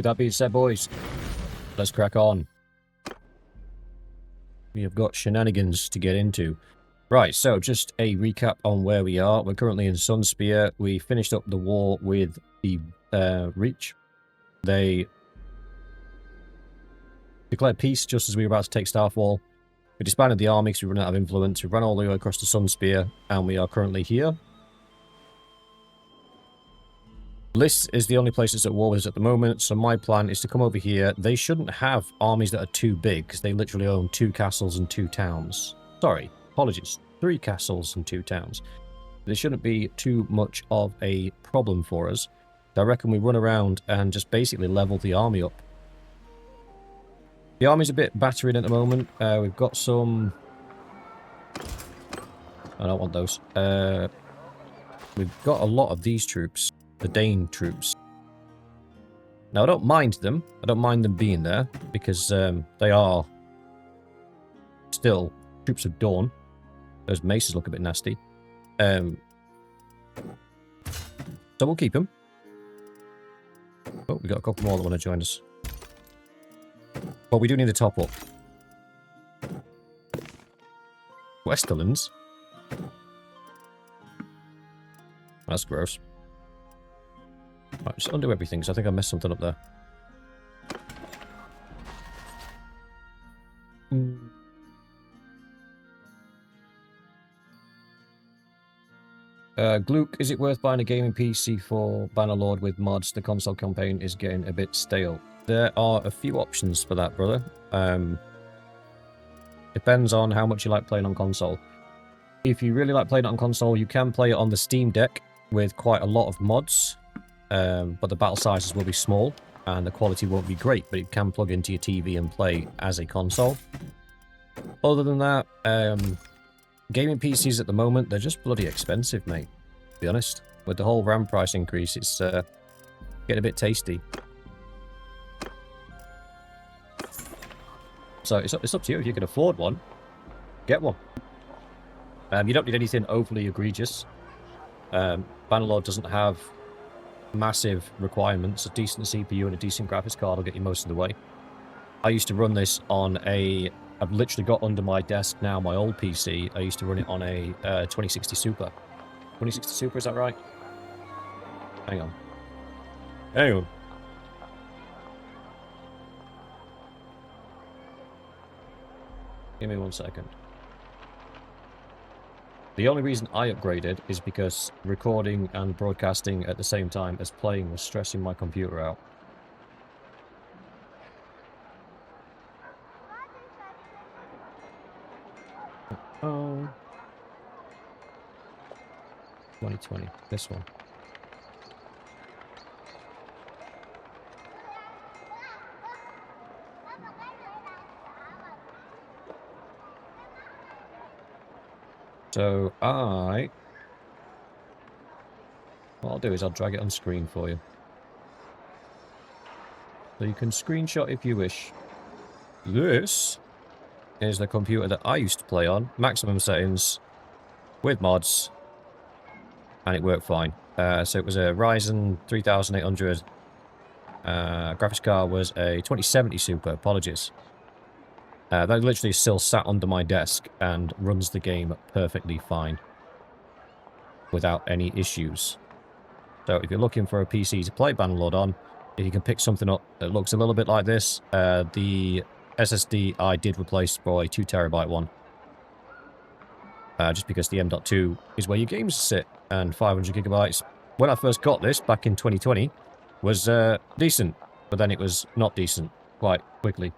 With that being said, boys, let's crack on. We have got shenanigans to get into. Right, so just a recap on where we are. We're currently in Sunspear. We finished up the war with the Reach. They declared peace just as we were about to take Starfall. We disbanded the army because we run out of influence. We ran all the way across to Sunspear, and we are currently here. Lys is the only place that's at war with us at the moment, so my plan is to come over here. They shouldn't have armies that are too big, because they literally own 2 castles and 2 towns. Sorry, apologies. 3 castles and 2 towns. There shouldn't be too much of a problem for us. I reckon we run around and just basically level the army up. The army's a bit battering at the moment. We've got some... I don't want those. We've got a lot of these troops. The Dane troops. Now, I don't mind them. I don't mind them being there, because they are still troops of Dorne. Those maces look a bit nasty. So we'll keep them. Oh, we got a couple more that want to join us. But we do need to top up. Westerlands? That's gross. Right, just undo everything, so I think I messed something up there. Gluck, is it worth buying a gaming PC for Bannerlord with mods? The console campaign is getting a bit stale. There are a few options for that, brother. Depends on how much you like playing on console. If you really like playing it on console, you can play it on the Steam Deck with quite a lot of mods. But the battle sizes will be small, and the quality won't be great, but it can plug into your TV and play as a console. Other than that, gaming PCs at the moment, they're just bloody expensive, mate, to be honest. With the whole RAM price increase, it's getting a bit tasty. So it's up to you. If you can afford one, get one. You don't need anything overly egregious. Bannerlord doesn't have massive requirements. A decent CPU and a decent graphics card will get you most of the way. I used to run this on a... I've literally got under my desk now my old PC. I used to run it on a 2060 Super. 2060 Super, is that right? Hang on. Hang on. Give me 1 second. The only reason I upgraded is because recording and broadcasting at the same time as playing was stressing my computer out. Oh. 2020. This one. So what I'll do is I'll drag it on screen for you. So you can screenshot if you wish. This is the computer that I used to play on. Maximum settings with mods. And it worked fine. So it was a Ryzen 3800. Graphics card was a 2070 Super. Apologies. That literally still sat under my desk and runs the game perfectly fine. Without any issues. So if you're looking for a PC to play Bannerlord on, if you can pick something up that looks a little bit like this, the SSD I did replace for a 2TB one. Just because the M.2 is where your games sit, and 500GB, when I first got this back in 2020, was decent, but then it was not decent quite quickly.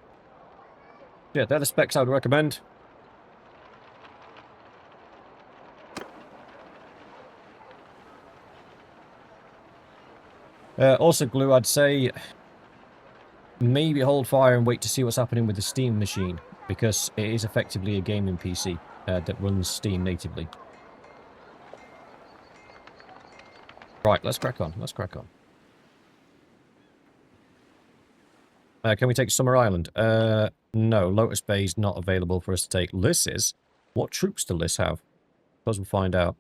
Yeah, they're the specs I would recommend. Also, Glue, I'd say maybe hold fire and wait to see what's happening with the Steam machine, because it is effectively a gaming PC that runs Steam natively. Right, let's crack on. Let's crack on. Can we take Summer Island? No, Lotus Bay is not available for us to take. Lys is. What troops does Lys have? Suppose we'll find out.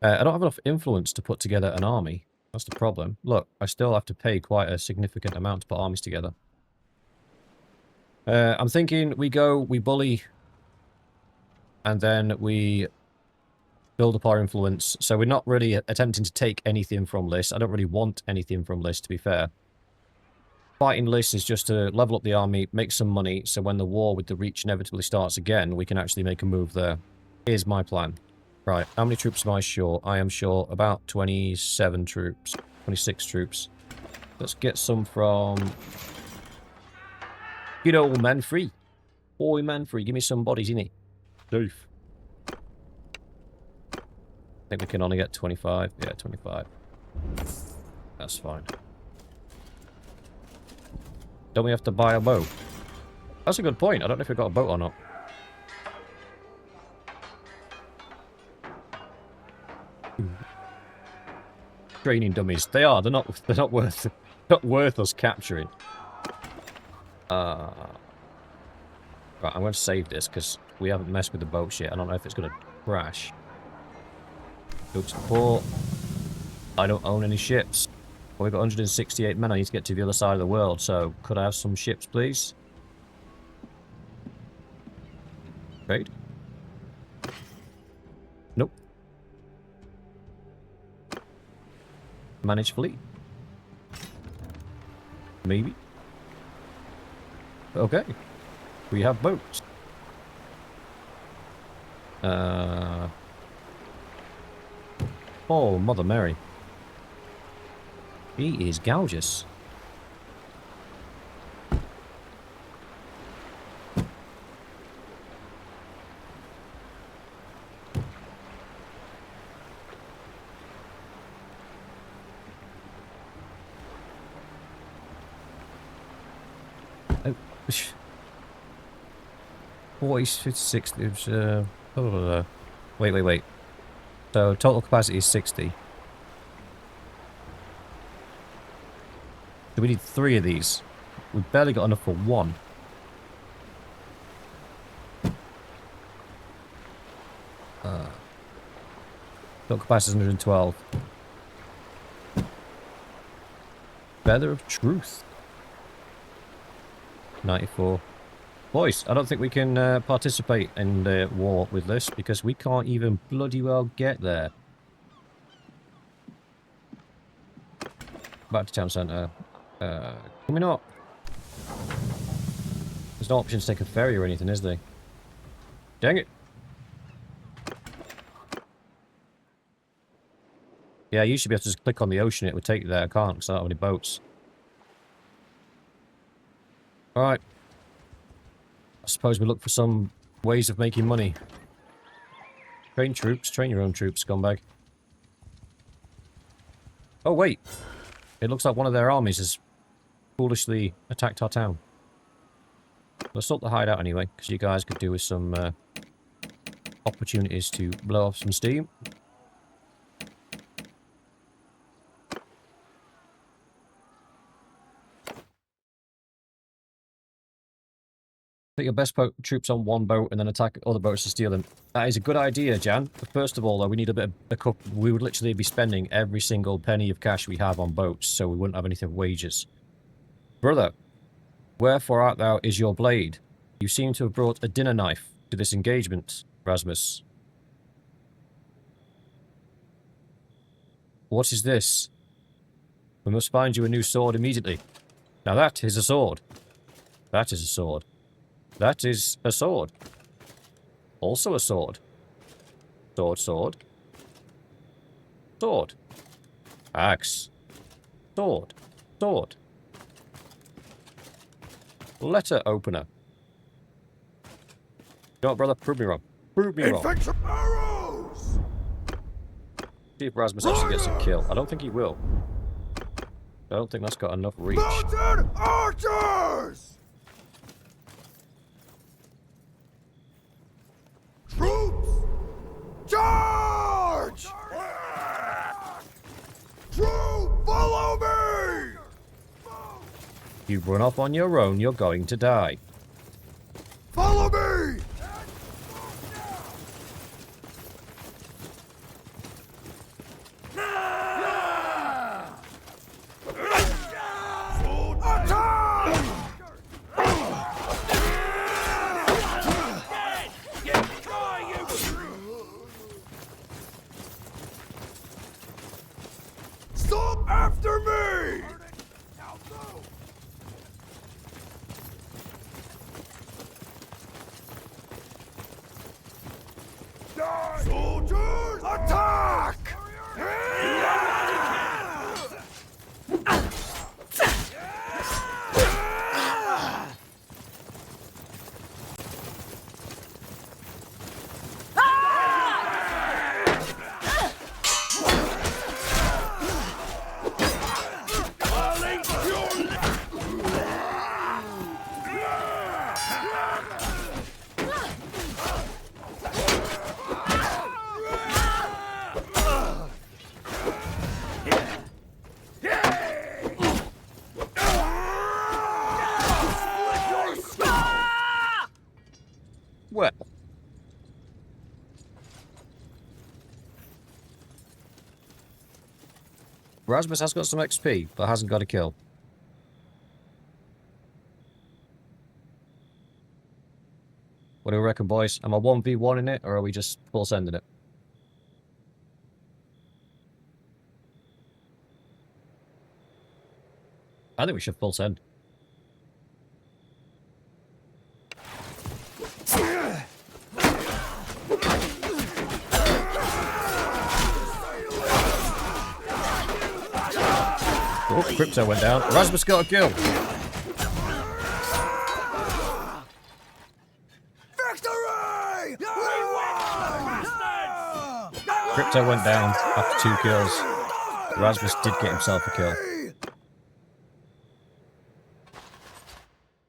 I don't have enough influence to put together an army. That's the problem. Look, I still have to pay quite a significant amount to put armies together. I'm thinking we bully, and then we build up our influence. So we're not really attempting to take anything from Lys. I don't really want anything from Lys, to be fair. Fighting Lys is just to level up the army, make some money, so when the war with the Reach inevitably starts again, we can actually make a move there. Here's my plan. Right, how many troops am I short? I am short about 27 troops. 26 troops. Let's get some from... You know, man free. Boy, man free. Give me some bodies, innit? Safe. I think we can only get 25. Yeah, 25. That's fine. Don't we have to buy a boat? That's a good point. I don't know if we've got a boat or not. Training dummies. They are. They're not worth us capturing. Right, I'm going to save this because we haven't messed with the boats yet. I don't know if it's going to crash. Go to port. I don't own any ships. Well, we've got 168 men. I need to get to the other side of the world. So, could I have some ships, please? Trade? Nope. Manage fleet? Maybe. Okay. We have boats. Oh, Mother Mary. He is gorgeous. Oh. 40, 60. Wait. So, total capacity is 60. So we need 3 of these. We've barely got enough for 1. Total capacity is 112. Feather of Truth. 94. Boys, I don't think we can participate in the war with this because we can't even bloody well get there. Back to town centre. Can we not? There's no option to take a ferry or anything, is there? Dang it. Yeah, you should be able to just click on the ocean. It would take you there. I can't because I don't have any boats. Alright. I suppose we look for some ways of making money. Train troops. Train your own troops, scumbag. Oh, wait. It looks like one of their armies has foolishly attacked our town. Let's sort the hideout anyway, because you guys could do with some opportunities to blow off some steam. Put your best troops on one boat and then attack other boats to steal them. That is a good idea, Jan. But first of all, though, we need a bit of a cup. We would literally be spending every single penny of cash we have on boats, so we wouldn't have anything for wages. Brother, wherefore art thou is your blade? You seem to have brought a dinner knife to this engagement, Rasmus. What is this? We must find you a new sword immediately. Now that is a sword. That is a sword. That is a sword. Also a sword. Sword, sword. Sword. Axe. Sword. Sword. Letter opener. You know what, brother? Prove me wrong. Prove me wrong. Arrows! See if Rasmus actually gets a kill. I don't think he will. I don't think that's got enough reach. Mounted archers! Troops! Charge! Troop, follow me! You run off on your own, you're going to die. Follow me! Well. Rasmus has got some XP, but hasn't got a kill. What do we reckon, boys? Am I 1v1 in it, or are we just full sending it? I think we should full send. Oh, Crypto went down. Rasmus got a kill. Victory! Crypto went down after 2 kills. Rasmus did get himself a kill.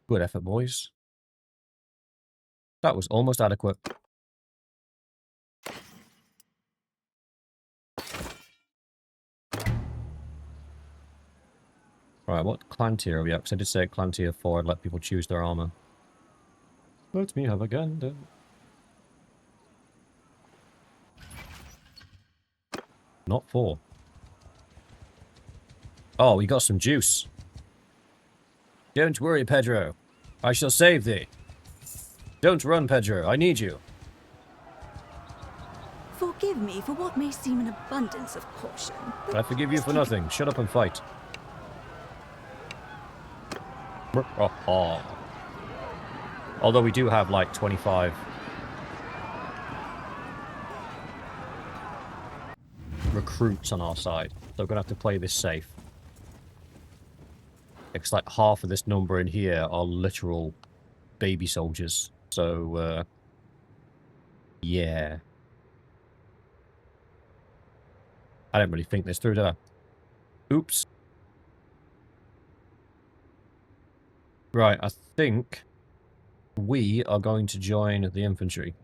Good effort, boys. That was almost adequate. Right, what clan tier are we at? Because I did say clan tier 4, I'd let people choose their armor. Let me have a gander. Not 4. Oh, we got some juice. Don't worry, Pedro. I shall save thee. Don't run, Pedro. I need you. Forgive me for what may seem an abundance of caution. I forgive you for nothing. Shut up and fight. Although we do have like 25 recruits on our side, so we're gonna have to play this safe. It's like half of this number in here are literal baby soldiers. So yeah, I didn't really think this through, did I? Oops. Right, I think we are going to join the infantry.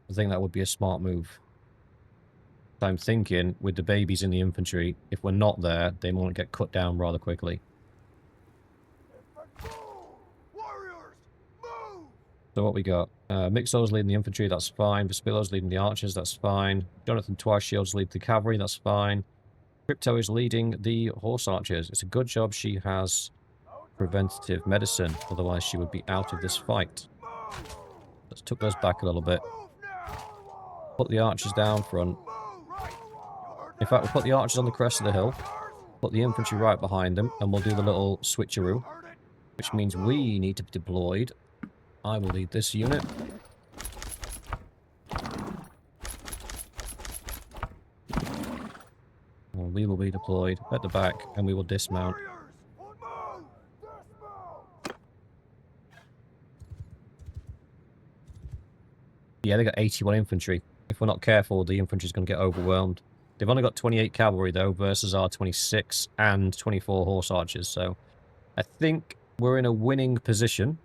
I think that would be a smart move. I'm thinking, with the babies in the infantry, if we're not there, they might get cut down rather quickly. Warriors, move! So what we got? Mixo's leading the infantry, that's fine. Vespillo's leading the archers, that's fine. Jonathan Twice-Shields lead the cavalry, that's fine. Crypto is leading the horse archers. It's a good job she has preventative medicine, otherwise she would be out of this fight. Let's tuck those back a little bit. Put the archers down front. In fact, we'll put the archers on the crest of the hill. Put the infantry right behind them, and we'll do the little switcheroo. Which means we need to be deployed. I will lead this unit. And we will be deployed at the back, and we will dismount. Yeah, they got 81 infantry. If we're not careful, the infantry's going to get overwhelmed. They've only got 28 cavalry, though, versus our 26 and 24 horse archers, so I think we're in a winning position.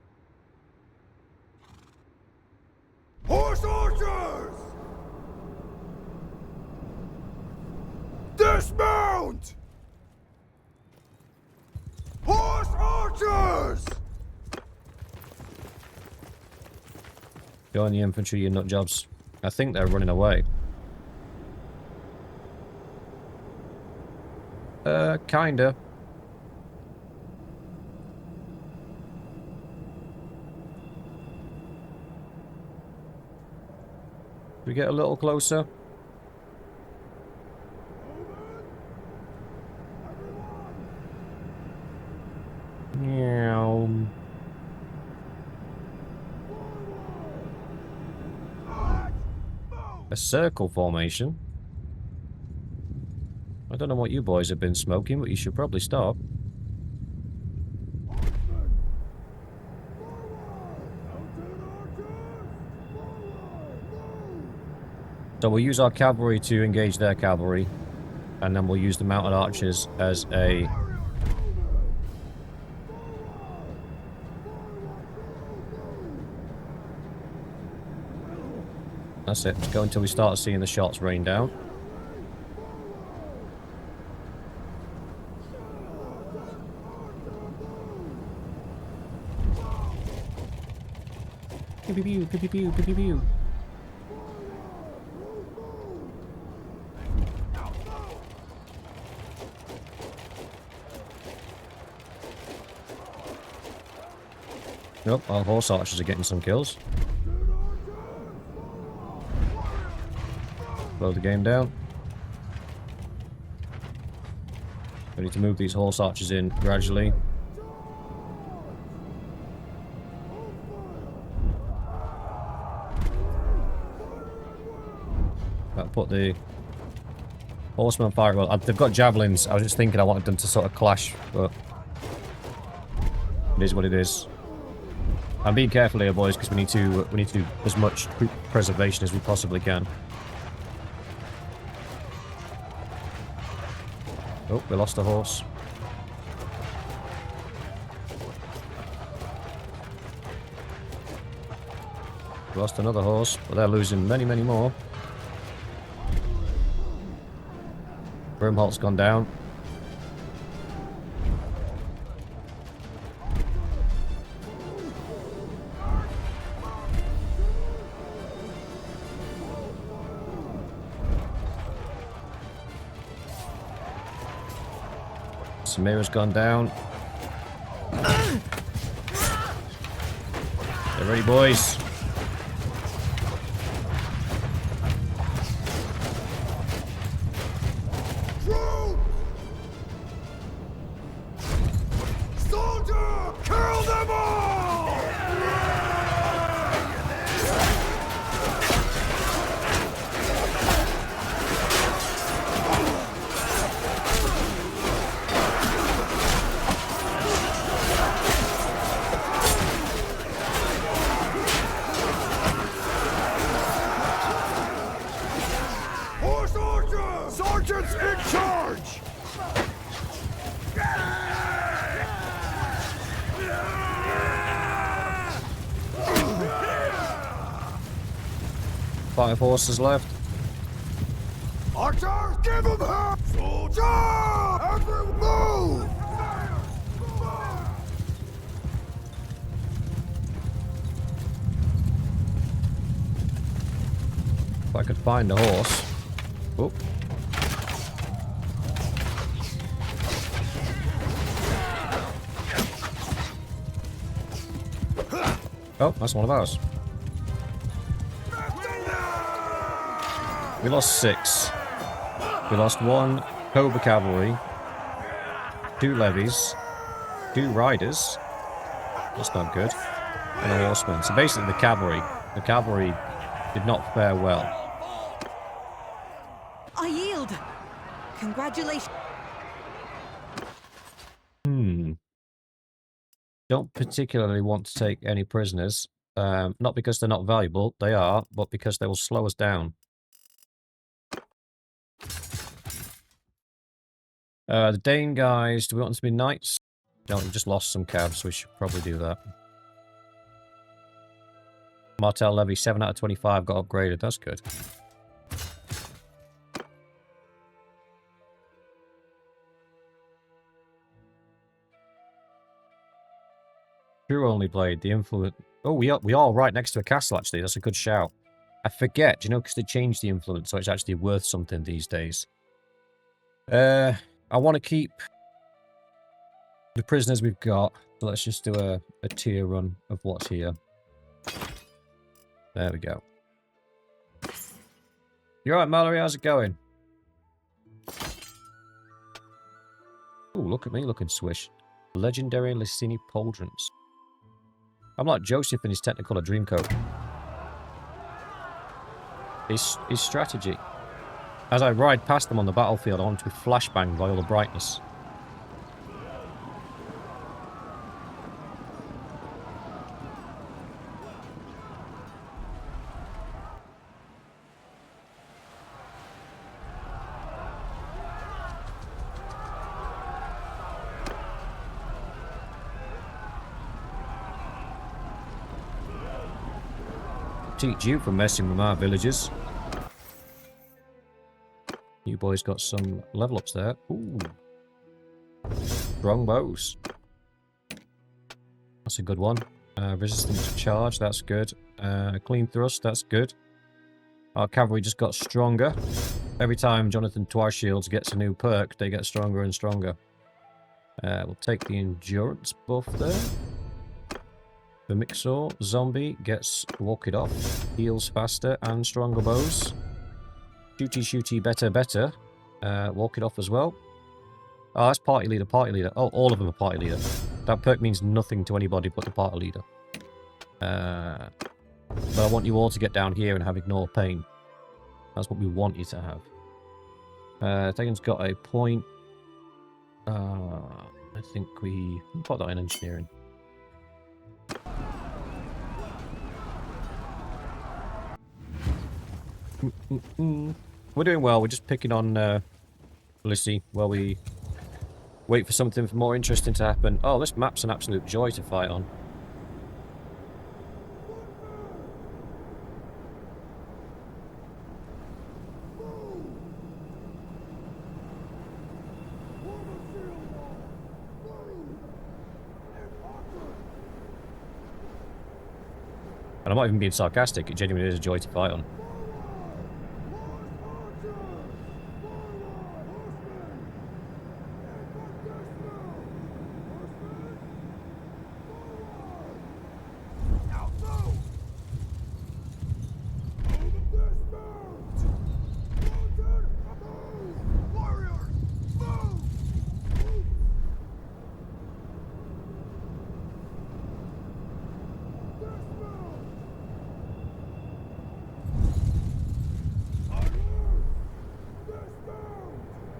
Horse archers! Dismount! Horse archers! Join the infantry, you nut jobs. I think they're running away. Kinda. We get a little closer. Meow. A circle formation. I don't know what you boys have been smoking, but you should probably stop. So we'll use our cavalry to engage their cavalry, and then we'll use the mounted archers as a... That's it. Go until we start seeing the shots rain down. Pew pew pew pew pew pew pew pew pew. Nope, our horse archers are getting some kills. Slow the game down. We need to move these horse archers in gradually. That'll put the horsemen on fire. Well, they've got javelins. I was just thinking I wanted them to sort of clash, but it is what it is. I'm being careful here, boys, because we need to do as much troop preservation as we possibly can. Oh, we lost a horse. We lost another horse, but they're losing many, many more. Brimholt's gone down. Samira's gone down. Get ready, boys. Troops! Soldier! Kill them all! Horse archers! Sergeants in charge! Five horses left. Archers, give them her! Soldier! Every move! If I could find a horse. Oh. Oh, that's one of ours. We lost 6. We lost 1 Cobra Cavalry, 2 levies, 2 riders. That's not good. And a horseman. So basically the cavalry did not fare well. I yield. Congratulations. Don't particularly want to take any prisoners. Not because they're not valuable, they are, but because they will slow us down. The Dane guys, do we want them to be knights? No, we just lost some cabs, so we should probably do that. Martel Levy, 7 out of 25 got upgraded, that's good. True only played the influence. Oh, we are right next to a castle, actually. That's a good shout. I forget, you know, because they changed the influence, so it's actually worth something these days. I want to keep the prisoners we've got. So let's just do a tier run of what's here. There we go. You alright, Mallory? How's it going? Oh, look at me looking swish. Legendary Lysini Pauldrons. I'm like Joseph in his Technicolor Dreamcoat. His strategy. As I ride past them on the battlefield, I want to be flashbanged by all the brightness. Teach you from messing with my villagers. You boys got some level ups there. Ooh. Strong bows. That's a good one. Resistance to charge, that's good. Clean thrust, that's good. Our cavalry just got stronger. Every time Jonathan Twice-Shields gets a new perk, they get stronger and stronger. We'll take the endurance buff there. The Mixor zombie gets walk it off, heals faster and stronger bows. Shooty better. Walk it off as well. Oh, that's party leader. Oh, all of them are party leader. That perk means nothing to anybody but the party leader. But I want you all to get down here and have ignore pain. That's what we want you to have. Tegan's got a point. I think we put that in engineering. We're doing well. We're just picking on Lissy while we wait for something more interesting to happen. Oh, this map's an absolute joy to fight on. And I'm not even being sarcastic, it genuinely is a joy to fight on.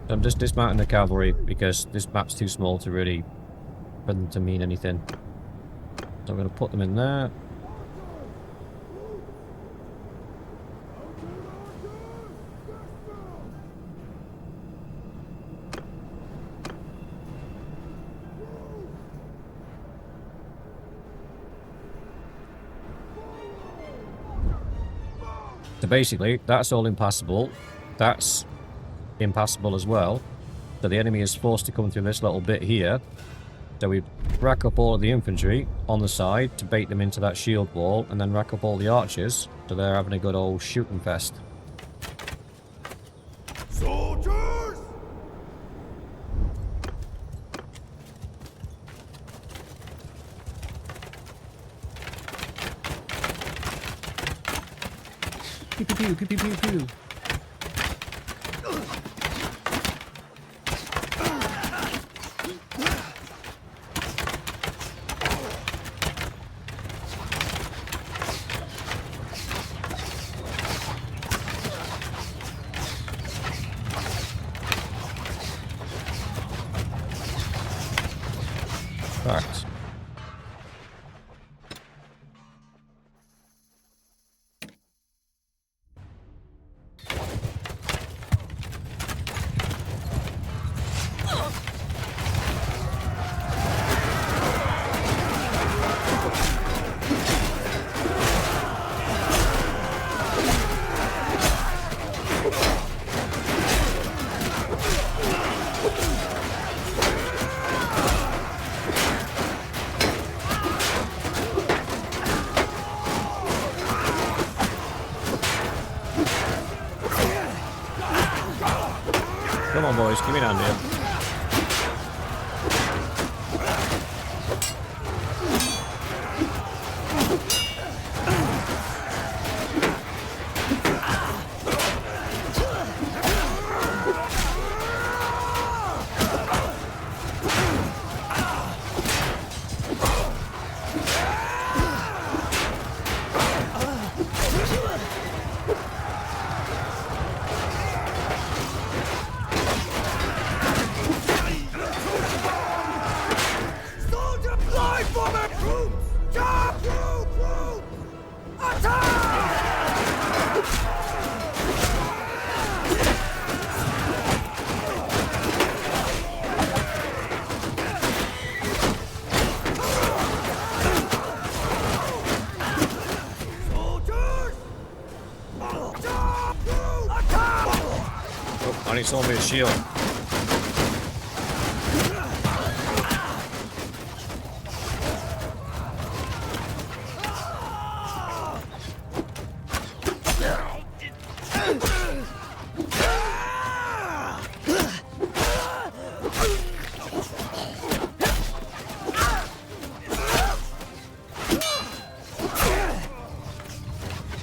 I'm just dismounting the cavalry because this map's too small to really for them to mean anything. So I'm going to put them in there. So basically, that's all impassable. That's impassable as well. So the enemy is forced to come through this little bit here. So we rack up all of the infantry on the side to bait them into that shield wall, and then rack up all the archers so they're having a good old shooting fest. Soldiers! Pew pew pew pew pew pew. Right. Come on, boys, give me an hand here. I need someone with a shield.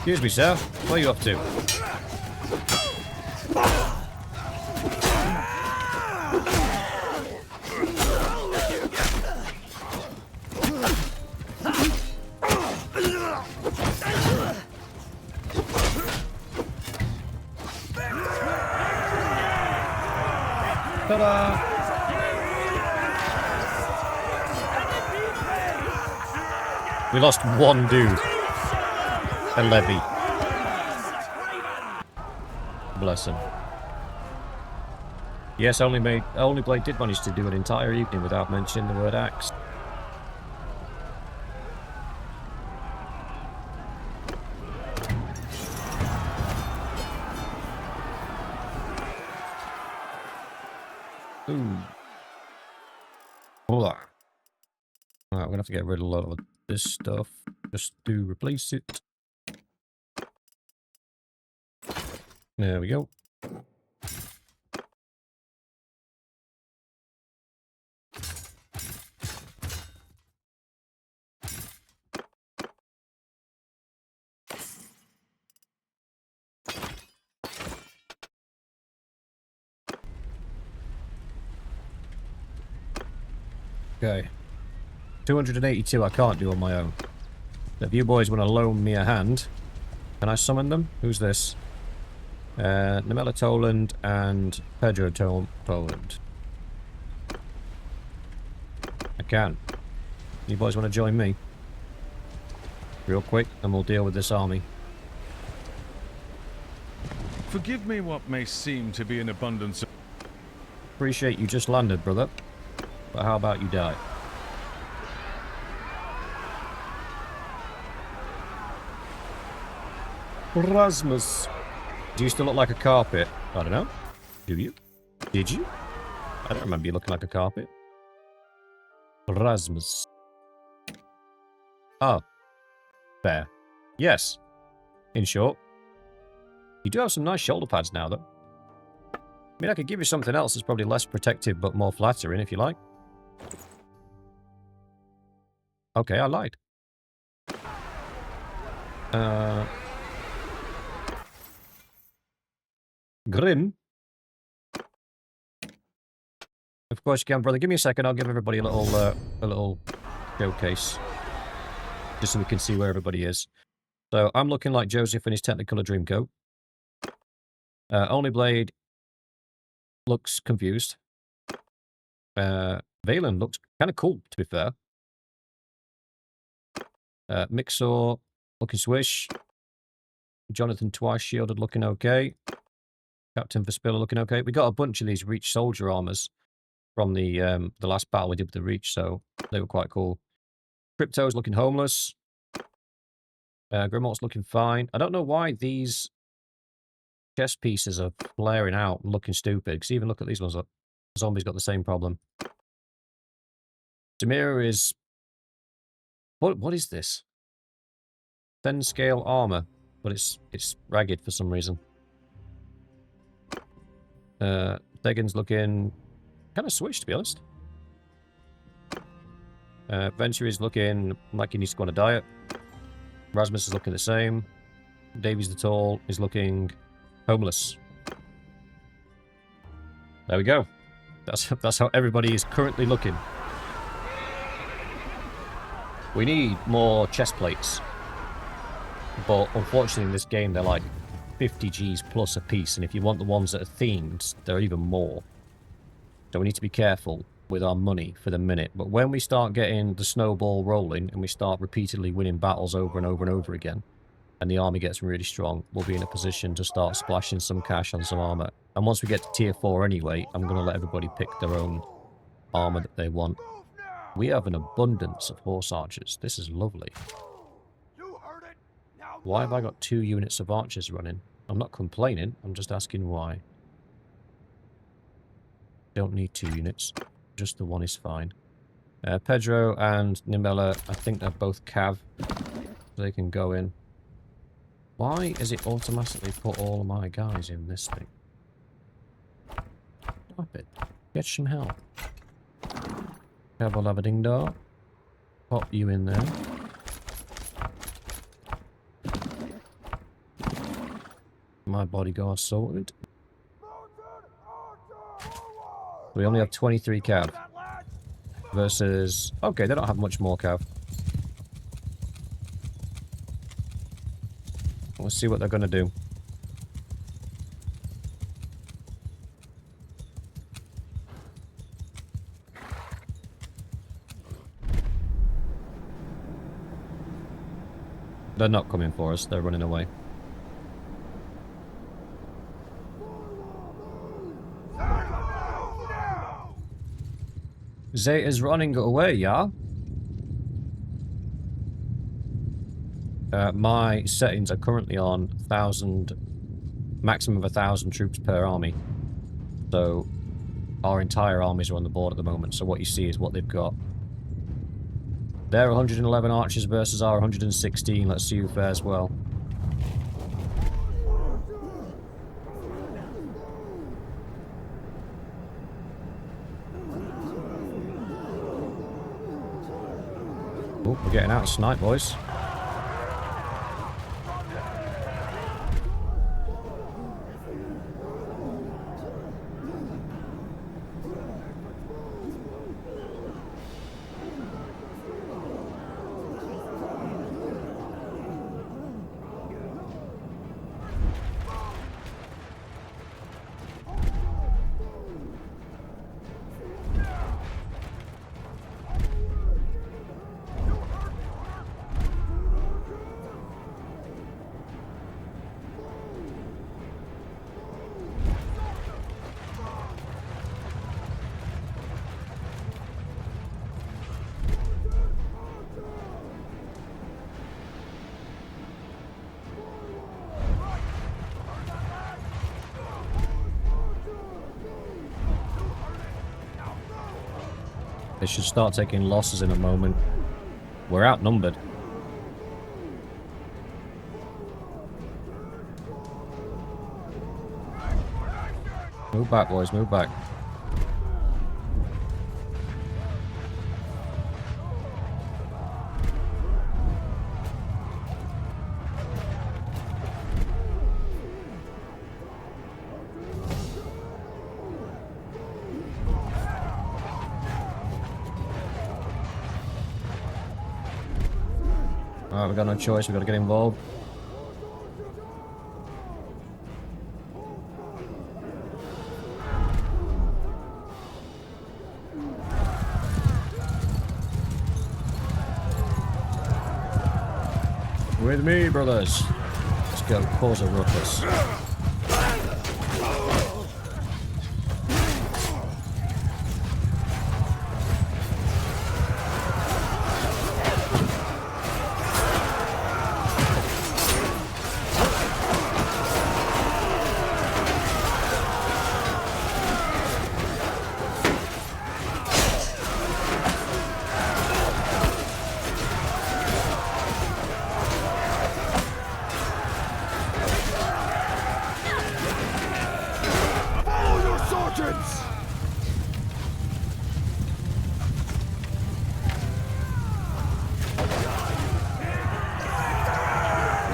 Excuse me, sir. Where are you off to? Ta-da! We lost one dude. A levy. Bless him. Yes, only Blade did manage to do an entire evening without mentioning the word axe. Ooh. Hold on. Alright, we're gonna have to get rid of a lot of this stuff just to replace it. There we go. Okay. 282 I can't do on my own. If you boys want to loan me a hand, can I summon them? Who's this? Namela Toland and Pedro Toland. I can. You boys want to join me? Real quick, and we'll deal with this army. Forgive me what may seem to be an abundance of... Appreciate you just landed, brother. But how about you die? Rasmus. Do you still look like a carpet? I don't know. Do you? Did you? I don't remember you looking like a carpet. Rasmus. Oh. Fair. Yes. In short. You do have some nice shoulder pads now, though. I mean, I could give you something else that's probably less protective but more flattering, if you like. Okay, I lied. Grim. Of course you can, brother. Give me a second. I'll give everybody a little showcase, just so we can see where everybody is. So I'm looking like Joseph in his Technicolor Dreamcoat. Only Blade looks confused. Valen looks kind of cool, to be fair. Mixor looking swish. Jonathan twice shielded looking okay. Captain Verspiller looking okay. We got a bunch of these Reach soldier armors from the last battle we did with the Reach, so they were quite cool. Crypto's looking homeless. Grimort's looking fine. I don't know why these chest pieces are flaring out and looking stupid, because even look at these ones. Zombie's got the same problem. Demir is... What is this? 10 scale armor, but it's ragged for some reason. Degan's looking kind of switched, to be honest. Venture is looking like he needs to go on a diet. Rasmus is looking the same. Davies the Tall is looking homeless. There we go. That's how everybody is currently looking. We need more chest plates. But unfortunately in this game they're like 50 Gs plus a piece, and if you want the ones that are themed, they're even more. So we need to be careful with our money for the minute. But when we start getting the snowball rolling and we start repeatedly winning battles over and over and over again, and the army gets really strong, we'll be in a position to start splashing some cash on some armor. And once we get to tier 4 anyway, I'm going to let everybody pick their own armor that they want. We have an abundance of horse archers. This is lovely. Why have I got 2 units of archers running? I'm not complaining, I'm just asking why. Don't need 2 units. Just the one is fine. Pedro and Nimella, I think they're both cav. They can go in. Why is it automatically put all of my guys in this thing? Stop it. Get some help. Cav have a ding dong. Pop you in there. My bodyguard sorted. We only have 23 cav. Versus... Okay, they don't have much more cav. Let's see what they're going to do. They're not coming for us. They're running away. Zeta's running away, yeah? My settings are currently on 1,000... maximum of 1,000 troops per army. So, our entire armies are on the board at the moment. So what you see is what they've got. They're 111 archers versus our 116. Let's see who fares well. Oh, we're getting out of snipe, boys. They should start taking losses in a moment. We're outnumbered. Move back, boys, move back. Alright, we've got no choice, we've got to get involved. With me, brothers. Let's go cause a ruckus.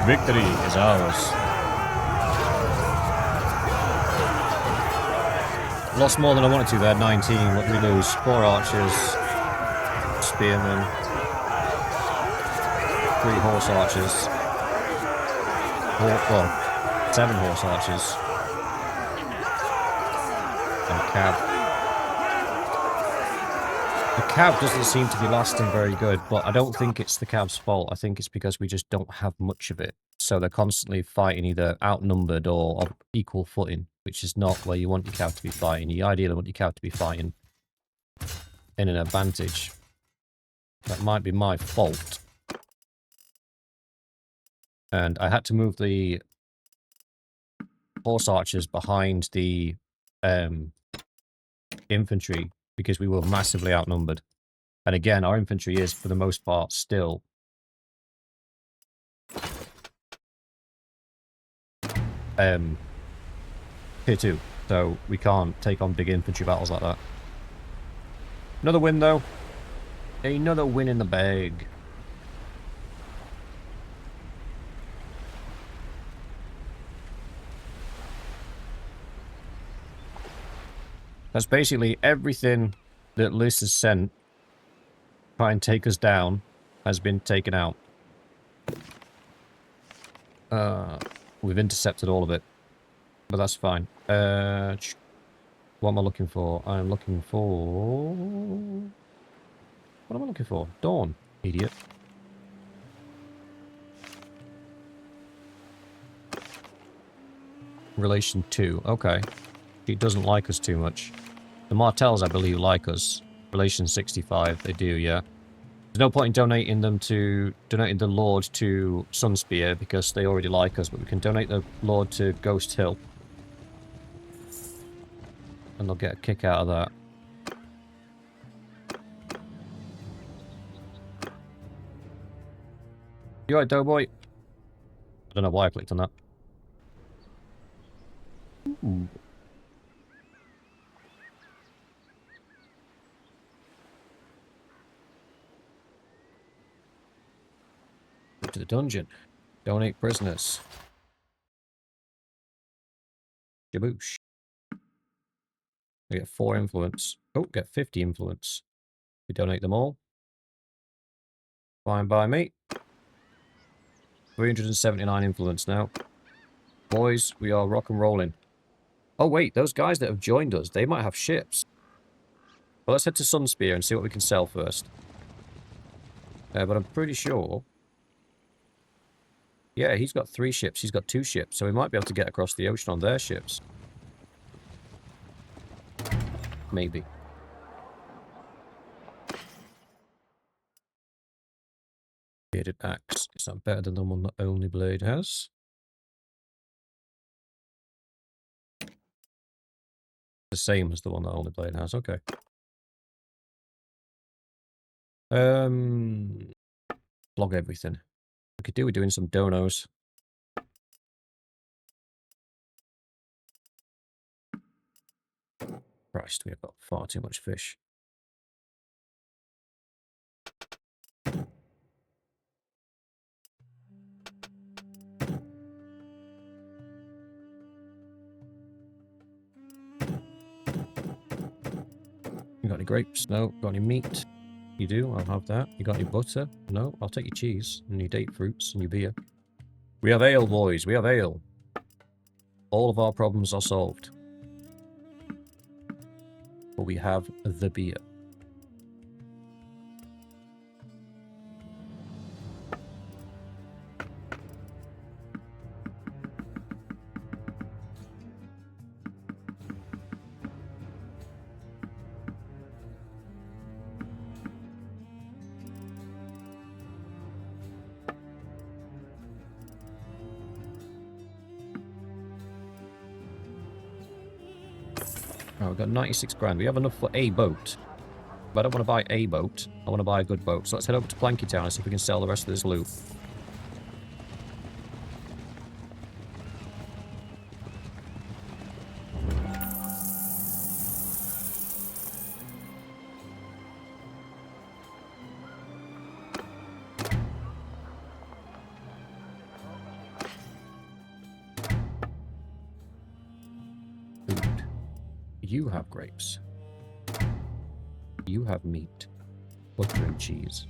Victory is ours. Lost more than I wanted to there, 19. What did we lose? 4 archers, spearmen, 3 horse archers, 7 horse archers, and a cav. The cav doesn't seem to be lasting very good, but I don't think it's the cav's fault. I think it's because we just don't have much of it. So they're constantly fighting either outnumbered or on equal footing, which is not where you want your cav to be fighting. You ideally want your cav to be fighting in an advantage. That might be my fault. And I had to move the horse archers behind the infantry because we were massively outnumbered. And again, our infantry is, for the most part, still tier 2. So we can't take on big infantry battles like that. Another win, though. Another win in the bag. That's basically everything that Liz has sent to try and take us down has been taken out. We've intercepted all of it. But that's fine. What am I looking for? I'm looking for... What am I looking for? Dorne, idiot. Relation 2. Okay. She doesn't like us too much. The Martells, I believe, like us. Relation 65. They do, yeah. There's no point in donating the Lord to Sunspear because they already like us, but we can donate the Lord to Ghost Hill. And they'll get a kick out of that. You alright, Doughboy? I don't know why I clicked on that. Ooh. Go to the dungeon. Donate prisoners. Jaboosh. We get 4 influence. Oh, get 50 influence. We donate them all. Fine by me. 379 influence now. Boys, we are rock and rolling. Oh wait, those guys that have joined us, they might have ships. Well, let's head to Sunspear and see what we can sell first. But I'm pretty sure... Yeah, he's got 3 ships. He's got 2 ships, so we might be able to get across the ocean on their ships. Maybe. Bearded axe. Is that better than the one that Only Blade has? The same as the one that Only Blade has. Okay. Log everything. We could do with doing some donos. Christ, we have got far too much fish. You got any grapes? No. Got any meat? You do? I'll have that. You got any butter? No. I'll take your cheese and your date fruits and your beer. We have ale, boys. We have ale. All of our problems are solved. But we have the beer. Oh, we've got 96 grand. We have enough for a boat. But I don't want to buy a boat. I want to buy a good boat. So let's head over to Planky Town and see if we can sell the rest of this loot. You have grapes. You have meat. Butter and cheese.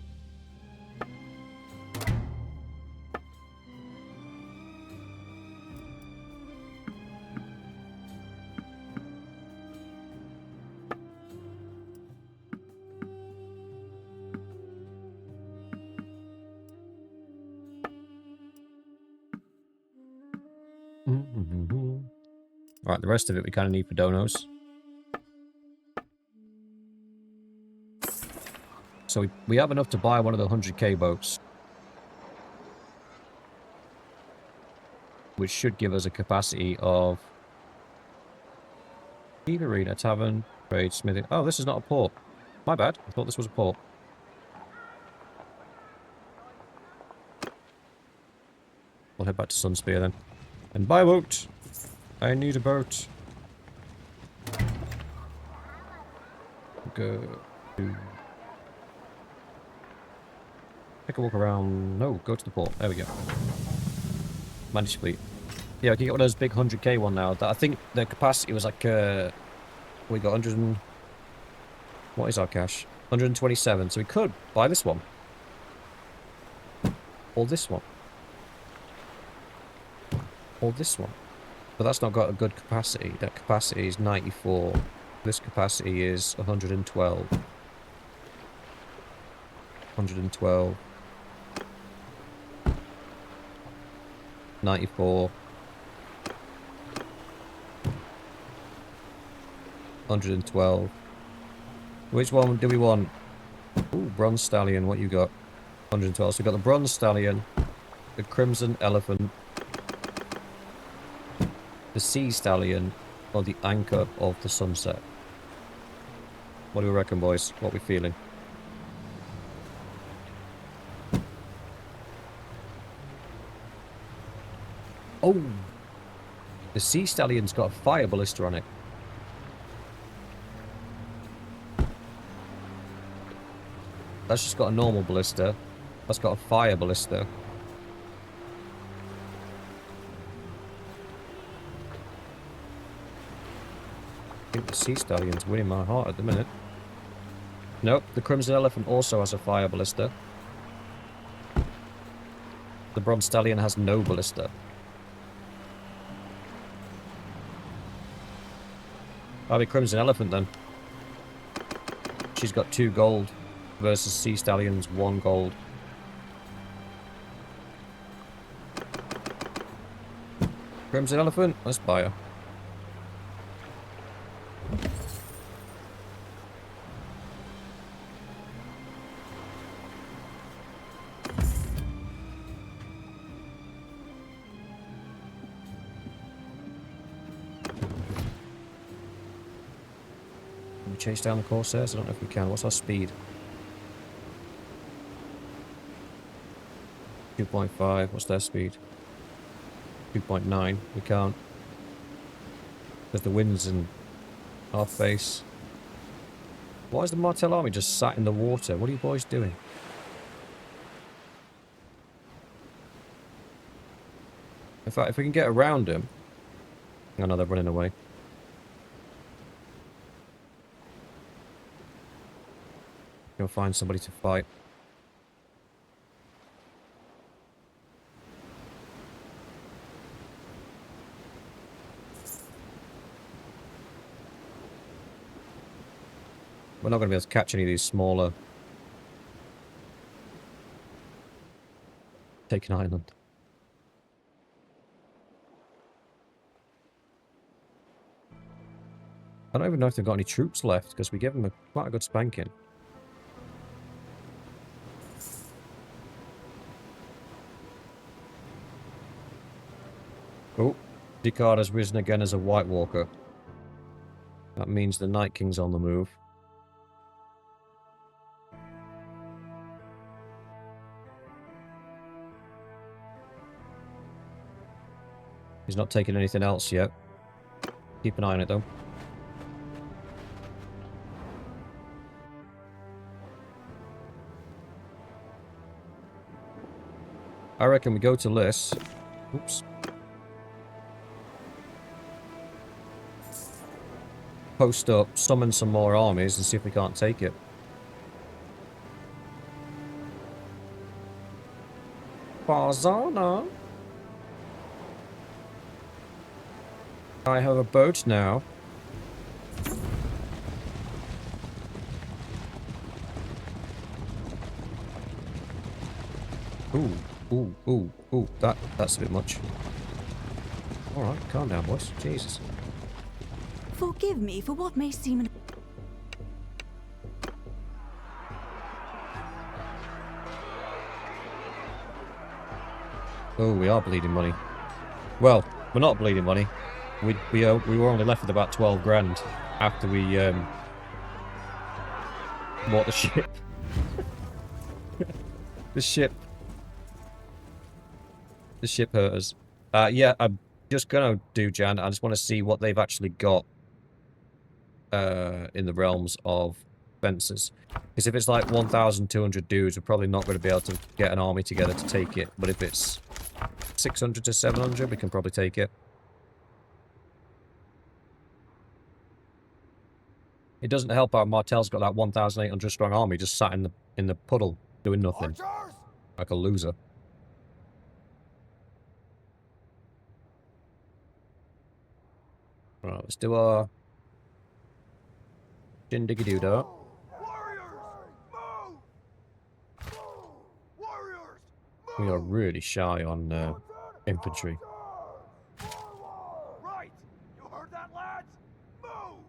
Alright, the rest of it we kind of need for donos. So we have enough to buy one of the 100k boats. Which should give us a capacity of... Eve Arena, Tavern, Trade, Smithing... Oh, this is not a port. My bad. I thought this was a port. We'll head back to Sunspear then. And buy a boat! I need a boat. Go to... Take a walk around. No, go to the port. There we go. Managed fleet. Yeah, I can get one of those big 100k one now. I think the capacity was like We got 100 and... What is our cash? 127. So we could buy this one. Or this one. Or this one. But that's not got a good capacity. That capacity is 94. This capacity is 112. 112. 94. 112. Which one do we want? Ooh, Bronze Stallion, what you got? 112. So we've got the Bronze Stallion, the Crimson Elephant, the Sea Stallion, or the Anchor of the Sunset. What do we reckon, boys? What are we feeling? Oh! The Sea Stallion's got a fire ballista on it. That's just got a normal ballista. That's got a fire ballista. I think the Sea Stallion's winning my heart at the minute. Nope, the Crimson Elephant also has a fire ballista. The Bronze Stallion has no ballista. I'll be Crimson Elephant then. She's got 2 gold versus Sea Stallion's 1 gold. Crimson Elephant, let's buy her. Can we chase down the Corsairs? I don't know if we can. What's our speed? 2.5. What's their speed? 2.9. We can't. Because the wind's in our face. Why is the Martell army just sat in the water? What are you boys doing? In fact, if we can get around them... Oh no, they're running away. Go find somebody to fight. We're not going to be able to catch any of these smaller... Take an island. I don't even know if they've got any troops left, because we gave them quite a good spanking. Oh, Deckard has risen again as a White Walker. That means the Night King's on the move. He's not taking anything else yet. Keep an eye on it, though. I reckon we go to Lys. Oops. Post up, summon some more armies, and see if we can't take it. Barzana. I have a boat now. Ooh, ooh, ooh, ooh. That's a bit much. Alright, calm down, boys. Jesus. Forgive me for what may seem an... Oh, we are bleeding money. Well, we're not bleeding money. We were only left with about 12 grand after we bought the ship. The ship hurt us. Yeah, I'm just gonna do Jan. I just want to see what they've actually got in the realms of fences. Because if it's like 1,200 dudes, we're probably not going to be able to get an army together to take it. But if it's 600 to 700, we can probably take it. It doesn't help how Martell's got that 1,800 strong army just sat in the puddle doing nothing. Archers! Like a loser. Right, let's do our shindiggy-doo-dah. Warriors! Move! Move! Warriors! We are Move! really shy on infantry. Right! You heard that, lads? Move!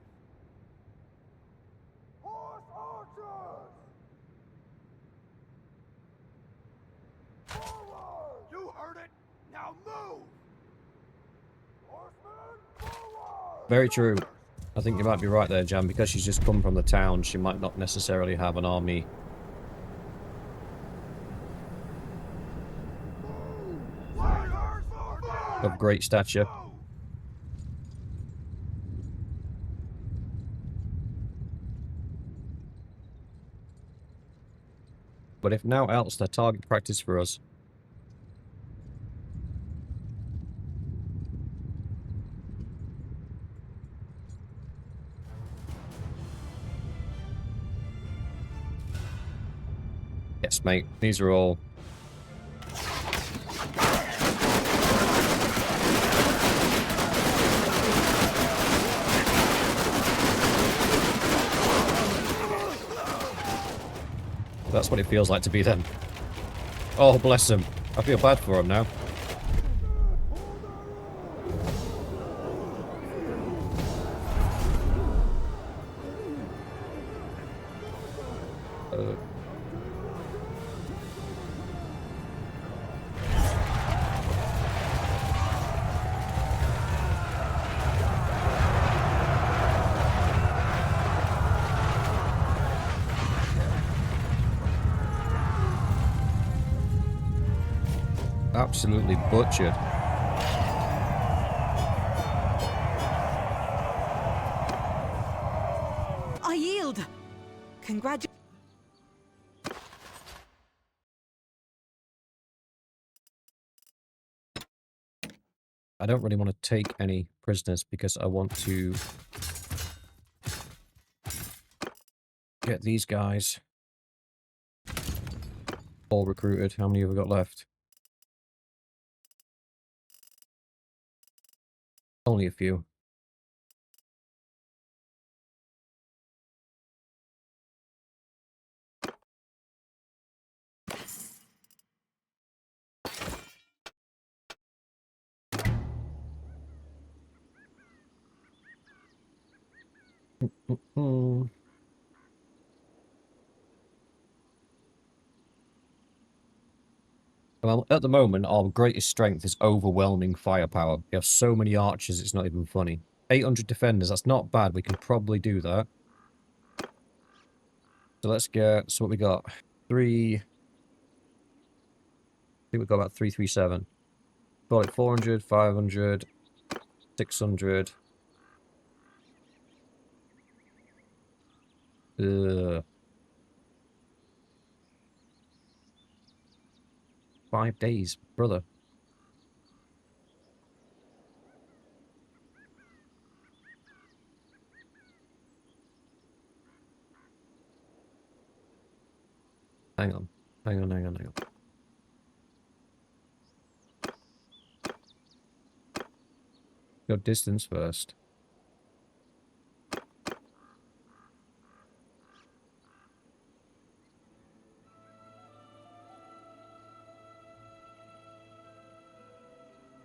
Horse archers! Forward! You heard it! Now move! Horsemen, forward! Very true. I think you might be right there, Jan. Because she's just come from the town, she might not necessarily have an army Warriors, forward! of great stature. Move! But if now else, they're target practice for us. Yes, mate. These are all... That's what it feels like to be them. Oh, bless them. I feel bad for them now. Absolutely butchered. I yield. Congratulations. I don't really want to take any prisoners because I want to get these guys all recruited. How many have we got left? Only a few. Well, at the moment, our greatest strength is overwhelming firepower. We have so many archers, it's not even funny. 800 defenders, that's not bad. We can probably do that. So let's get... So what we got? I think we've got about 337. Call it 400, 500, 600. 5 days, brother. Hang on. Hang on, hang on, hang on. Go distance first.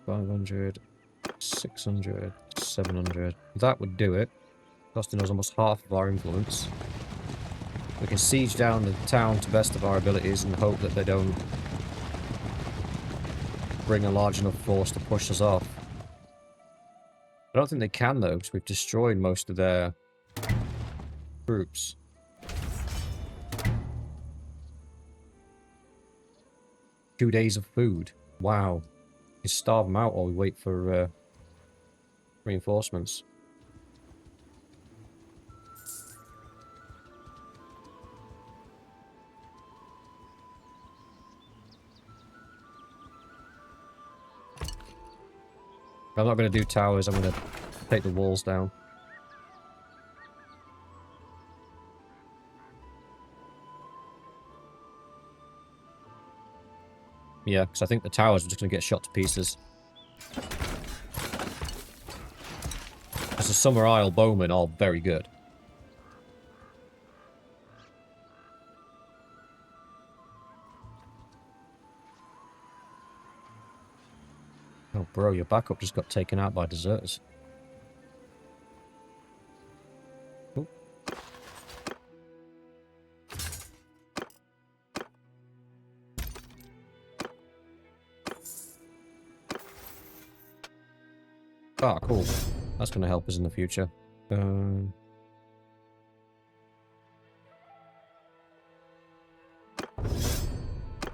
$500, 600, 700. That would do it. Costing us almost half of our influence. We can siege down the town to best of our abilities and hope that they don't bring a large enough force to push us off. I don't think they can though, because we've destroyed most of their troops. Two days of food. Wow. We starve them out while we wait for reinforcements. I'm not going to do towers, I'm going to take the walls down. Yeah, because I think the towers are just going to get shot to pieces. Because the Summer Isle bowmen are very good. Oh, bro, your backup just got taken out by deserters. Oh. Ah, cool. That's going to help us in the future. Do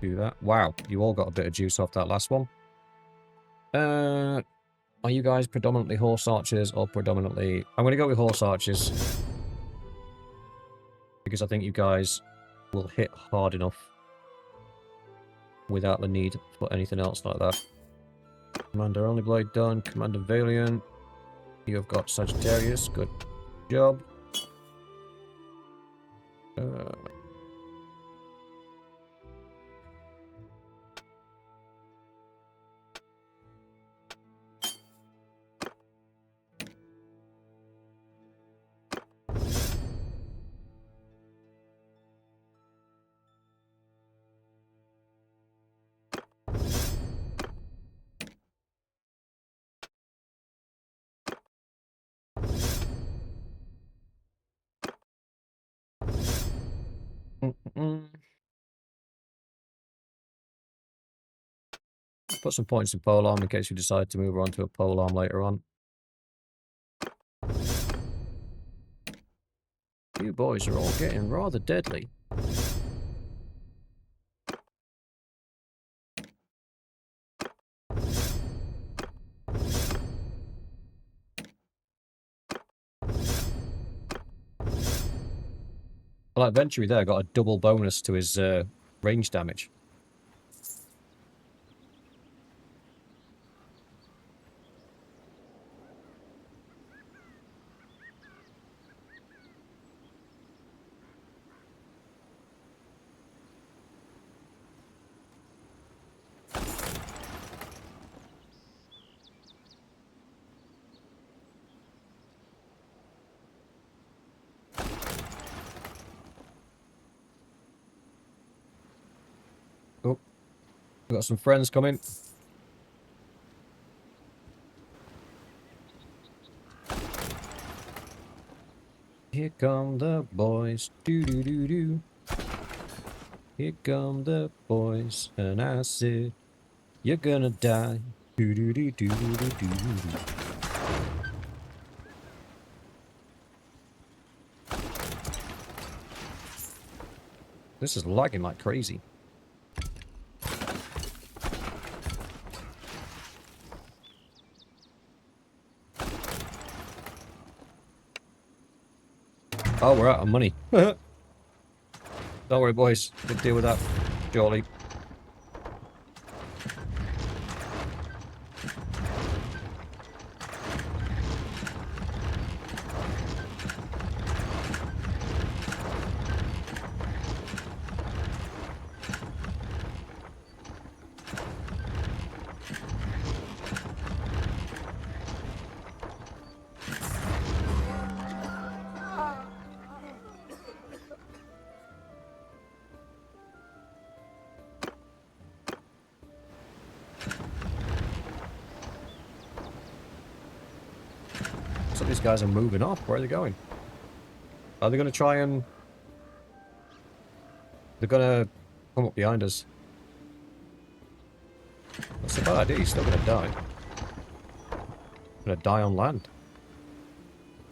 that. Wow, you all got a bit of juice off that last one. Are you guys predominantly horse archers or predominantly... I'm going to go with horse archers. Because I think you guys will hit hard enough without the need for anything else like that. Commander Only Blade done. Commander Valiant. You have got Sagittarius. Good job. Put some points in polearm in case you decide to move on to a polearm later on. You boys are all getting rather deadly. Well, that Venturi there got a double bonus to his range damage. Oh, we got some friends coming. Here come the boys, do. Here come the boys, and I said, you're gonna die, do. This is lagging like crazy. Oh, we're out of money. Don't worry, boys. We'll deal with that surely. So these guys are moving off. Where are they going? Are they going to try and... They're going to come up behind us. That's a bad idea. He's still going to die. Going to die on land.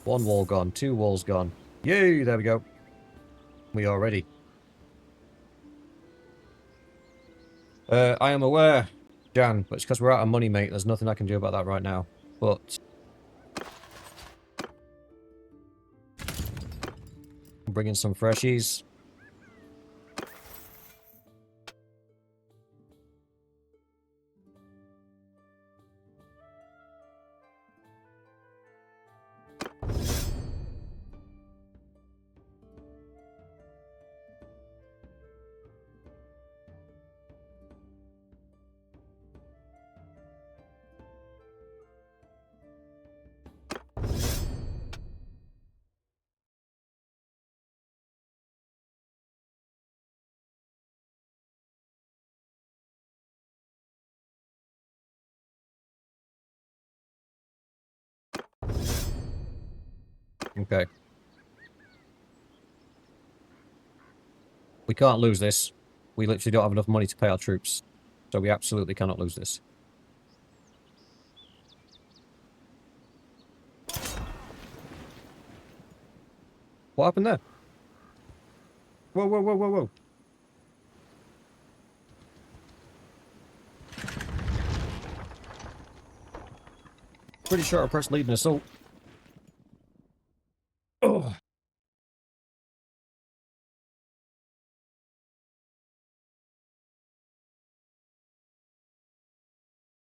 One wall gone. Two walls gone. Yay! There we go. We are ready. I am aware, Jan, but it's because we're out of money, mate. There's nothing I can do about that right now. But... bring in some freshies. Okay. We can't lose this. We literally don't have enough money to pay our troops. So we absolutely cannot lose this. What happened there? Whoa, whoa, whoa, whoa, whoa. Pretty sure I pressed lead an assault. Oh.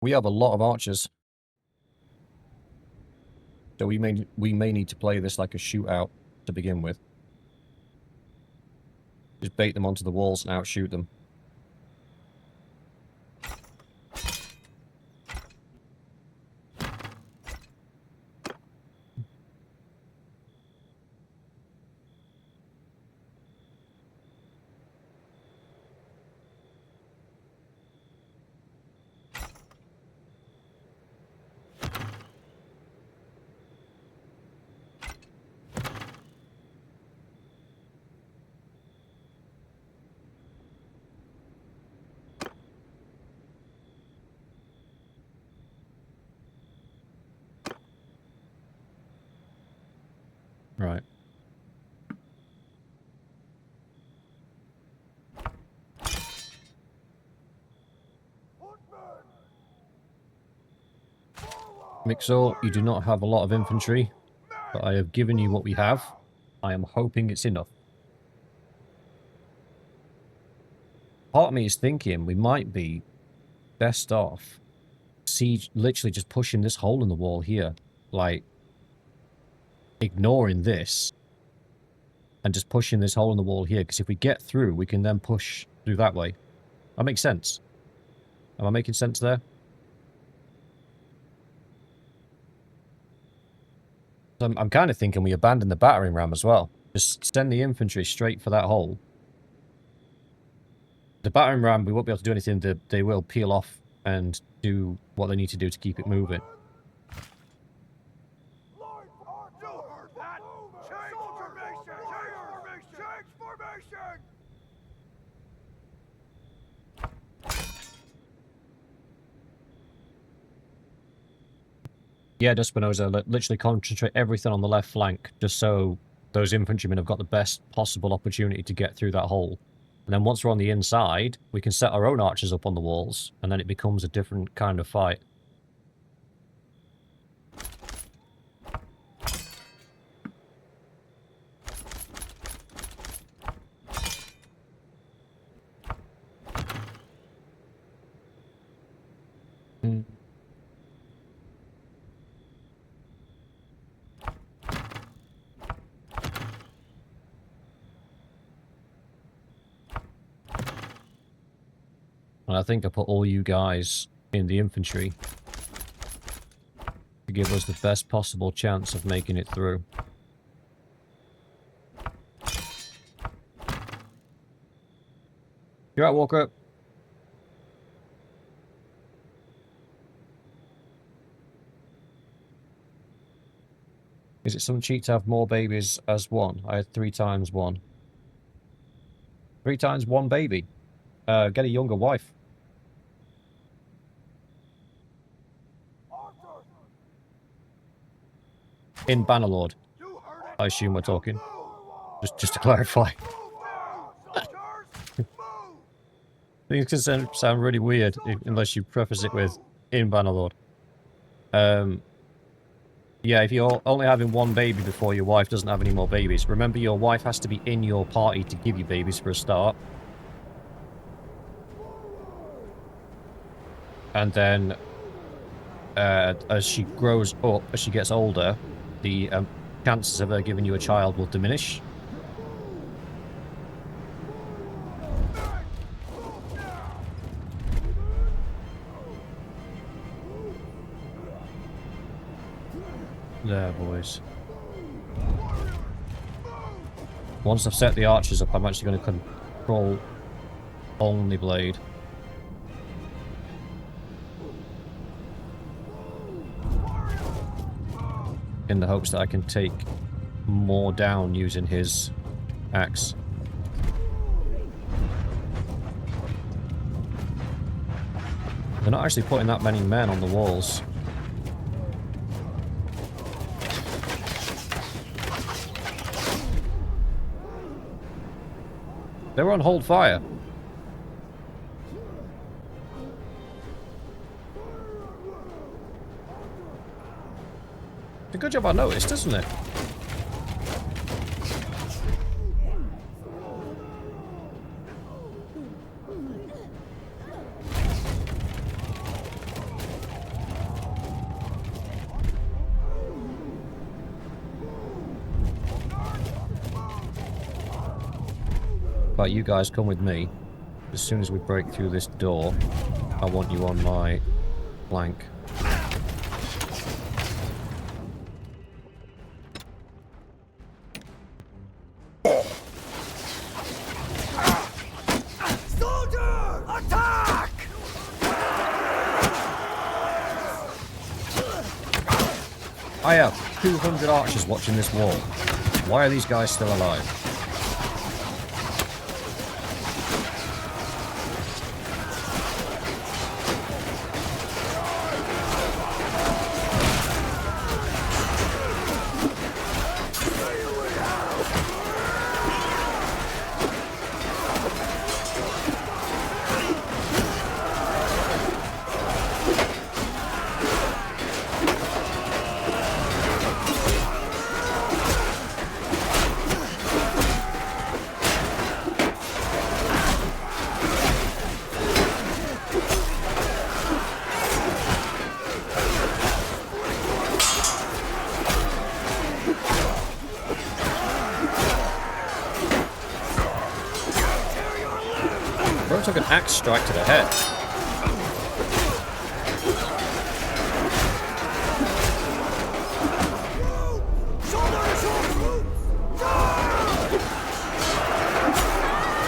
We have a lot of archers. So we may need to play this like a shootout to begin with. Just bait them onto the walls and outshoot them. Right. Mixor, you do not have a lot of infantry, but I have given you what we have. I am hoping it's enough. Part of me is thinking we might be best off siege, literally just pushing this hole in the wall here. Like, ignoring this and just pushing this hole in the wall here, because if we get through, we can then push through that way. That makes sense. Am I making sense there? So I'm kind of thinking we abandon the battering ram as well. Just send the infantry straight for that hole. The battering ram, we won't be able to do anything. They will peel off and do what they need to do to keep it moving. Yeah, Despinosa, literally concentrate everything on the left flank, just so those infantrymen have got the best possible opportunity to get through that hole. And then once we're on the inside, we can set our own archers up on the walls, and then it becomes a different kind of fight. Mm. And I think I put all you guys in the infantry to give us the best possible chance of making it through. You're right, Walker. Is it some cheat to have more babies as one? I had 3 times 1. 3 times 1 baby. Get a younger wife. In Bannerlord, I assume we're talking. Just to clarify. Things can sound really weird unless you preface it with in Bannerlord. Yeah, if you're only having 1 baby before your wife doesn't have any more babies, remember your wife has to be in your party to give you babies for a start. And then, as she grows up, as she gets older, the chances of her giving you a child will diminish. There, boys. Once I've set the archers up, I'm actually going to control only blade. In the hopes that I can take more down using his axe. They're not actually putting that many men on the walls. They were on hold fire. It's a good job I noticed, isn't it? But you guys come with me. As soon as we break through this door, I want you on my flank. Soldier! Attack! I have 200 archers watching this wall. Why are these guys still alive? Bro took an axe strike to the head.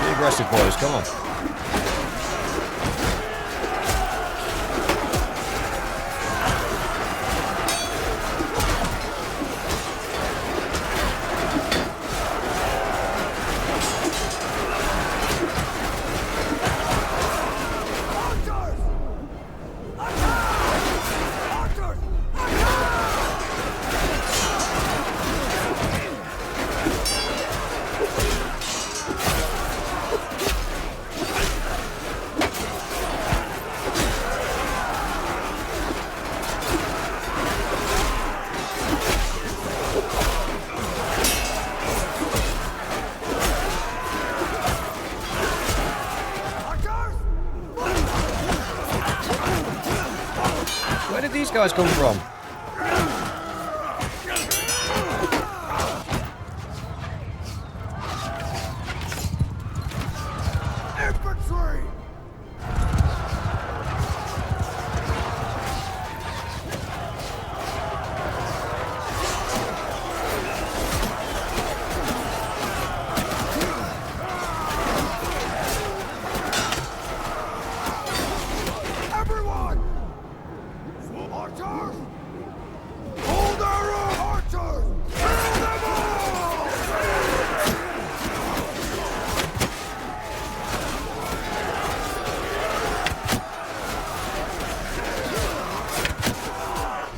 Be aggressive, boys, come on. Where did these guys come from? Infantry! Everyone! Archers! Hold their own! Archers! Kill them all!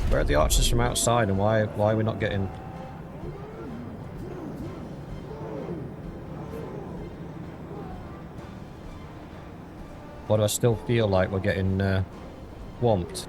Where are the archers from outside and why are we not getting... Why do I still feel like we're getting swamped?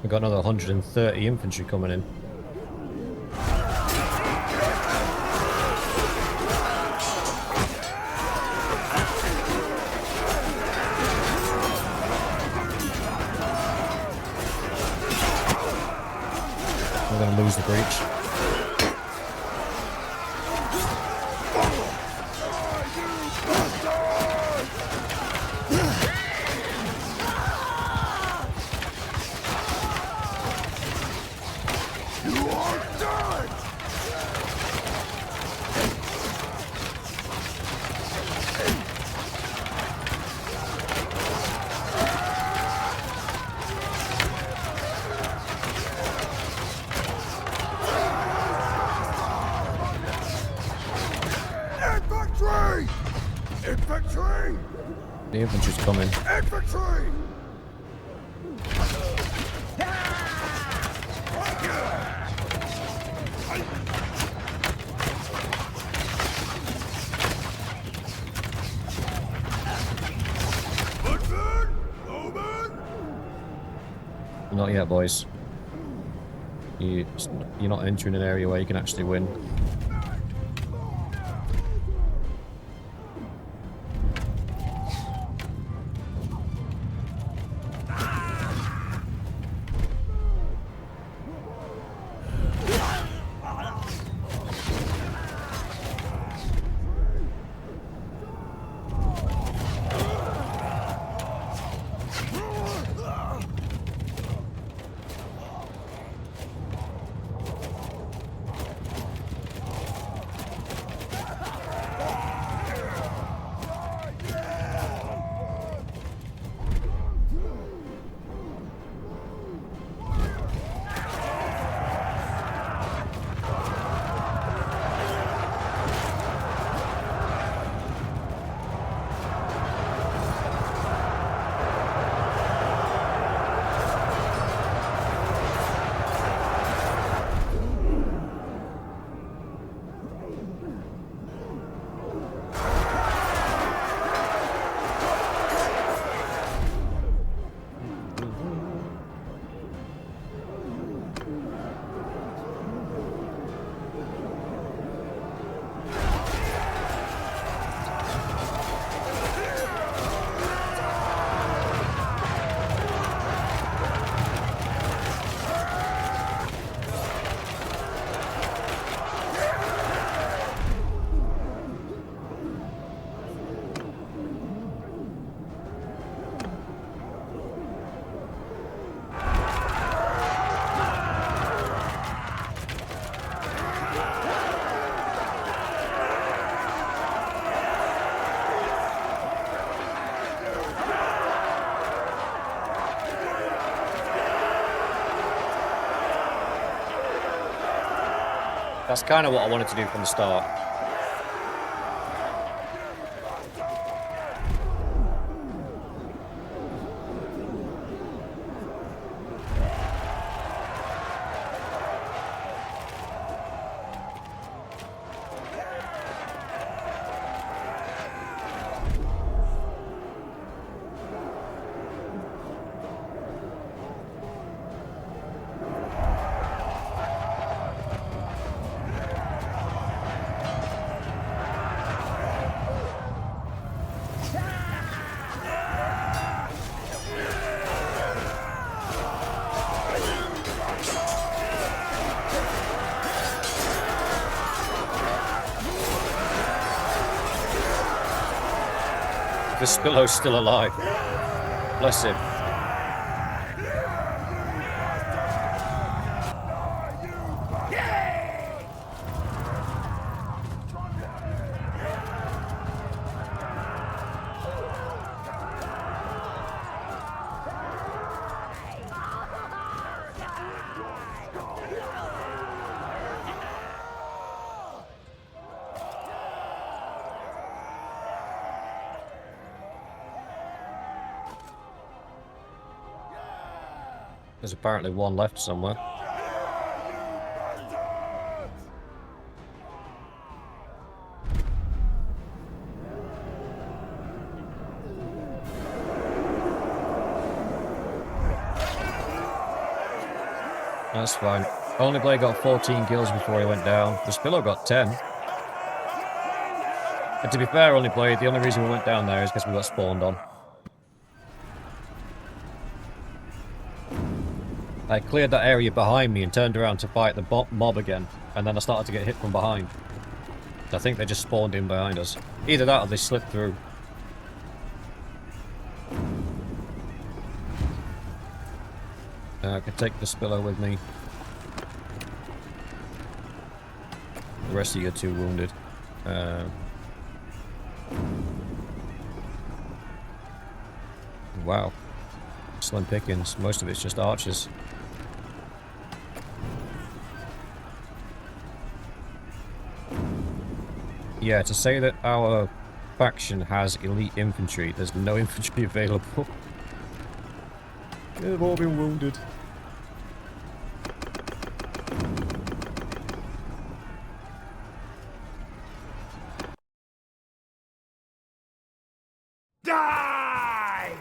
We've got another 130 infantry coming in. We're going to lose the breach. Infantry! Infantry! The infantry's coming. Infantry! Footman! Bowman! Not yet, boys. You're not entering an area where you can actually win. That's kind of what I wanted to do from the start. The Spillow's still alive. Bless him. There's apparently one left somewhere. That's fine. Only Blade got 14 kills before he went down. The Spillow got 10. And to be fair, Only Blade, the only reason we went down there is because we got spawned on. I cleared that area behind me and turned around to fight the mob again, and then I started to get hit from behind. I think they just spawned in behind us. Either that or they slipped through. I could take the Spiller with me. The rest of you are too wounded. Wow. Slim pickings. Most of it's just archers. Yeah, to say that our faction has elite infantry, there's no infantry available. They've all been wounded. Die!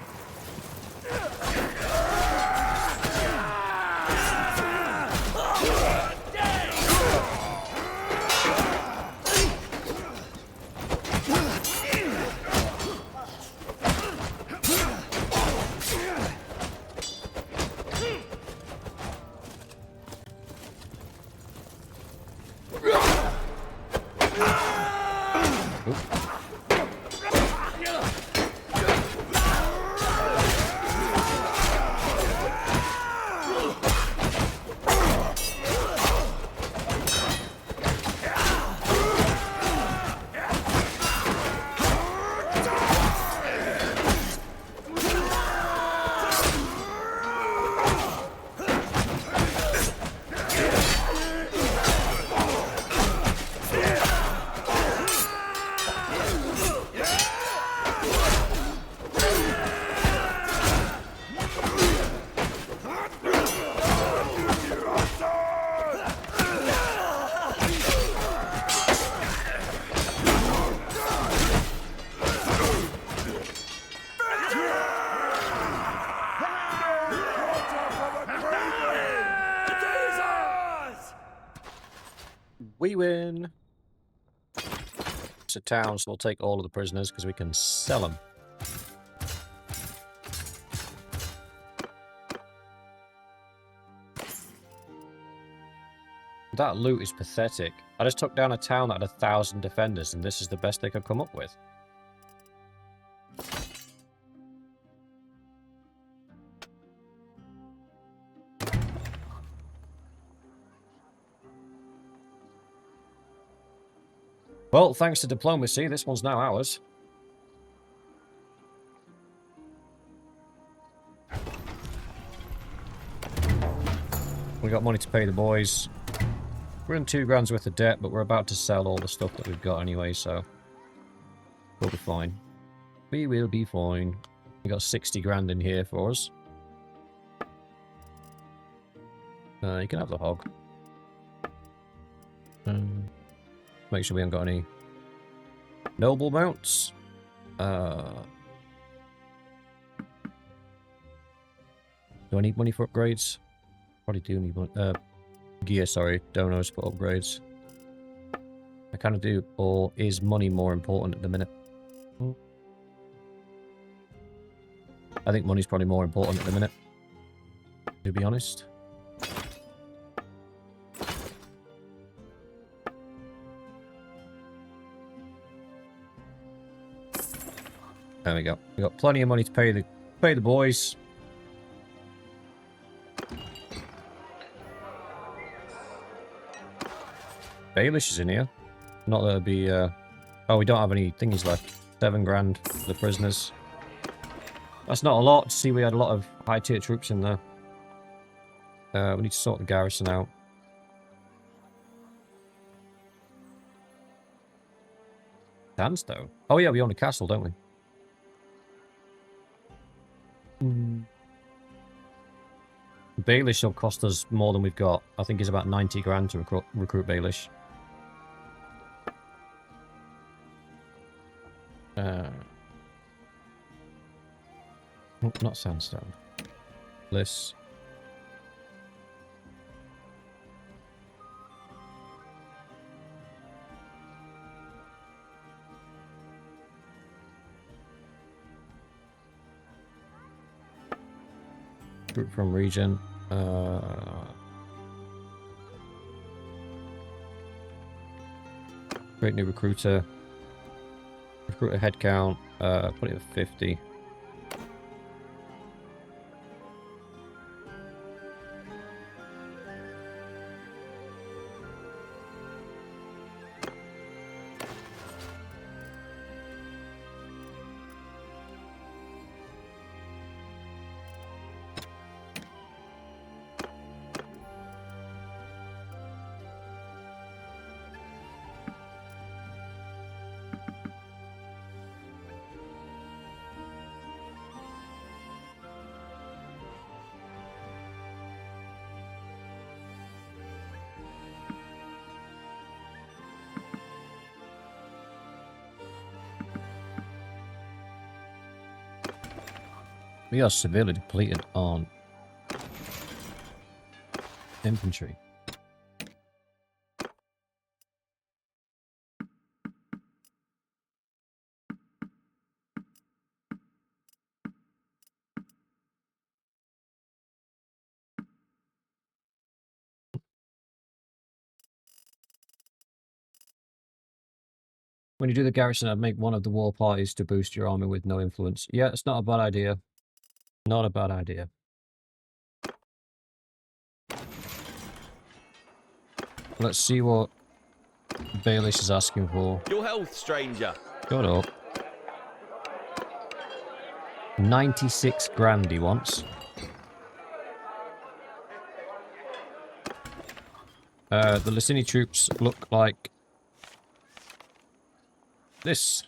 We win. It's a town, so we'll take all of the prisoners because we can sell them. That loot is pathetic. I just took down a town that had 1,000 defenders, and this is the best they could come up with. Well, thanks to diplomacy, this one's now ours. We got money to pay the boys. We're in 2 grand's worth of debt, but we're about to sell all the stuff that we've got anyway, so we'll be fine. We will be fine. We got 60 grand in here for us. You can have the hog. Make sure we haven't got any noble mounts. Do I need money for upgrades? Probably do need money. Gear, sorry. Donos for upgrades. I kind of do. Or is money more important at the minute? I think money's probably more important at the minute, to be honest. There we go. We got plenty of money to pay the boys. Baelish is in here. Not that it'd be. Oh, we don't have any thingies left. 7 grand for the prisoners. That's not a lot. See, we had a lot of high tier troops in there. We need to sort the garrison out. Sandstone. Oh yeah, we own a castle, don't we? Baelish will cost us more than we've got. I think it's about 90 grand to recruit Baelish. Not sandstone. Bliss. Group from region. Create new recruiter. Recruiter headcount. Put it at 50. We are severely depleted on infantry. When you do the garrison, I'd make one of the war parties to boost your army with no influence. Yeah, it's not a bad idea. Not a bad idea. Let's see what Baelish is asking for. Your health, stranger. Shut up. 96 grand he wants. The Lysini troops look like this.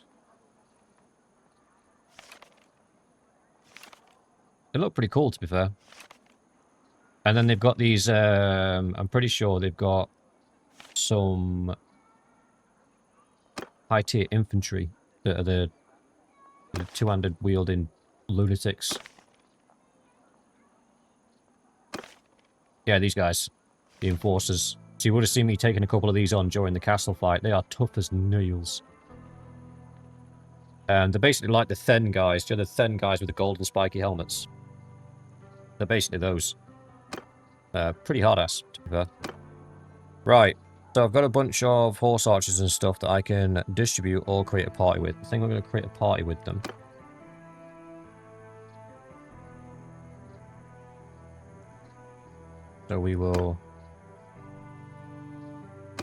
They look pretty cool, to be fair. And then they've got these, I'm pretty sure they've got some high-tier infantry that are the two-handed wielding lunatics. Yeah, these guys. The enforcers. So you would have seen me taking a couple of these on during the castle fight. They are tough as nails. And they're basically like the Then guys. Do you know the Then guys with the golden spiky helmets? They're basically those. Pretty hard-ass, to be fair. Right. So I've got a bunch of horse archers and stuff that I can distribute or create a party with. I think I'm going to create a party with them. So we will...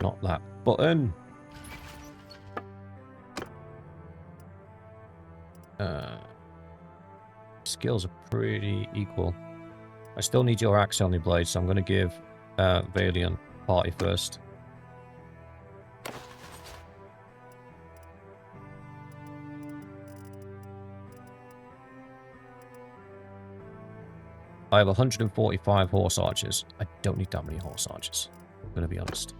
Not that button. Skills are pretty equal. I still need your axe only blade, so I'm going to give Valiant party first. I have 145 horse archers. I don't need that many horse archers. I'm going to be honest.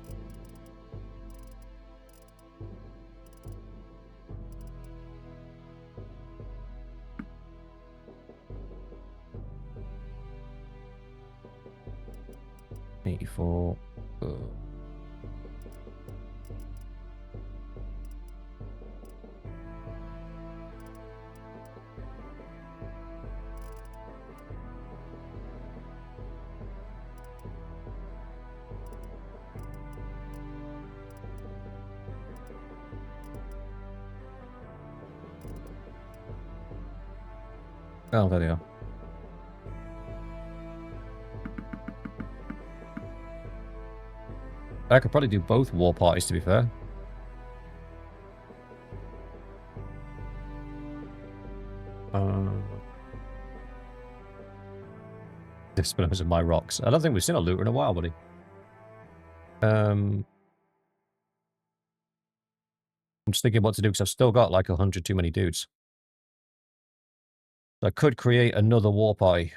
EP4. Oh, there they are. I could probably do both war parties, to be fair. Dispose of my rocks. I don't think we've seen a looter in a while, buddy. I'm just thinking what to do, because I've still got like 100 too many dudes. So I could create another war party.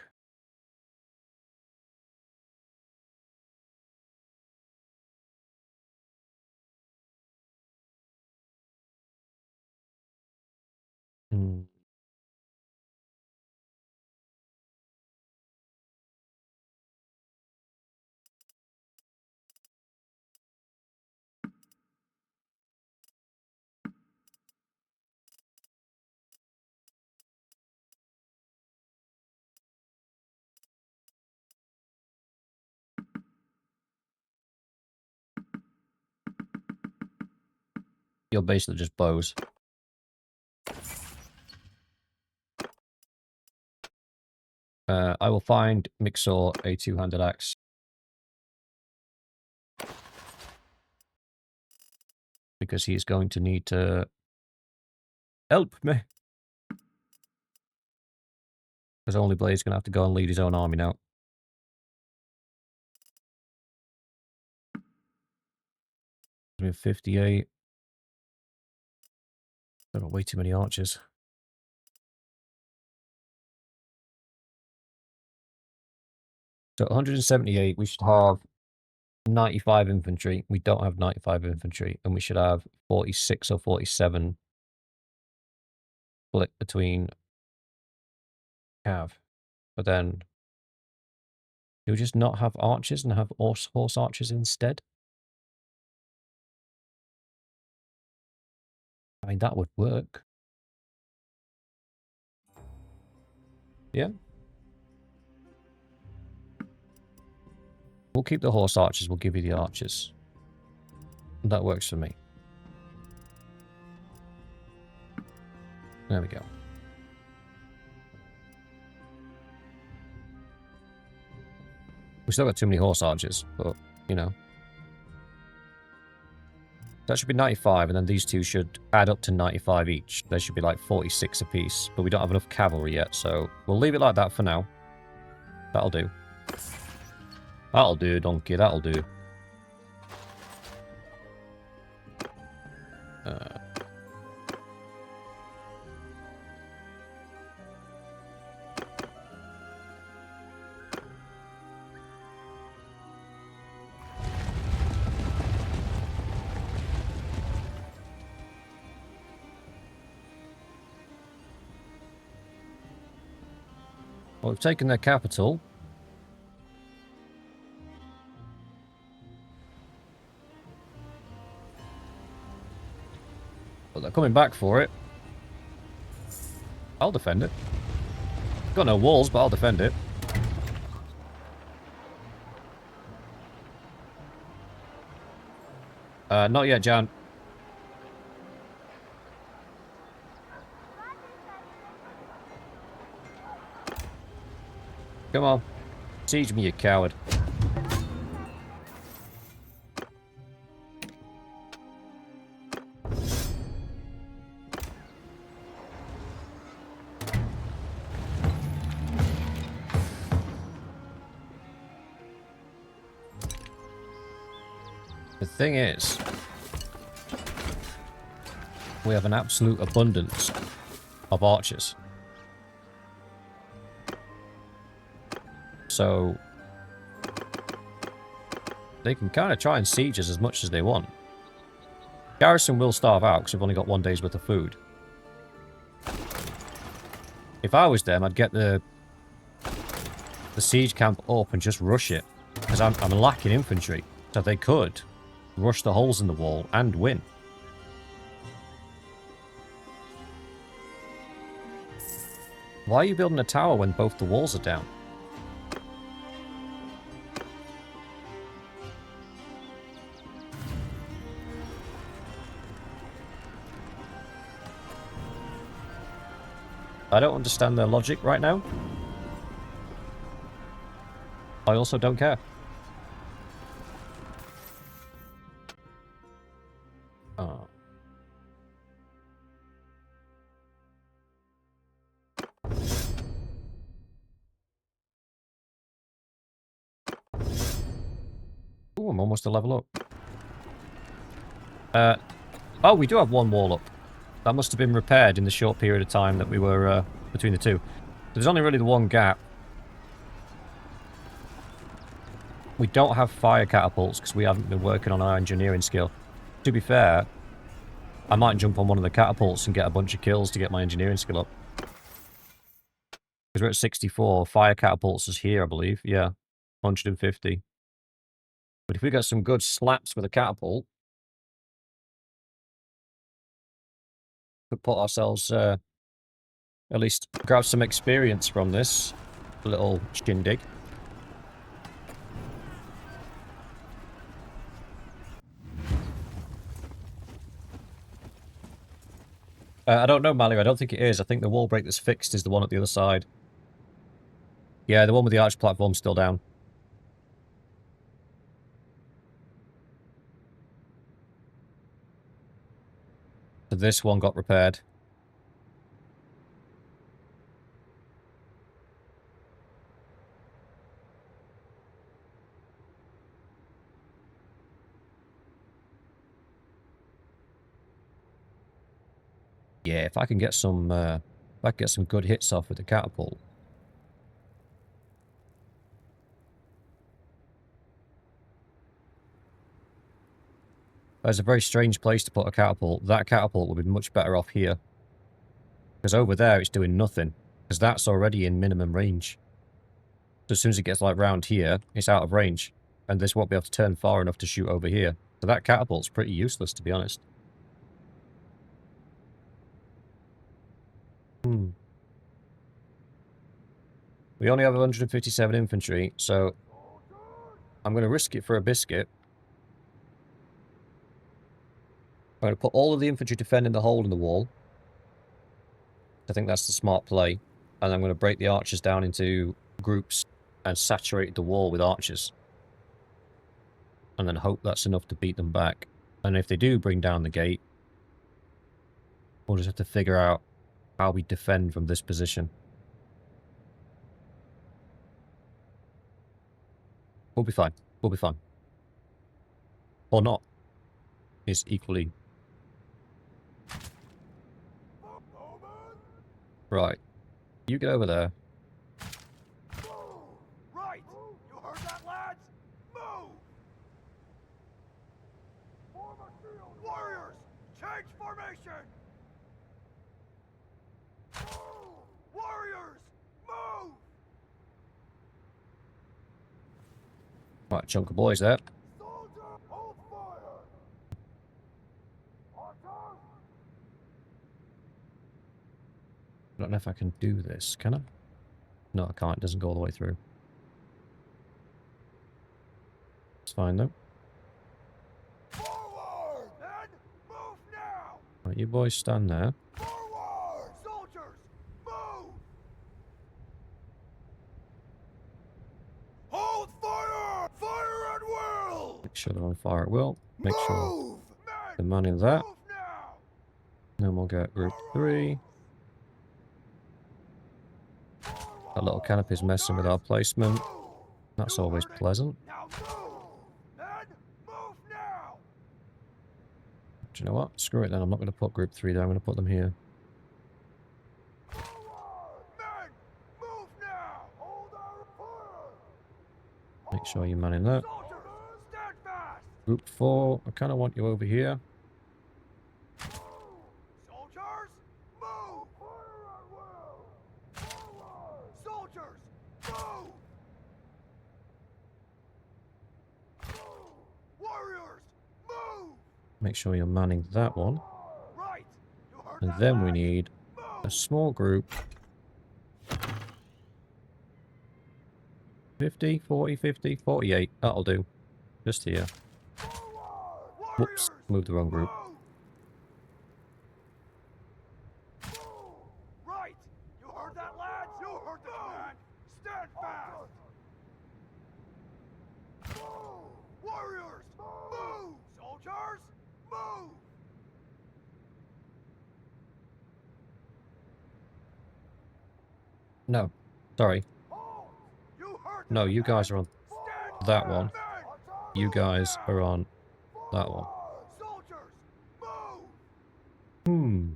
You're basically just bows. I will find Mixor a two-handed axe. Because he's going to need to help me. Because only Blade's going to have to go and lead his own army now. We have 58. I've got way too many archers. So 178, we should have 95 infantry. We don't have 95 infantry. And we should have 46 or 47 split between Cav. But then, do we just not have archers and have horse archers instead? I mean, that would work. Yeah. We'll keep the horse archers, we'll give you the archers. That works for me. There we go. We still got too many horse archers, but, you know. That should be 95, and then these two should add up to 95 each. There should be like 46 apiece, but we don't have enough cavalry yet, so we'll leave it like that for now. That'll do. That'll do, donkey, that'll do. Well, we've taken their capital. But they're coming back for it. I'll defend it. Got no walls, but I'll defend it. Not yet, Jan. Come on. Siege me, you coward. The thing is, we have an absolute abundance of archers. So they can kind of try and siege us as much as they want. Garrison will starve out because we've only got 1 day's worth of food. If I was them, I'd get the siege camp up and just rush it. Because I'm lacking infantry. So they could rush the holes in the wall and win. Why are you building a tower when both the walls are down? I don't understand their logic right now. I also don't care. Oh. Ooh, I'm almost a level up. Oh, we do have one wall up. That must have been repaired in the short period of time that we were between the two. There's only really the one gap. We don't have fire catapults because we haven't been working on our engineering skill. To be fair, I might jump on one of the catapults and get a bunch of kills to get my engineering skill up. Because we're at 64. Fire catapults is here, I believe. Yeah, 150. But if we get some good slaps with a catapult, could put ourselves, at least grab some experience from this little shindig. I don't know, Malio. I don't think it is. I think the wall break that's fixed is the one at the other side. Yeah, the one with the arch platform's still down. So this one got repaired. Yeah, if I can get some, good hits off with the catapult. There's a very strange place to put a catapult. That catapult would be much better off here. Because over there, it's doing nothing. Because that's already in minimum range. So as soon as it gets like round here, it's out of range. And this won't be able to turn far enough to shoot over here. So that catapult's pretty useless, to be honest. We only have 157 infantry, so I'm going to risk it for a biscuit. I'm going to put all of the infantry defending the hole in the wall. I think that's the smart play. And I'm going to break the archers down into groups and saturate the wall with archers. And then hope that's enough to beat them back. And if they do bring down the gate, we'll just have to figure out how we defend from this position. We'll be fine. We'll be fine. Or not. Is equally. Right. You get over there. Right! You heard that, lads? Move! Form a shield! Warriors! Change formation! Warriors! Move! Right, chunk of boys there. Soldier, hold fire! Archer! I don't know if I can do this, can I? No, I can't. It doesn't go all the way through. It's fine, though. Forward! Men, move now! Right, you boys stand there. Forward! Soldiers, move! Hold fire! Fire at will! Make sure they're on fire at will. Make sure Move! they're Men, manning that. move now! Then we'll get group 3. That little canopy's messing with our placement. That's always pleasant. Now move! Men, move now! Do you know what? Screw it then. I'm not going to put group 3 there. I'm going to put them here. Forward! Men, move now! Hold our fire! Make sure you're manning that. Soldiers, stand fast! Group 4, I kind of want you over here. Soldiers, move! Fire at will! Forward! Soldiers, move! Warriors, move! Make sure you're manning that one. Right! You heard And that, then we lads? need a small group. 50, 40, 50, 48. That'll do. Just here. Whoops. Moved the wrong group. Right! You heard that, lads? You heard the command! Stand fast! Warriors, move! Soldiers, move! No. Sorry. Hold! You heard the No, you command. guys are on Stand that fast, one. men! You guys are on that one. Soldiers, move! Hmm.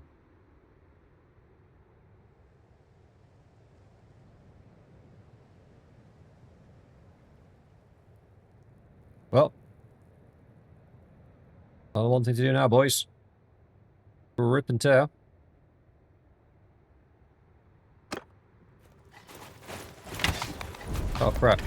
Well. Only one thing to do now, boys. Rip and tear. Oh, crap.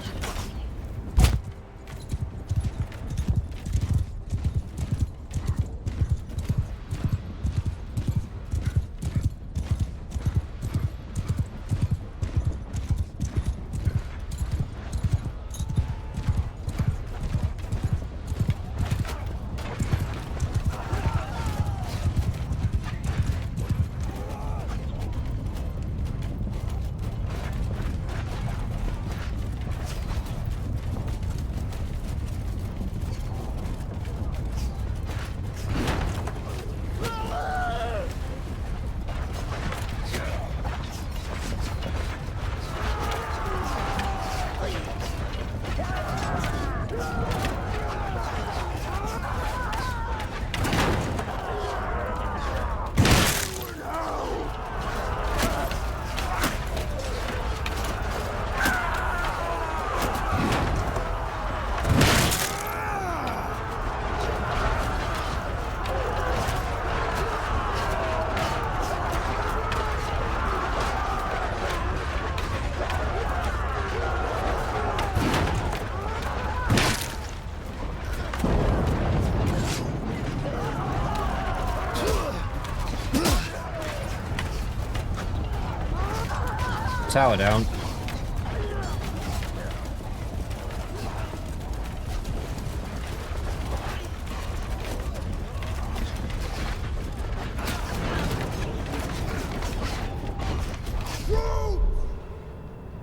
tower down.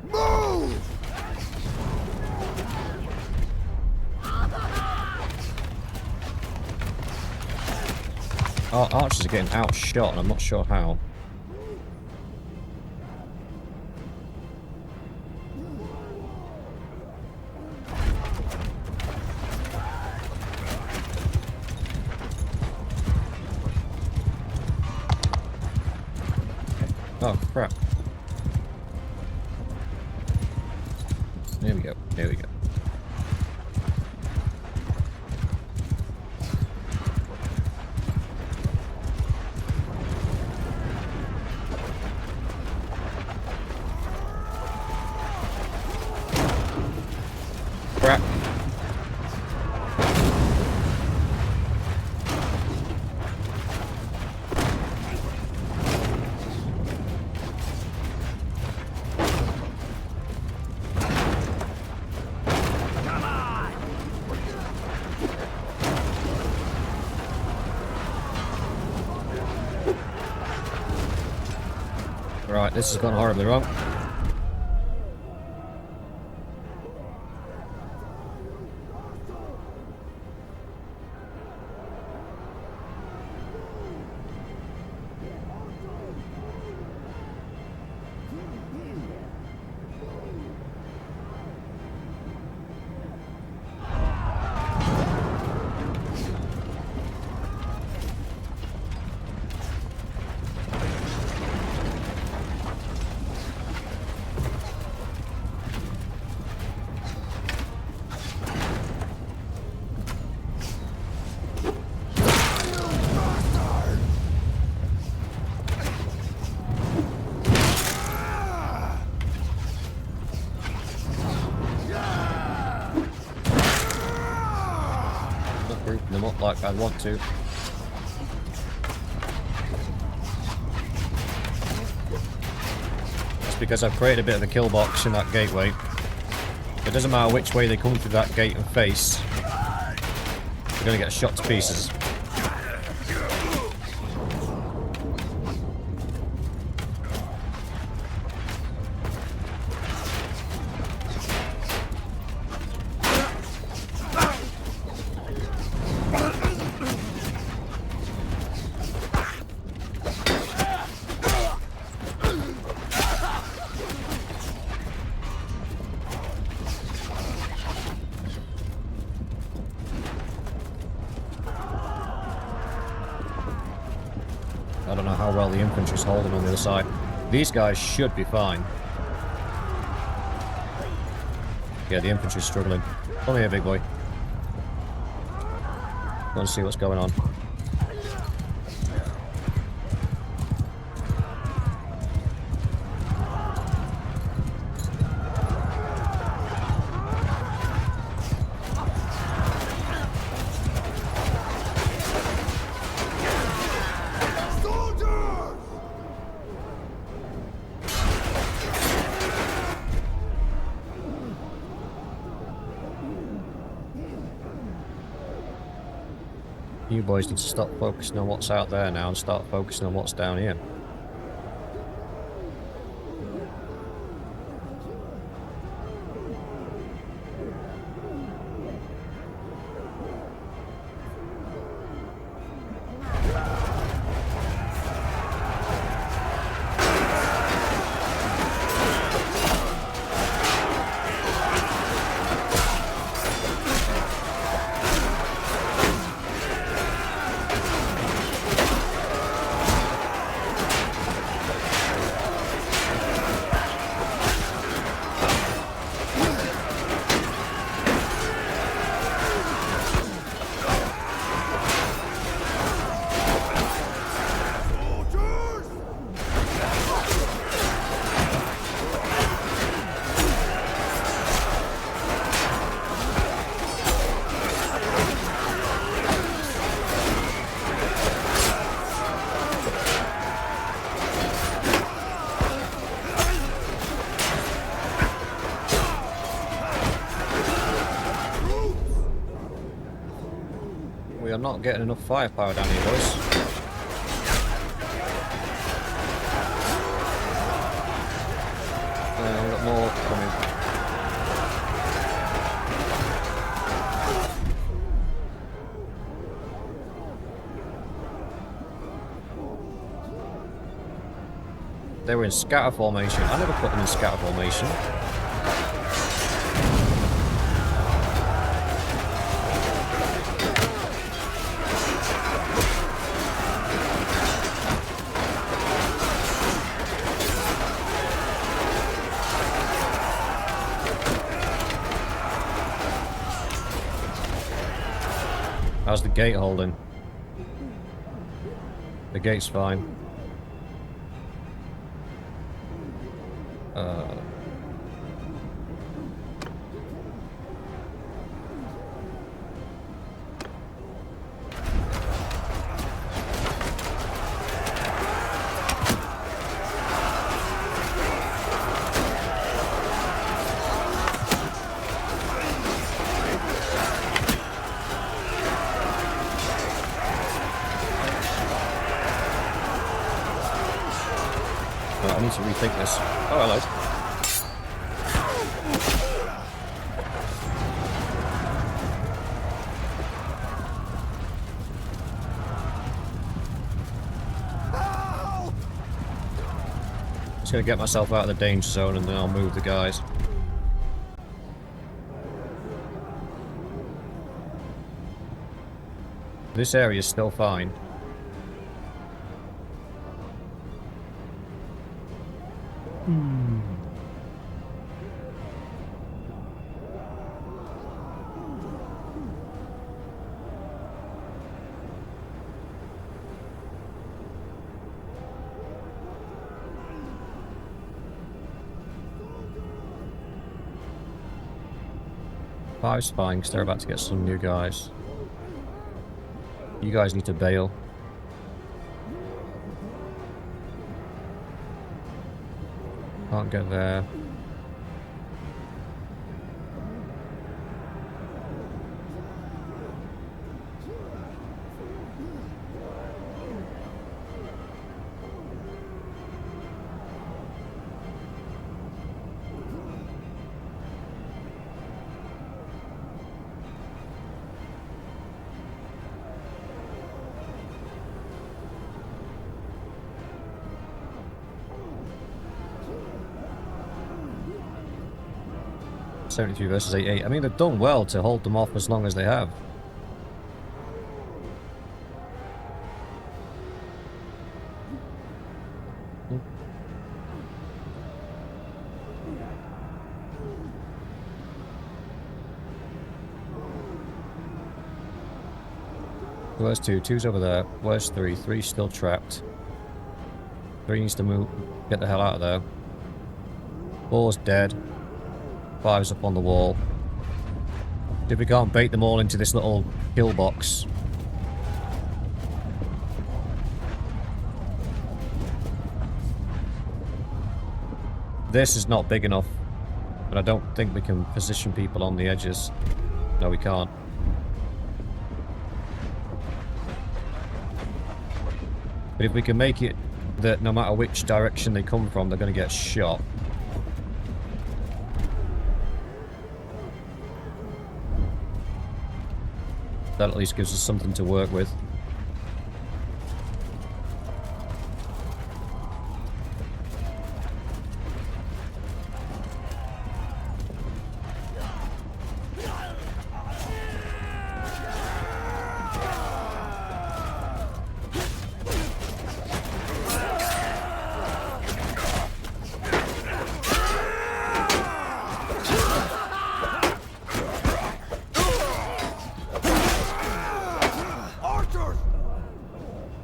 Move! Our archers are getting outshot, and I'm not sure how. Oh, crap. There we go. There we go. Crap. Right, this has gone horribly wrong. Not grouping them up like I want to. That's because I've created a bit of a kill box in that gateway. It doesn't matter which way they come through that gate and face, they're going to get shot to pieces. I don't know how well the infantry's holding on the other side. These guys should be fine. Yeah, the infantry's struggling. Come here, big boy. Go and see what's going on. You boys need to stop focusing on what's out there now and start focusing on what's down here. not getting enough firepower down here, boys. We've got more coming. They were in scatter formation. I never put them in scatter formation. How's the gate holding? The gate's fine. I need to rethink this. Oh, hello. Just gonna get myself out of the danger zone and then I'll move the guys. This area is still fine. Five's fine because they're about to get some new guys. You guys need to bail. Can't get there. $73 versus 88. I mean, they've done well to hold them off as long as they have. Where's two? Two's over there. Where's three? Three's still trapped. Three needs to move. Get the hell out of there. Four's dead. Five's up on the wall. If we can't bait them all into this little kill box. This is not big enough. But I don't think we can position people on the edges. No, we can't. But if we can make it that no matter which direction they come from, they're going to get shot. That at least gives us something to work with.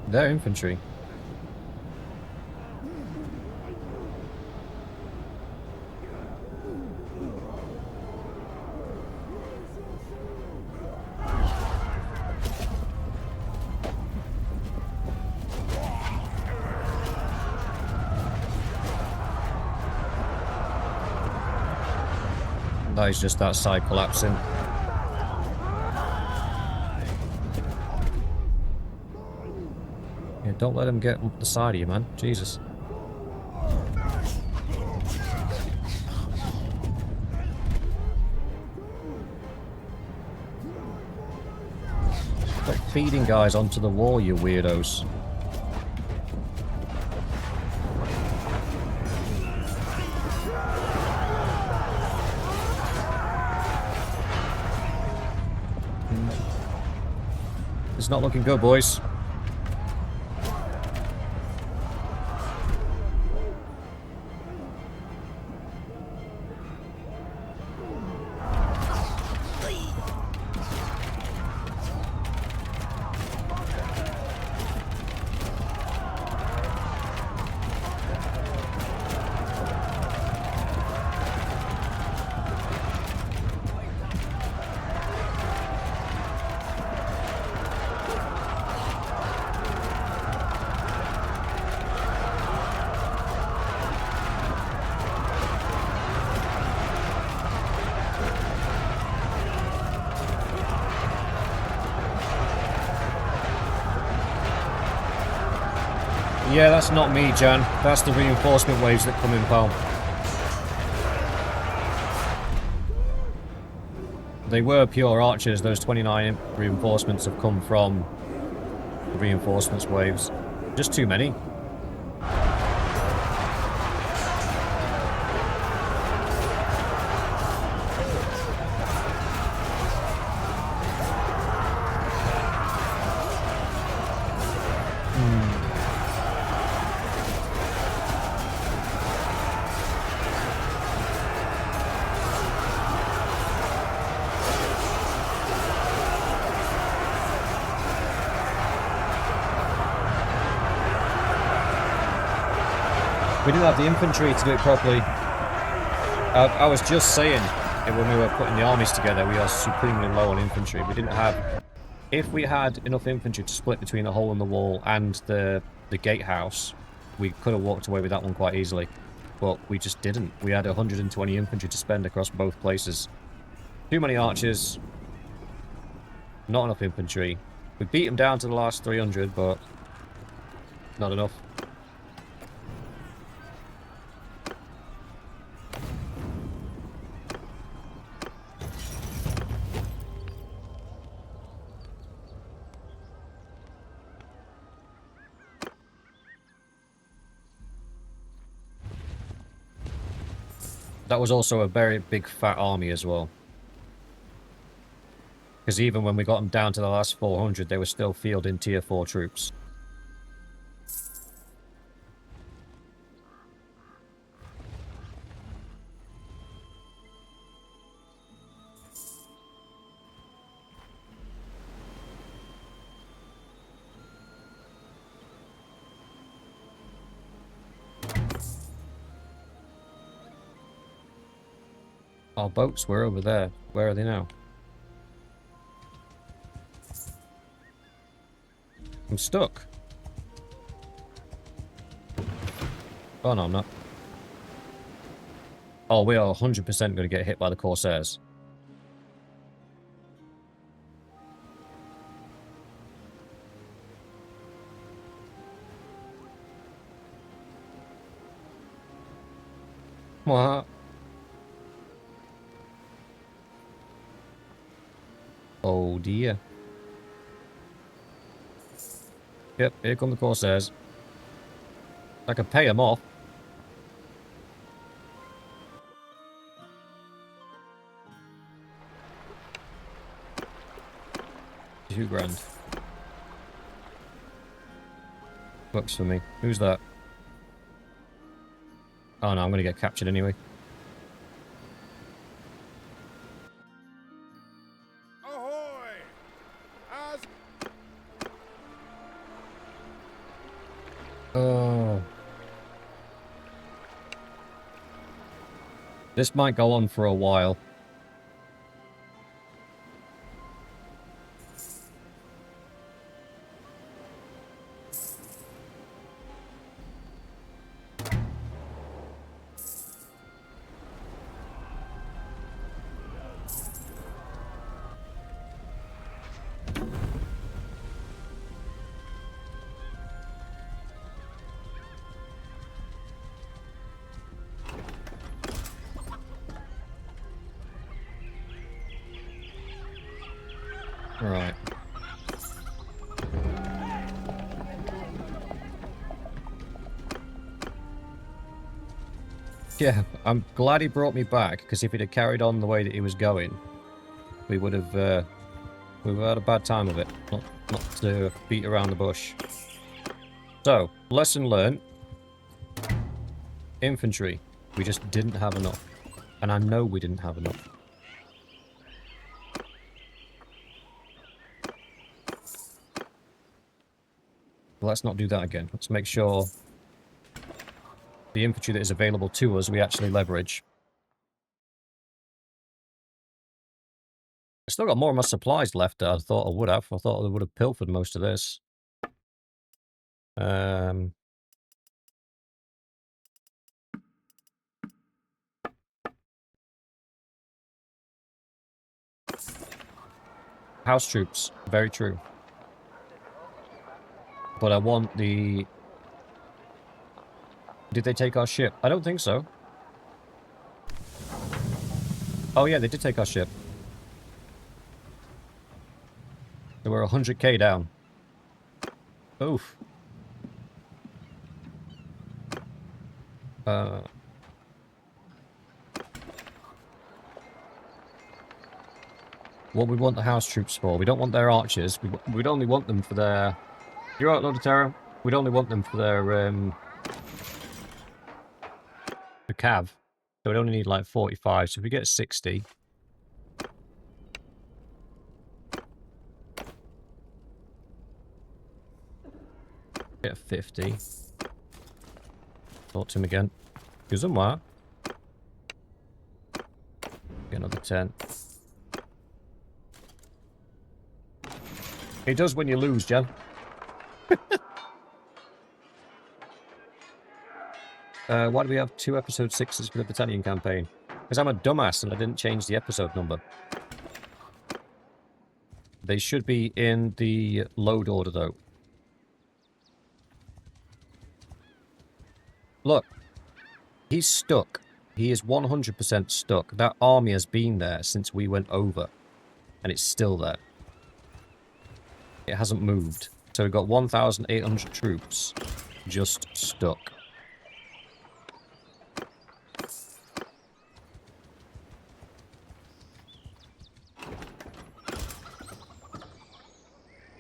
They're infantry. That is just that side collapsing. Don't let them get up the side of you, man. Jesus. Stop feeding guys onto the wall, you weirdos. It's not looking good, boys. Yeah, that's not me, Jan. That's the reinforcement waves that come in, pal. They were pure archers. Those 29 reinforcements have come from the reinforcements waves. Just too many. We didn't have the infantry to do it properly. I was just saying when we were putting the armies together, we are supremely low on infantry. We didn't have... If we had enough infantry to split between the hole in the wall and the gatehouse, we could have walked away with that one quite easily. But we just didn't. We had 120 infantry to spend across both places. Too many archers. Not enough infantry. We beat them down to the last 300, but not enough. That was also a very big fat army as well. Because even when we got them down to the last 400, they were still fielding tier 4 troops. Our boats were over there. Where are they now? I'm stuck. Oh no, I'm not. Oh, we are 100% going to get hit by the Corsairs. What? Oh dear. Yep, here come the Corsairs. I can pay them off. $2,000. Works for me. Who's that? Oh no, I'm gonna get captured anyway. Ahoy! As Oh. This might go on for a while. Right. Yeah, I'm glad he brought me back, because if he'd have carried on the way that he was going, we would have had a bad time of it. Not to beat around the bush. So, lesson learned. Infantry. We just didn't have enough. And I know we didn't have enough. Well, let's not do that again. Let's make sure the infantry that is available to us, we actually leverage. I still got more of my supplies left than I thought I would have. I thought I would have pilfered most of this. House troops. Very true. But I want the... Did they take our ship? I don't think so. Oh yeah, they did take our ship. They were 100k down. Oof. What we want the house troops for? We don't want their archers. We'd only want them for their... You're right, Lord of Terror. We'd only want them for their, the cav. So we'd only need like 45. So if we get 60... Get 50. Talk to him again. Kuzumwa. Get another 10. It does when you lose, Jen. Why do we have 2 episode 6s for the Battalion campaign? Because I'm a dumbass and I didn't change the episode number. They should be in the load order, though. Look. He's stuck. He is 100% stuck. That army has been there since we went over. And it's still there. It hasn't moved. So we've got 1,800 troops just stuck.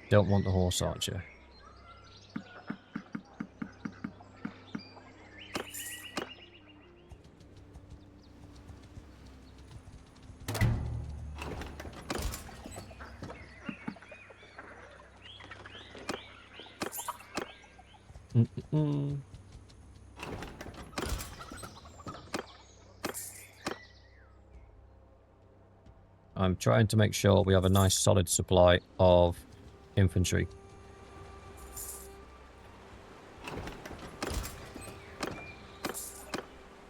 Don't want the horse archer. I'm trying to make sure we have a nice solid supply of infantry.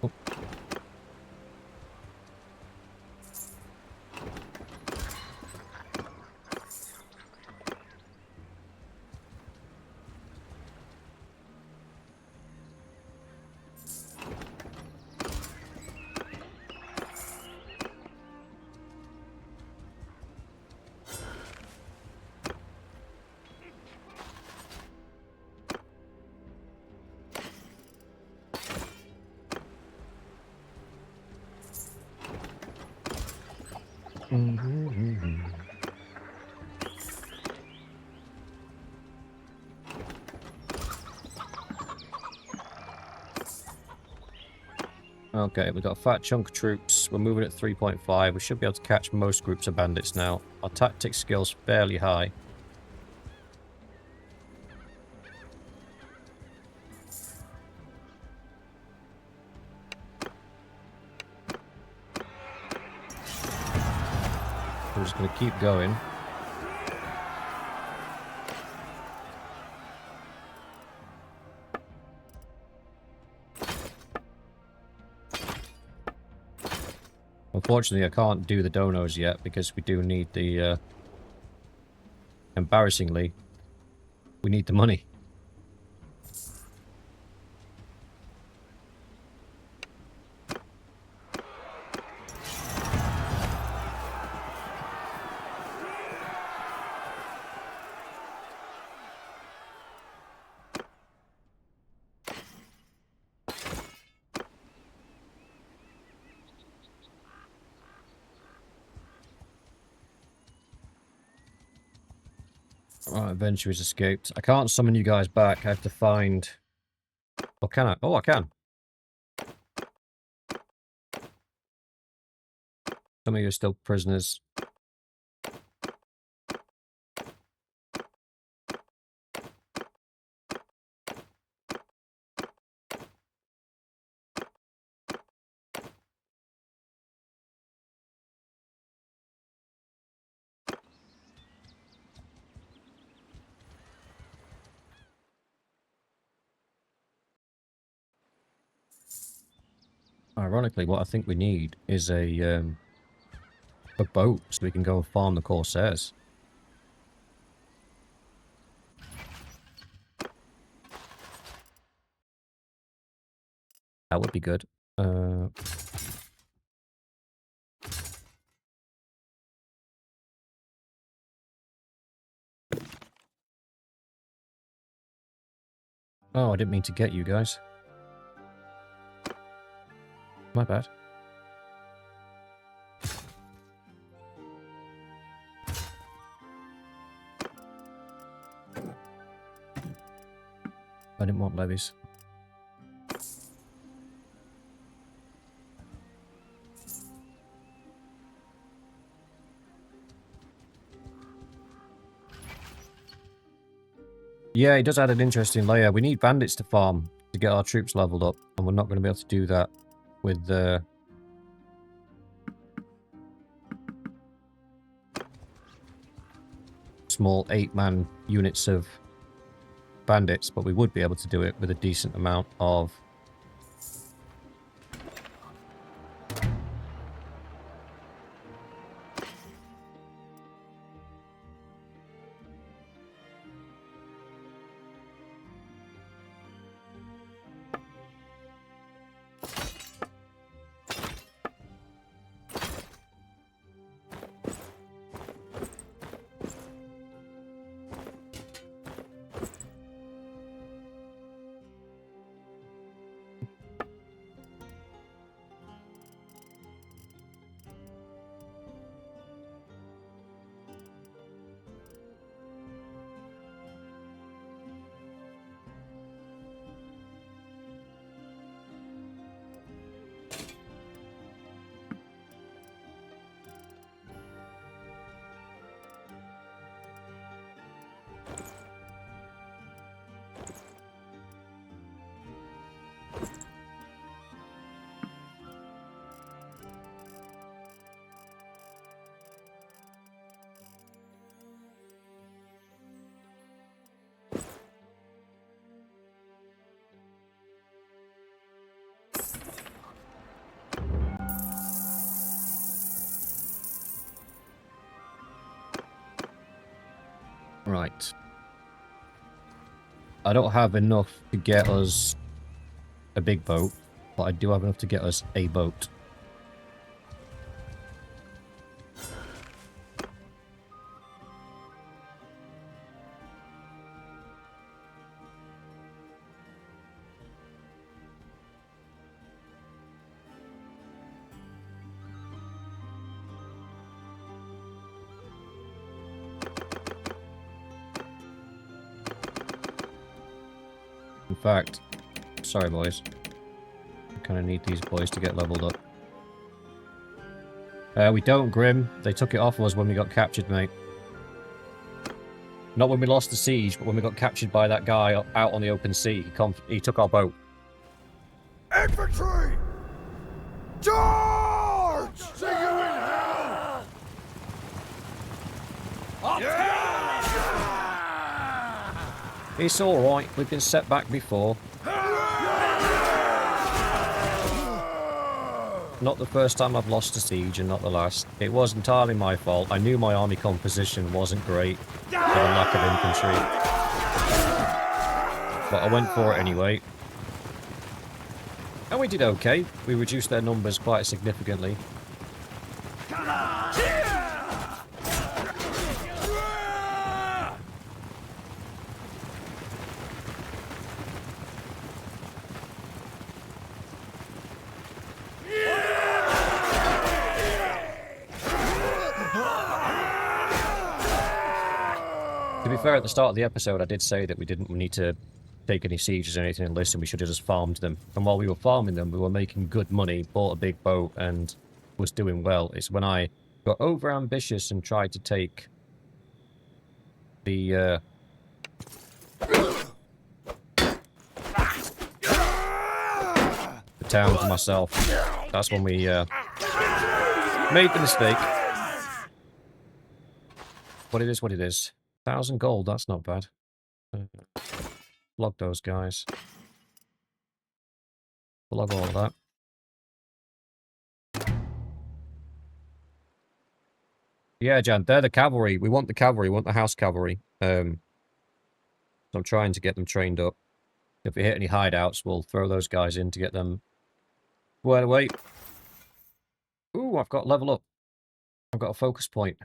Oh. Okay, we've got a fat chunk of troops. We're moving at 3.5. We should be able to catch most groups of bandits now. Our tactics skill's fairly high. We're just going to keep going. Unfortunately, I can't do the donos yet because we do need the, embarrassingly, we need the money. Right, adventurers escaped. I can't summon you guys back. I have to find... Or can I? Oh, I can. Some of you are still prisoners. Ironically, what I think we need is a boat so we can go and farm the Corsairs. That would be good. Oh, I didn't mean to get you guys. My bad. I didn't want levies. Yeah, it does add an interesting layer. We need bandits to farm to get our troops leveled up, and we're not going to be able to do that with the... small 8-man units of bandits, but we would be able to do it with a decent amount of... Right. I don't have enough to get us a big boat, but I do have enough to get us a boat. In fact, sorry boys, I kind of need these boys to get leveled up. We don't, Grim. They took it off us when we got captured, mate. Not when we lost the siege, but when we got captured by that guy out on the open sea. He took our boat. Infantry! Charge! See you in hell! It's alright, we've been set back before. Not the first time I've lost a siege, and not the last. It was entirely my fault. I knew my army composition wasn't great, with a lack of infantry. But I went for it anyway. And we did okay. We reduced their numbers quite significantly. To be fair, fair, at the start of the episode, I did say that we didn't need to take any sieges or anything and listen. We should have just farmed them. And while we were farming them, we were making good money, bought a big boat, and was doing well. It's when I got over ambitious and tried to take the town for myself. That's when we made the mistake. But it is what it is. 1,000 gold, that's not bad. Log those guys. Log all of that. Yeah, Jan, they're the cavalry. We want the cavalry. We want the house cavalry. So I'm trying to get them trained up. If we hit any hideouts, we'll throw those guys in to get them squared away. Ooh, I've got level up. I've got a focus point.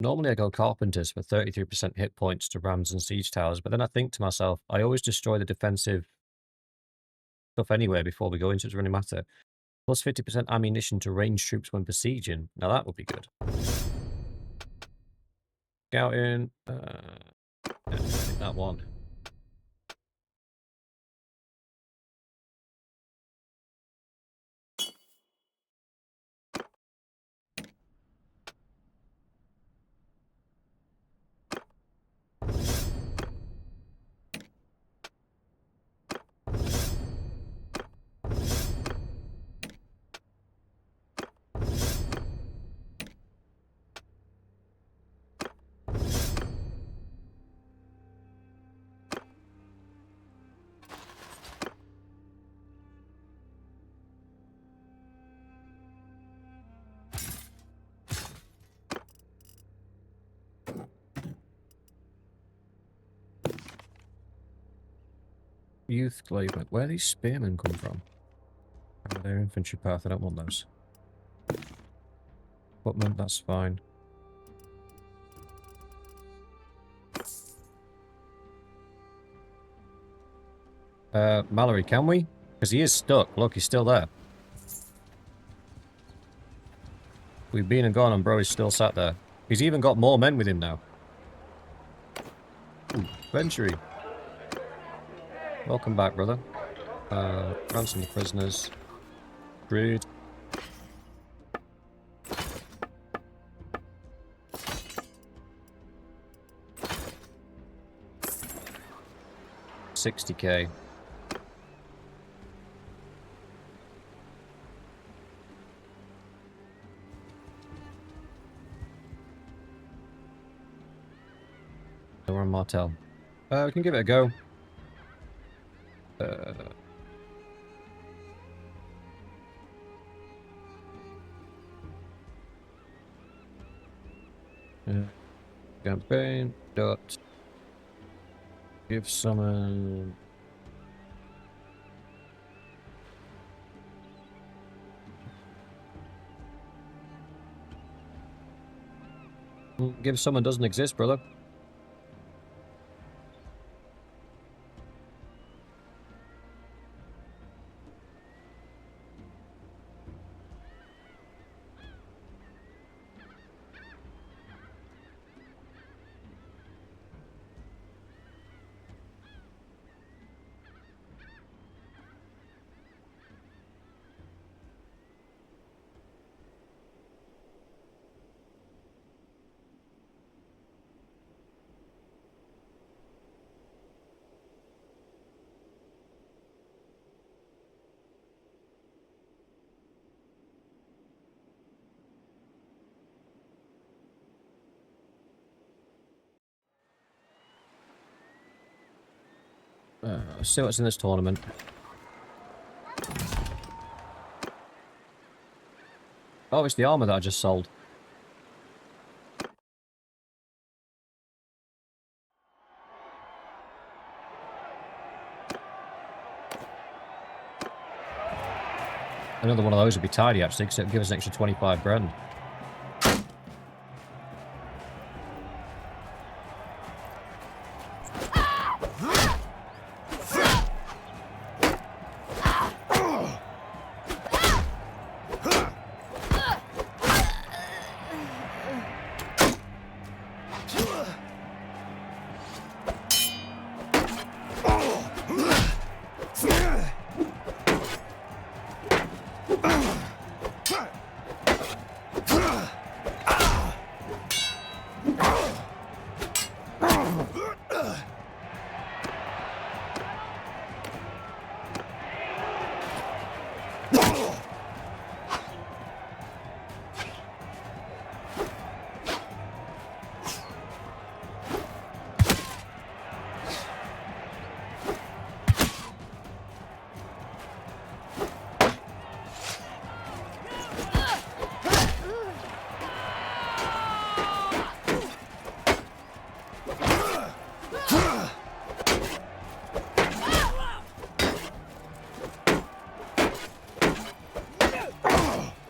Normally I go carpenters for 33% hit points to rams and siege towers, but then I think to myself, I always destroy the defensive stuff anyway before we go into it, doesn't really matter. Plus 50% ammunition to ranged troops when besieging. Now that would be good. Scouting. Yeah, take that one. Youth Glaive. Where do these spearmen come from? Oh, they're infantry path. I don't want those. Equipment, that's fine. Mallory, can we? Because he is stuck. Look, he's still there. We've been and gone and bro is still sat there. He's even got more men with him now. Ooh, Venturi. Welcome back, brother. Ransom the prisoners. Rude. $60K. We're on Martel. We can give it a go. Campaign dot give summon give summon doesn't exist, brother. Let's see what's in this tournament. Oh, it's the armor that I just sold. Another one of those would be tidy, actually, because it would give us an extra 25 grand.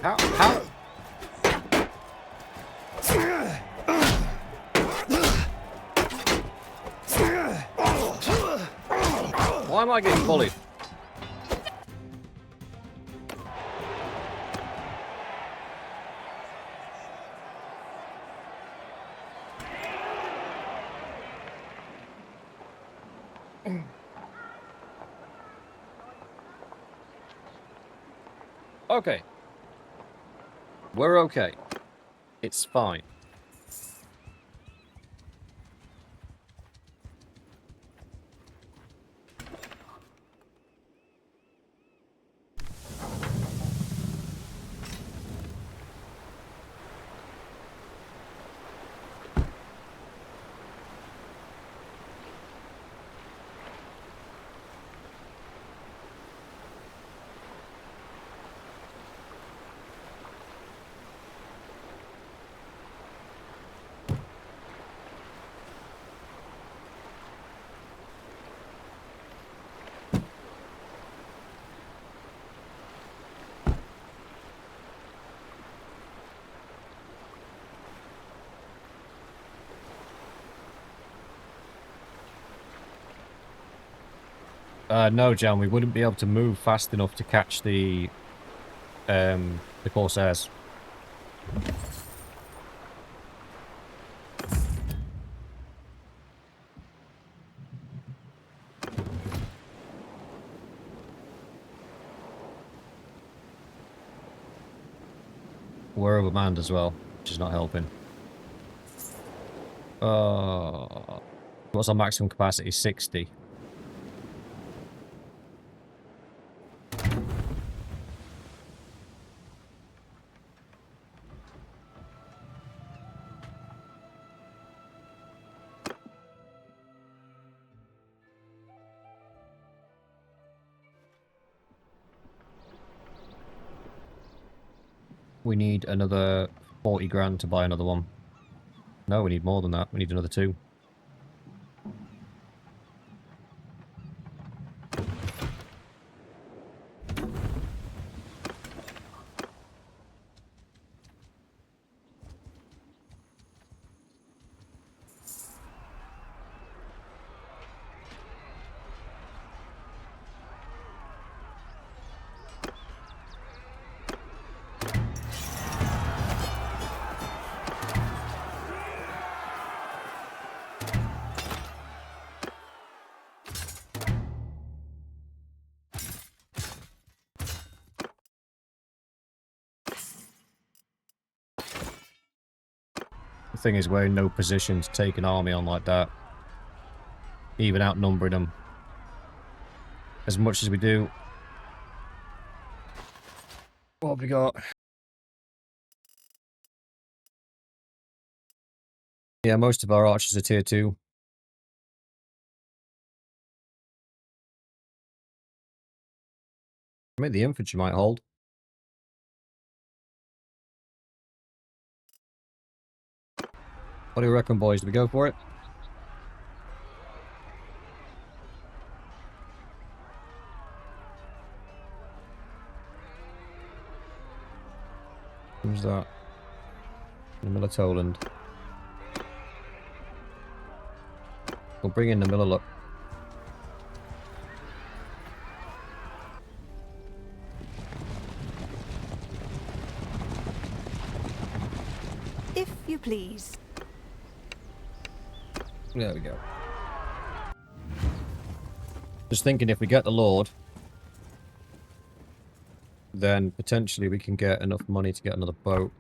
How? Why am I getting bullied? Okay. We're okay. It's fine. No, Jan, we wouldn't be able to move fast enough to catch the Corsairs. We're overmanned as well, which is not helping. What's our maximum capacity? 60. We need another 40 grand to buy another one. No, we need more than that. We need another 2. The thing is, we're in no position to take an army on like that. Even outnumbering them. As much as we do. What have we got? Yeah, most of our archers are tier 2. I mean, the infantry might hold. What do you reckon, boys? Do we go for it? Who's that? In the middle of Toland. We'll bring in the Miller look. If you please. There we go. Just thinking, if we get the Lord, then potentially we can get enough money to get another boat.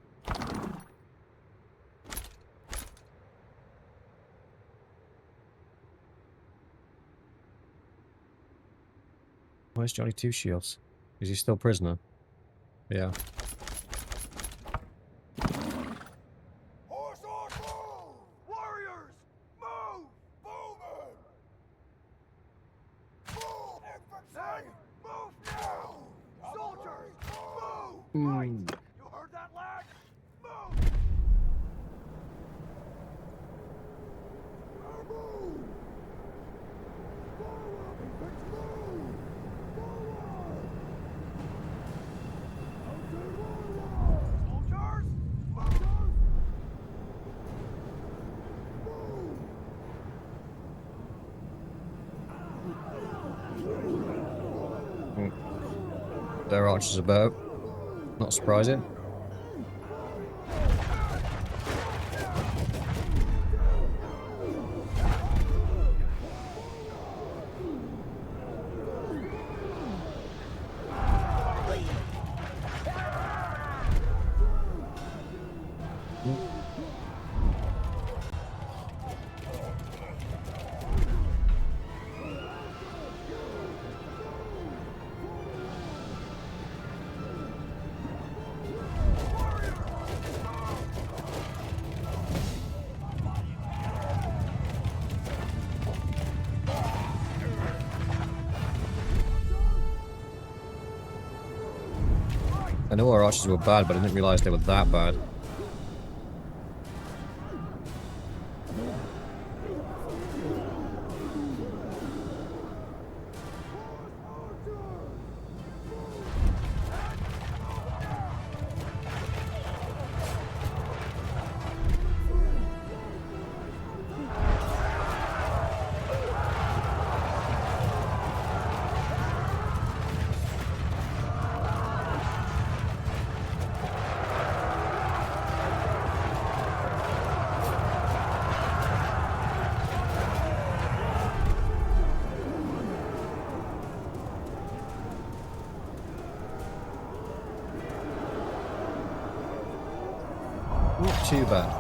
Where's Johnny Two Shields? Is he still prisoner? Yeah. Horse, horse, move! Warriors, move! Bowmen! Move! Infantry, move now! Soldiers, move! Right! You heard that, lad? Move! Now move! Forward! Infantry, move! Forward! Soldiers, move! Their archers are better. Not surprising. I know our archers were bad, but I didn't realize they were that bad. Not too bad.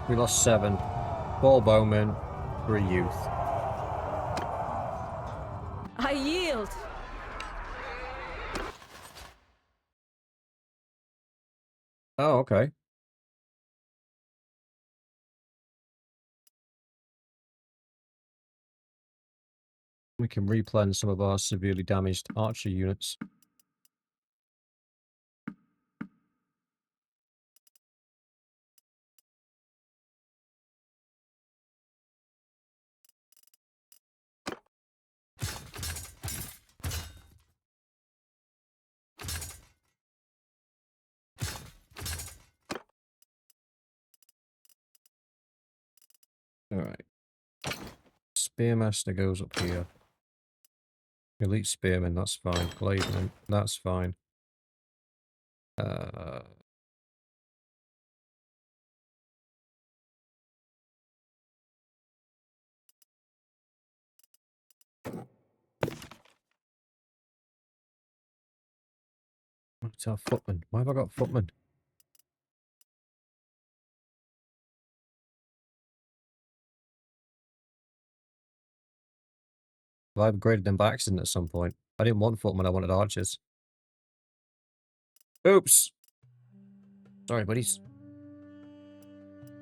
We lost 7. 4 bowmen, 3 youth. I yield. Oh, okay. We can replan some of our severely damaged archer units. Alright. Spearmaster goes up here. Elite Spearman, that's fine. Glademan, that's fine. What's our footman? Why have I got footman? Have I upgraded them by accident at some point? I didn't want footmen, I wanted archers. Oops! Sorry, buddies.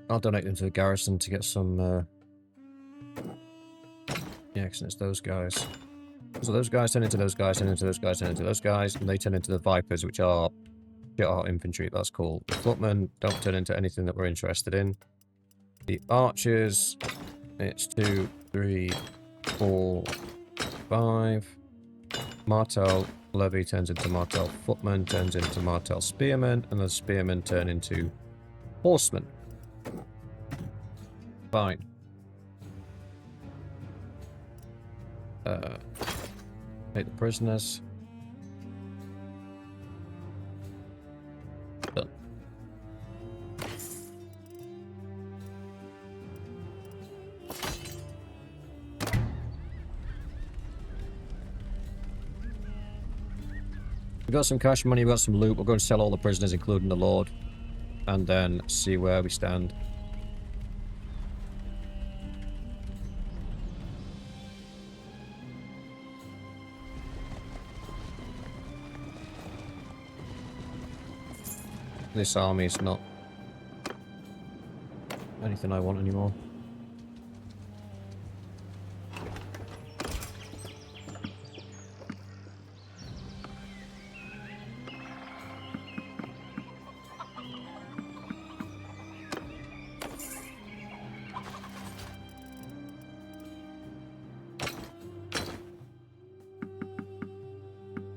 I'll donate them to the garrison to get some, yeah, because it's those guys. So those guys turn into those guys, turn into those guys, turn into those guys, and they turn into the Vipers, which are infantry. That's cool. The footmen don't turn into anything that we're interested in. The archers, it's 2, 3, 4, 5. Martel Levy turns into Martel Footman, turns into Martel Spearman, and the Spearmen turn into Horsemen. Fine. Take the prisoners. Done. got some cash money, we got some loot. We'll go and sell all the prisoners, including the Lord. And then see where we stand. This army is not anything I want anymore.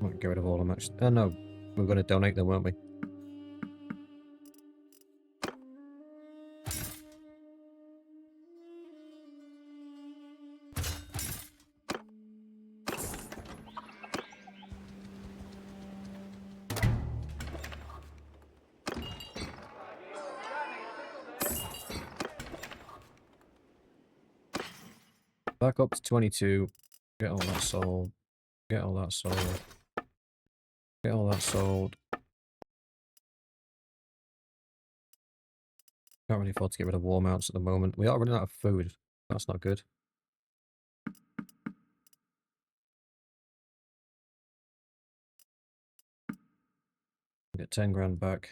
Might get rid of all of them actually. Oh no, we were going to donate them, weren't we? Back up to 22. Get all that sold. Get all that sold. Get all that sold. Can't really afford to get rid of war mounts at the moment. We are running out of food. That's not good. Get 10 grand back.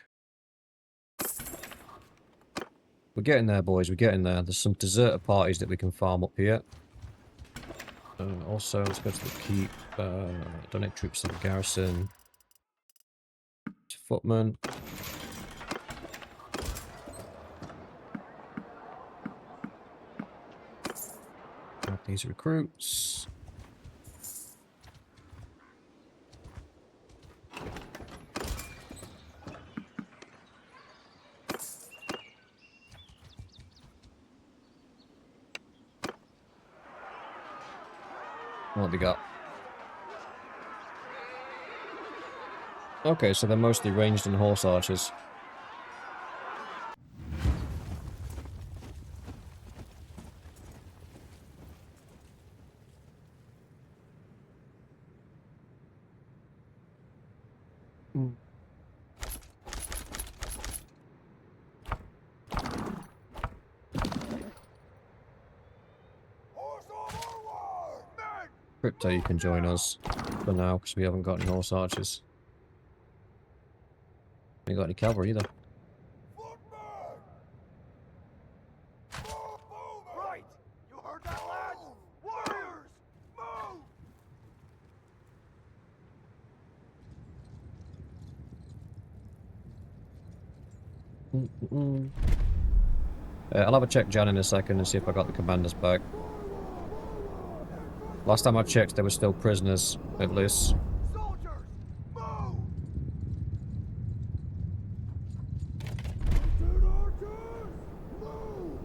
We're getting there, boys. We're getting there. There's some deserter parties that we can farm up here. Also, let's go to the keep. Donate troops to the garrison. Footman. Grab these recruits. What have we got? Okay, so they're mostly ranged and horse archers. Crypto, you can join us for now, because we haven't got any horse archers. We ain't got any cavalry either. Right! You heard that, lads? Warriors! Move! I'll have a check Jan in a second and see if I got the commanders back. Last time I checked, there were still prisoners at least. Soldiers! Move! Warriors! Move!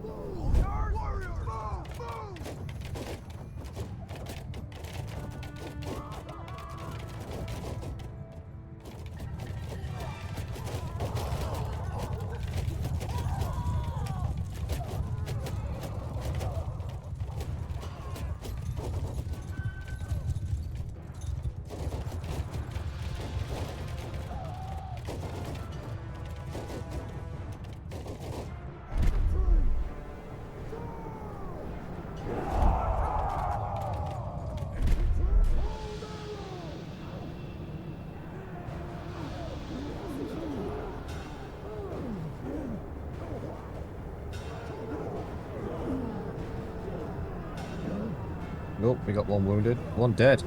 Nope, we got one wounded, one dead.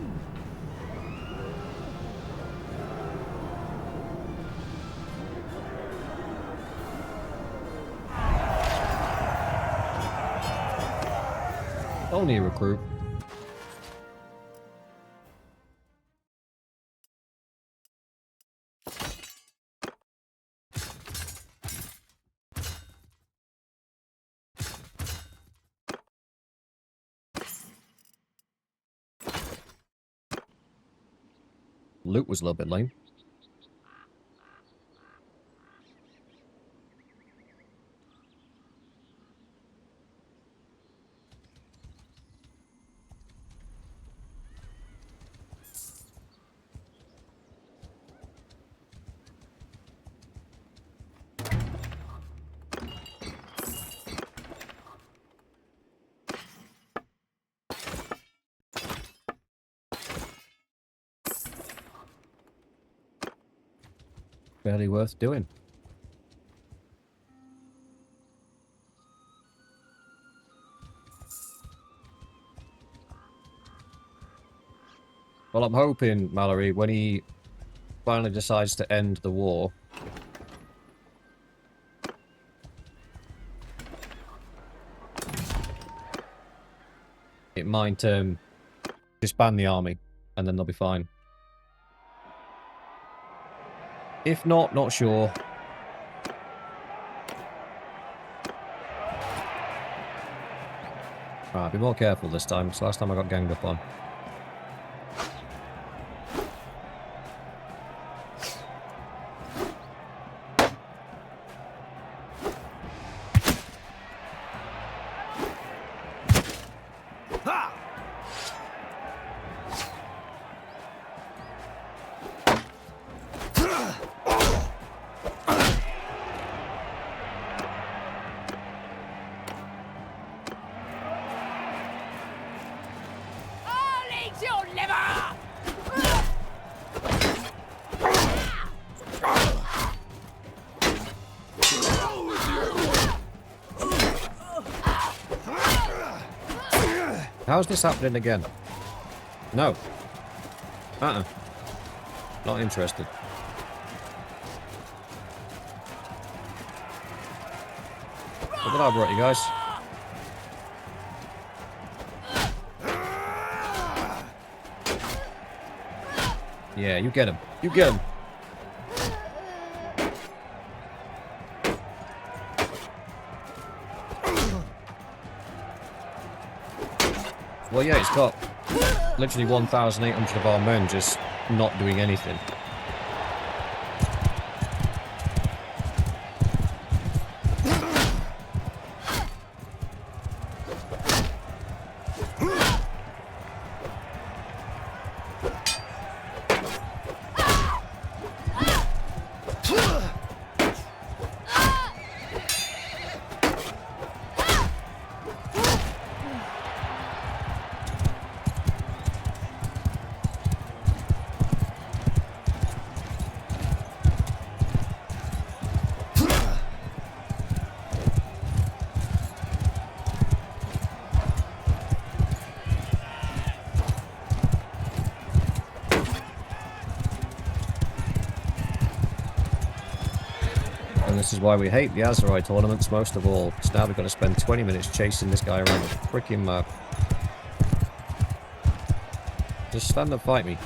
Only a recruit. Loot was a little bit lame. barely worth doing. Well, I'm hoping, Mallory, when he finally decides to end the war, it might disband the army, and then they'll be fine. If not, not sure. Right, be more careful this time, because last time I got ganged up on. How's this happening again? No. Not interested. What did I brought you guys? Yeah, you get him. You get him. Well, yeah, it's got literally 1,800 of our men just not doing anything. And this is why we hate the Azeroth tournaments most of all. Because now we've got to spend 20 minutes chasing this guy around the freaking map. Just stand and fight me.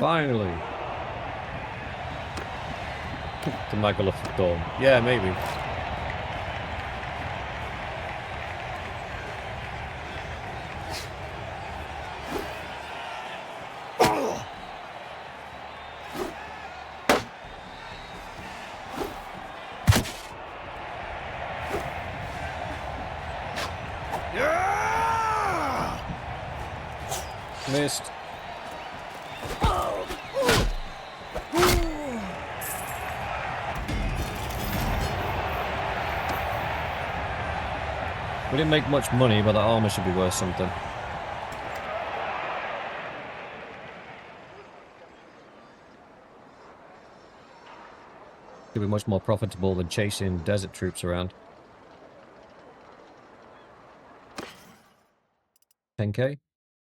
Finally. The Naval of Dorne. Yeah, maybe. Missed. We didn't make much money, but the armor should be worth something. Should be much more profitable than chasing desert troops around. 10k?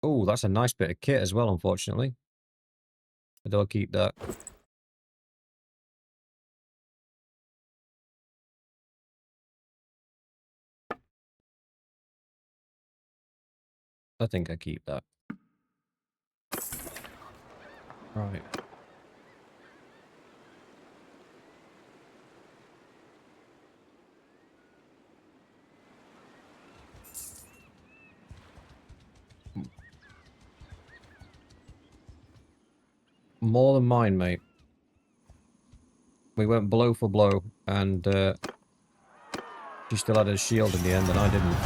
Oh, that's a nice bit of kit as well, unfortunately. But I'll keep that. I think I keep that. Right. more than mine, mate. We went blow for blow, and she still had a shield in the end, and I didn't.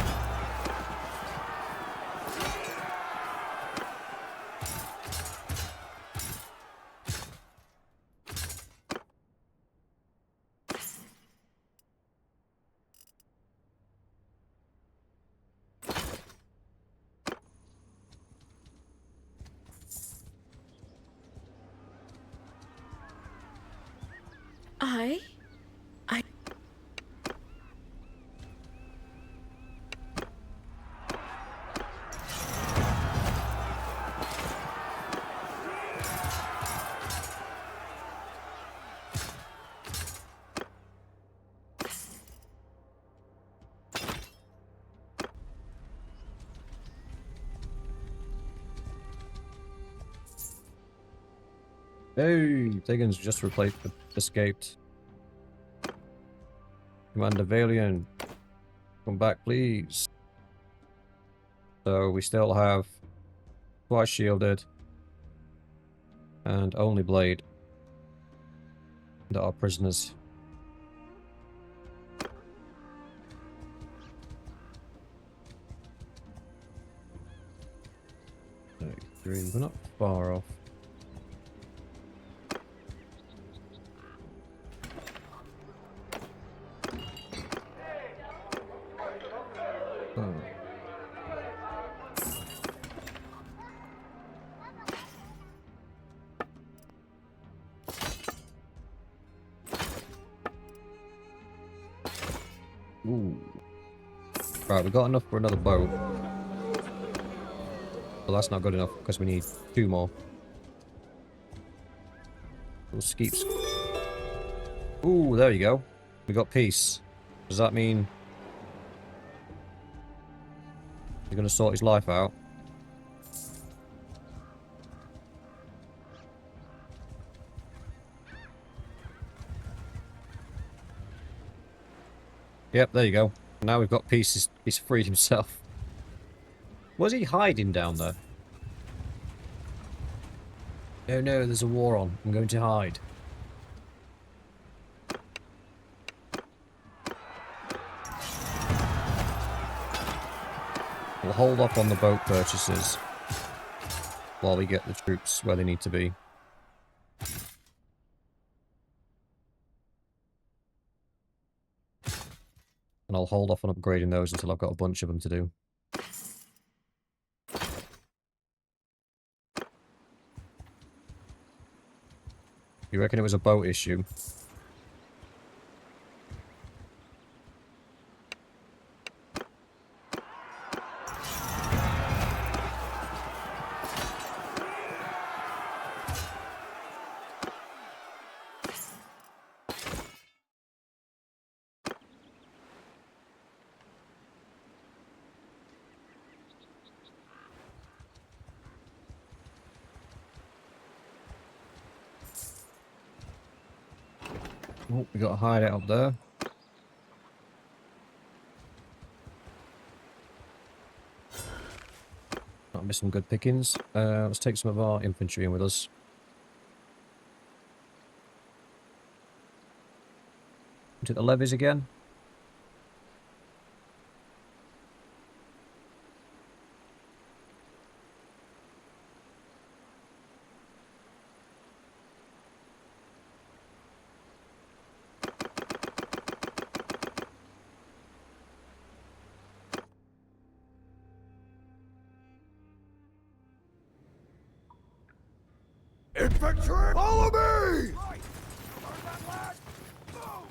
I... Hey, Higgins just escaped. Commander Valiant, come back, please. So we still have twice shielded and only blade that are prisoners. We're not far off. Oh. Ooh. Right, we got enough for another boat. But that's not good enough because we need 2 more. Little skeeps. Ooh, there you go. We got peace. Does that mean he's going to sort his life out? Yep, there you go. Now we've got peace. He's freed himself. Was he hiding down there? Oh no, there's a war on. I'm going to hide. We'll hold off on the boat purchases while we get the troops where they need to be. And I'll hold off on upgrading those until I've got a bunch of them to do. You reckon it was a boat issue? Oh, we got a hideout up there. Might miss some good pickings. Let's take some of our infantry in with us. To the levies again. Infantry, follow me! Right. Heard that, lad? Move!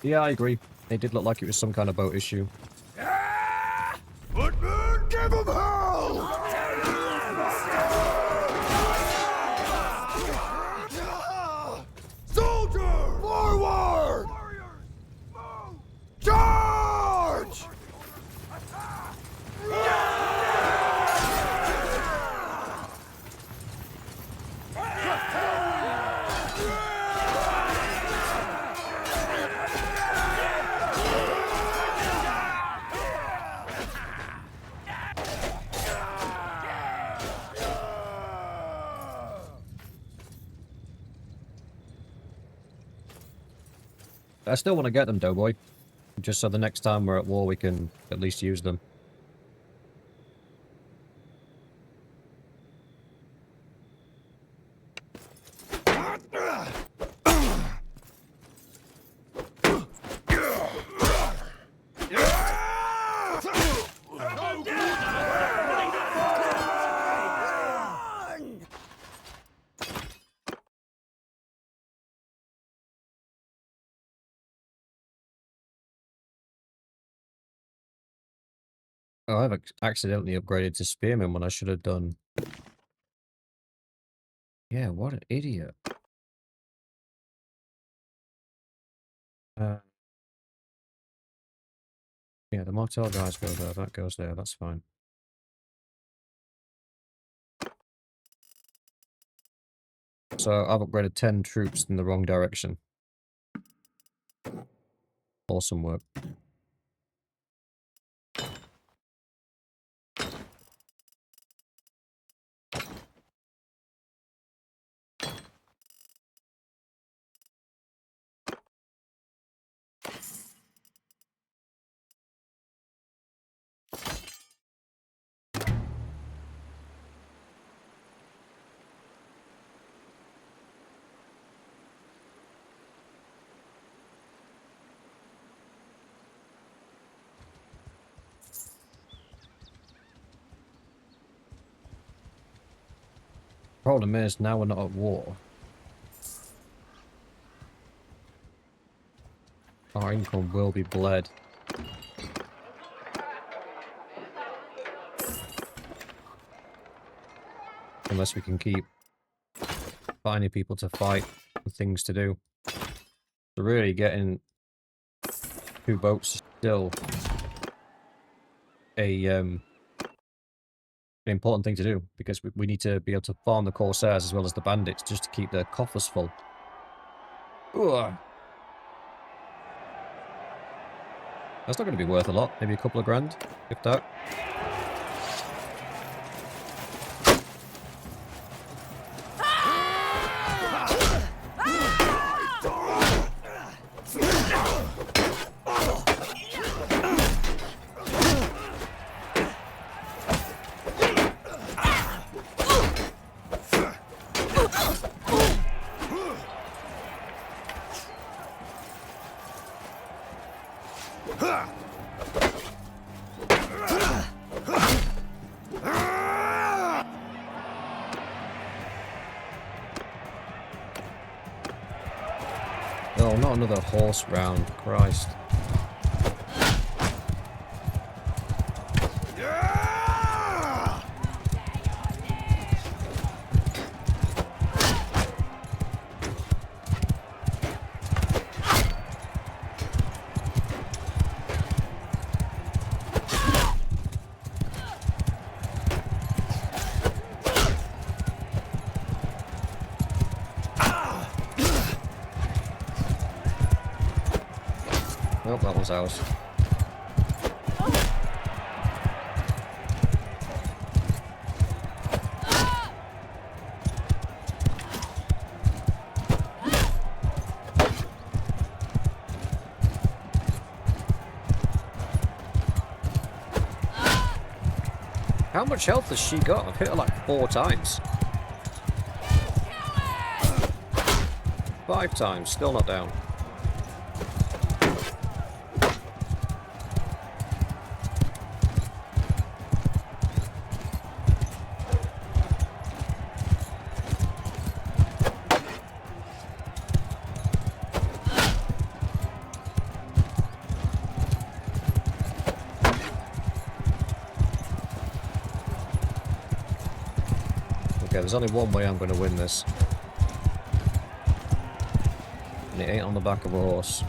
Yeah, I agree. It did look like it was some kind of boat issue. Yeah! Footman, give him hell! Soldier, forward! Warriors, move! Charge! Attack! I still want to get them, Doughboy. Just so the next time we're at war, we can at least use them. Oh, I've accidentally upgraded to Spearman when I should have done... Yeah, what an idiot. Yeah, the Martel guys go there, that goes there, that's fine. So I've upgraded 10 troops in the wrong direction. Awesome work. Problem is, now we're not at war. Our income will be bled. Unless we can keep finding people to fight and things to do. So really getting 2 boats is still an important thing to do, because we need to be able to farm the Corsairs as well as the bandits just to keep their coffers full. Ugh. That's not going to be worth a lot, maybe a couple of grand, if that. Oh, not another horse round, Christ. Oh, that was ours. How much health has she got? I've hit her like 4 times. 5 times, still not down. Okay, there's only one way I'm going to win this. And it ain't on the back of a horse.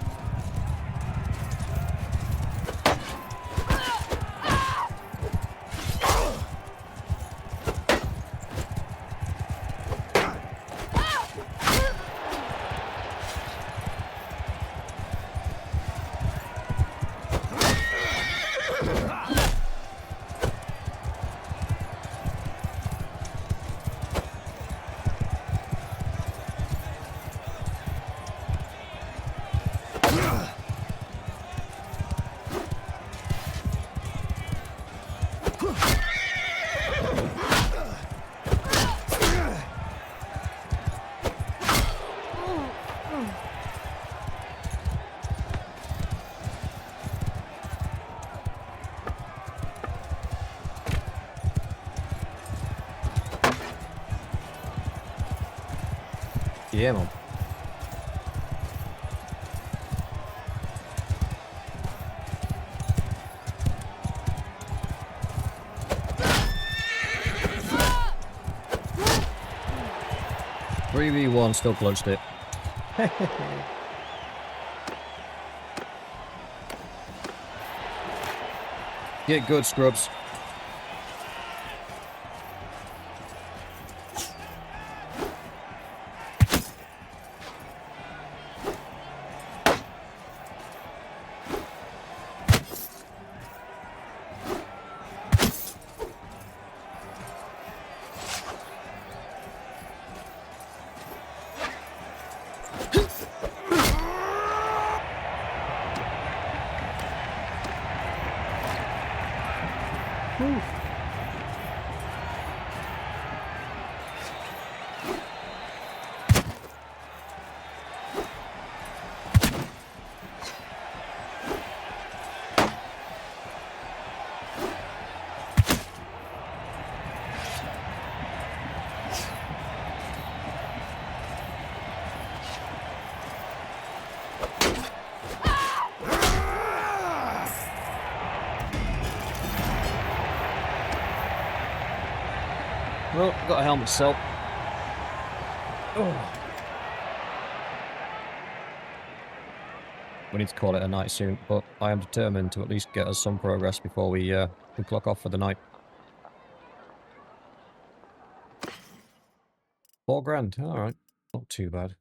Yeah, man. Three v one, still clutched it. Get good, scrubs. Well, got a helmet cell. Oh. We need to call it a night soon, but I am determined to at least get us some progress before we clock off for the night. 4 grand, alright. Not too bad.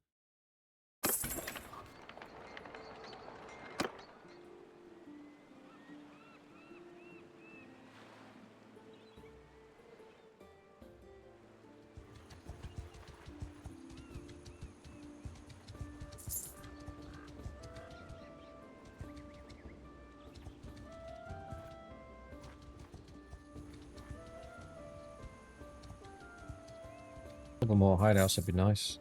A couple more hideouts would be nice.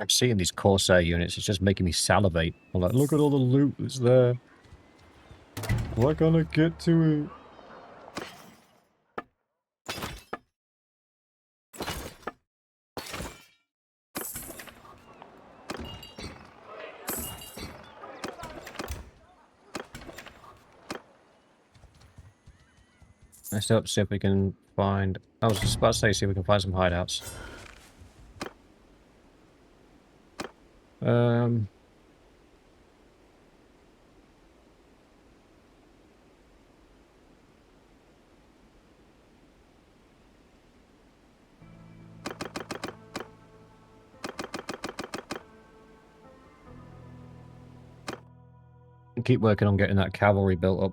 I'm seeing these Corsair units, it's just making me salivate. I'm like, look at all the loot that's there. Why can't I get to it? Next up, see if we can find... I was just about to say, see if we can find some hideouts. Keep working on getting that cavalry built up.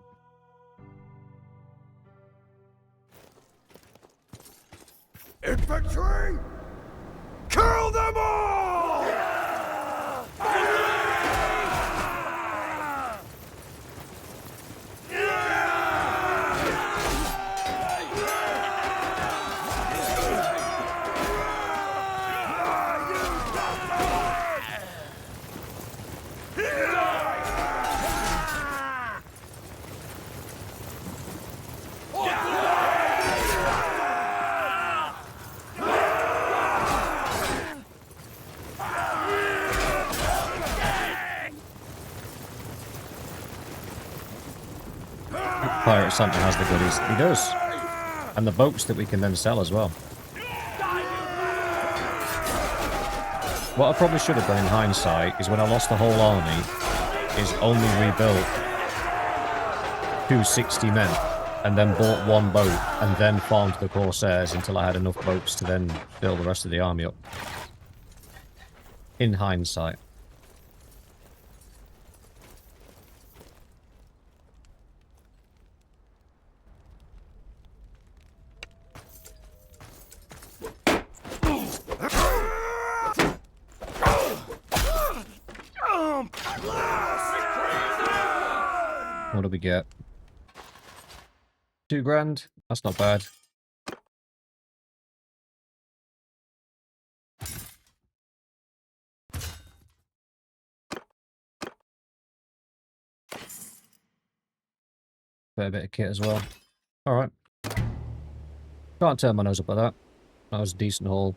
Infantry! Kill them all! Pirate Santa has the goodies. He does. And the boats that we can then sell as well. What I probably should have done in hindsight is when I lost the whole army, is only rebuilt 260 men and then bought one boat and then farmed the Corsairs until I had enough boats to then build the rest of the army up. In hindsight. What do we get? 2 grand? That's not bad. Fair bit of kit as well. Alright. Can't turn my nose up at that. That was a decent haul.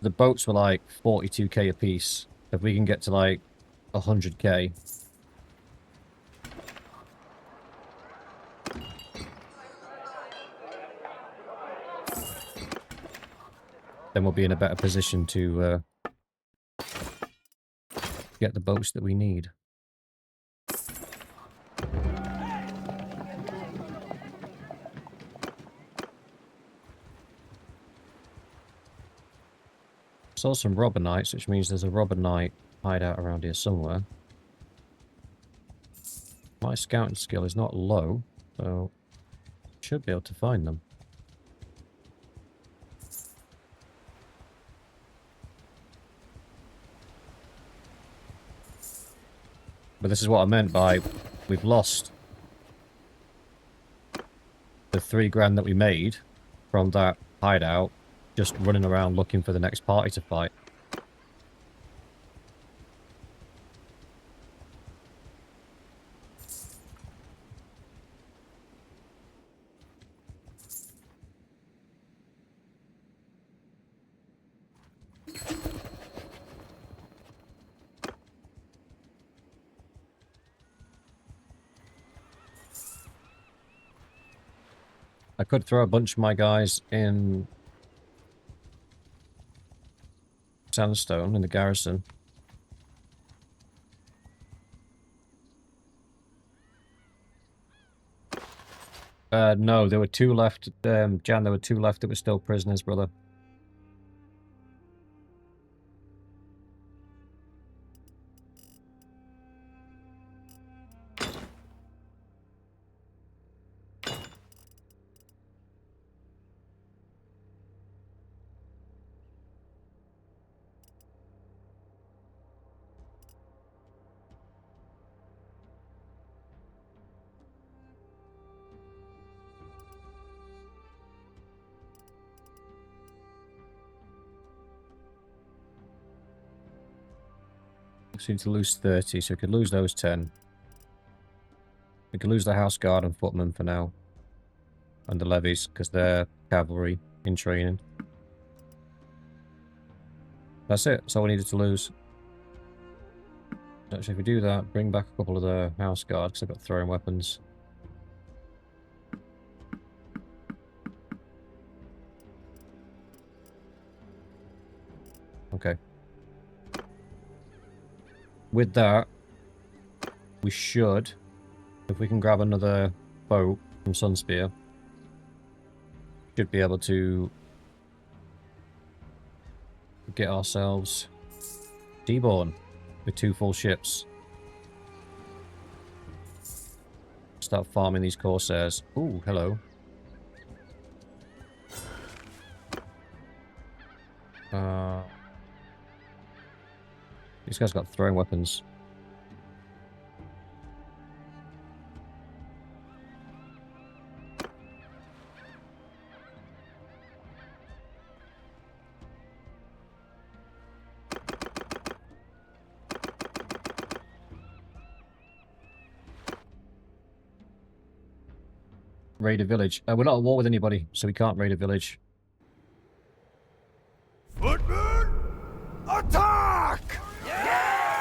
The boats were like 42k a piece. If we can get to like 100k. Then we'll be in a better position to get the boats that we need. Saw some robber knights, which means there's a robber knight hideout around here somewhere. My scouting skill is not low, so should be able to find them. But this is what I meant by we've lost the 3 grand that we made from that hideout just running around looking for the next party to fight. I could throw a bunch of my guys in Sandstone in the garrison. No, there were 2 left. Jan, there were 2 left that were still prisoners, brother. So we need to lose 30, so we could lose those 10. We could lose the house guard and footmen for now. And the levies, because they're cavalry in training. That's it. That's all we needed to lose. Actually, if we do that, bring back a couple of the house guard, because they've got throwing weapons. Okay. With that, we should, if we can grab another boat from Sunspear, should be able to get ourselves Deborn with 2 full ships. Start farming these Corsairs. Ooh, hello. These guys got throwing weapons. Raid a village. We're not at war with anybody, so we can't raid a village. Footmen, attack! Yeah!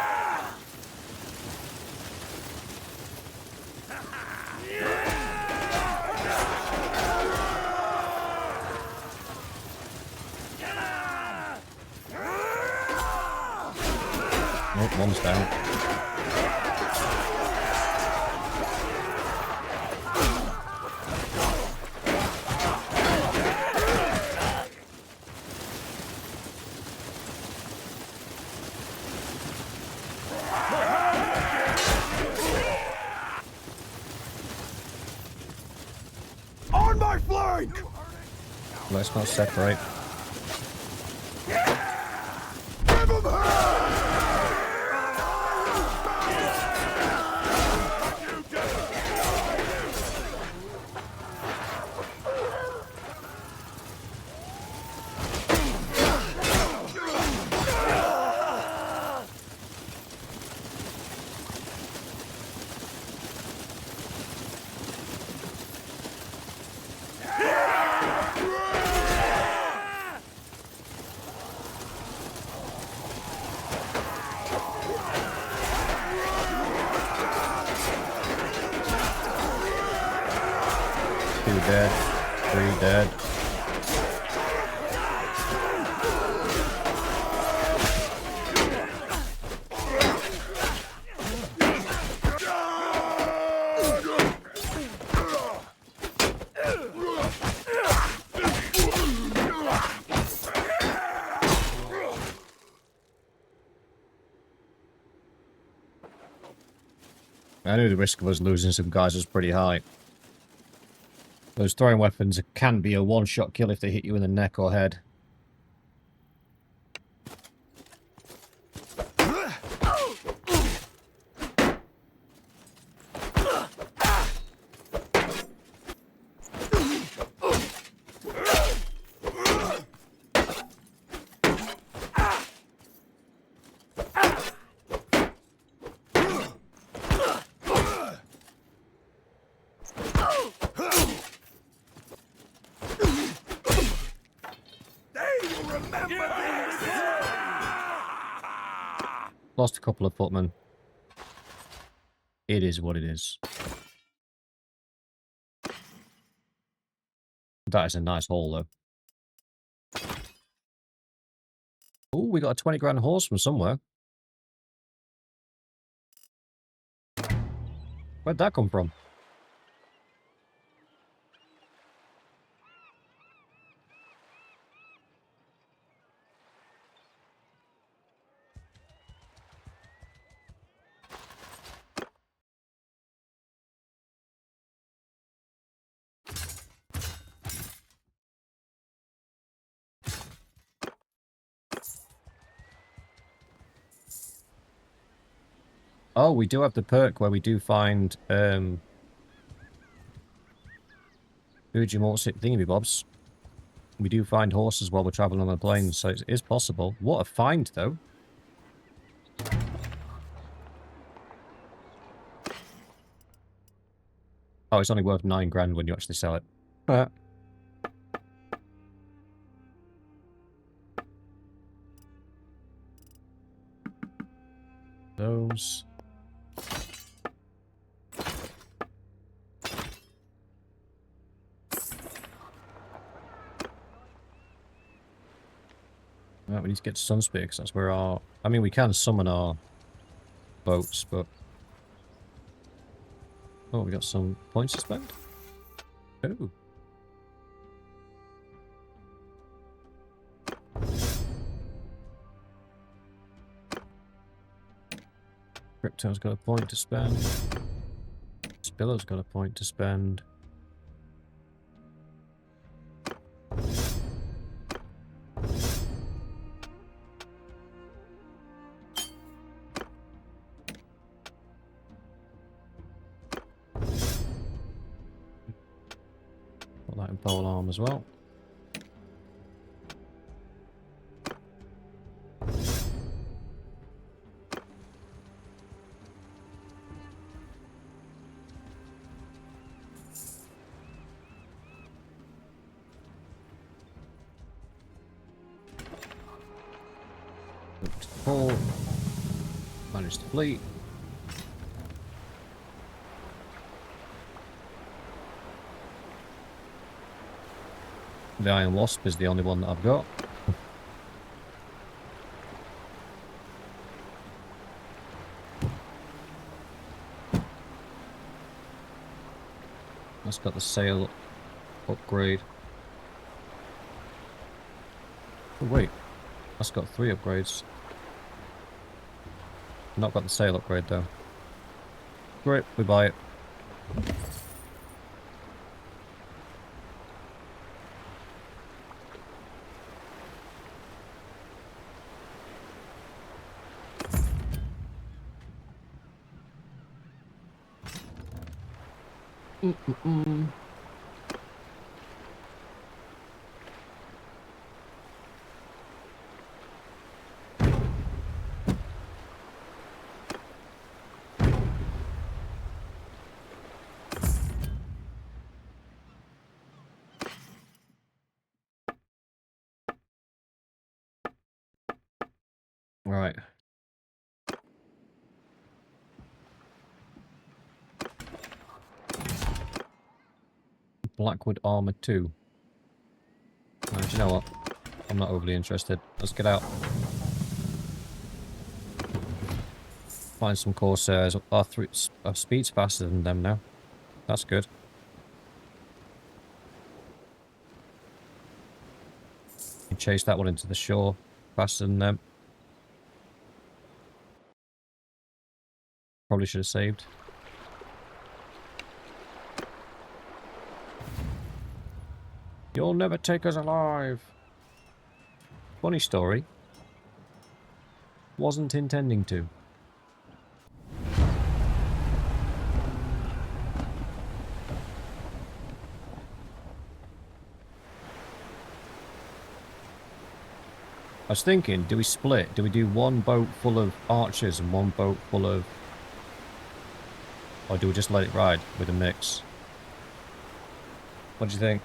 Oh, one's down. On my flank! Let's not separate. Give him Two dead. Three dead. I knew the risk of us losing some guys was pretty high. Those throwing weapons can be a one-shot kill if they hit you in the neck or head. Lost a couple of footmen. It is what it is. That is a nice haul, though. Oh, we got a 20 grand horse from somewhere. Where'd that come from? Oh, we do have the perk where we do find Ujimorsic thingamybobs. We do find horses while we're traveling on the plains, so it is possible. What a find, though. Oh, it's only worth 9 grand when you actually sell it. Those. Right, we need to get to Sunspear, because that's where our... I mean, we can summon our boats, but... Oh, we got some points to spend. Oh. Crypto's got a point to spend. Spillo's got a point to spend. Put that in pole arm as well. Pole. Manage the fleet. The Iron Wasp is the only one that I've got. That's got the sail upgrade. Oh wait, that's got 3 upgrades. Not got the sail upgrade though. Great, we buy it. Right. Blackwood armor 2. Do you know what? I'm not overly interested. Let's get out. Find some Corsairs. Our speed's faster than them now. That's good. You chase that one into the shore faster than them. Probably should have saved. You'll never take us alive. Funny story. Wasn't intending to. I was thinking, do we split? Do we do one boat full of archers and one boat full of... Or do we just let it ride with a mix? What do you think?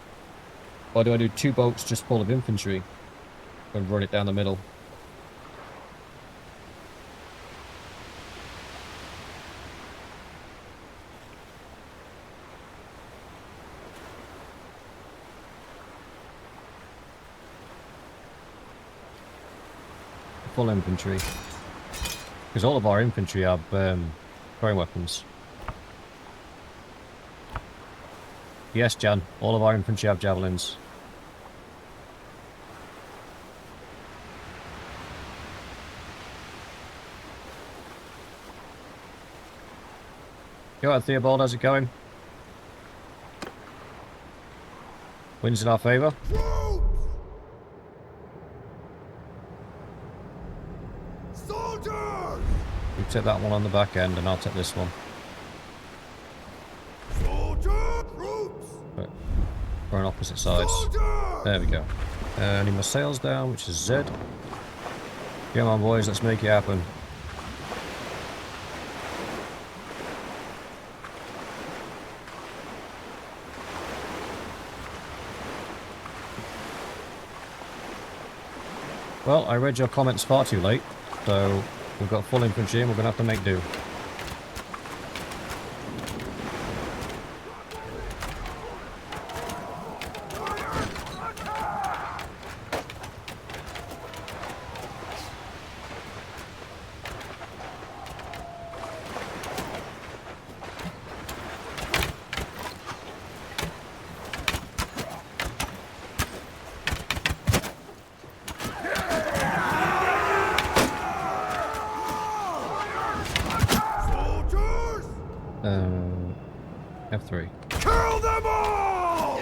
Or do I do 2 boats just full of infantry and run it down the middle? Full infantry. Because all of our infantry have throwing weapons. Yes, Jan, all of our infantry have javelins. Go ahead, Theobald, how's it going? Wind's in our favour. Soldiers! You take that one on the back end and I'll take this one. But we're on opposite sides. There we go. I need my sails down, which is Z. Come on, boys, let's make it happen. Well, I read your comments far too late, so we've got full infantry and we're going to have to make do. F3. Kill them all!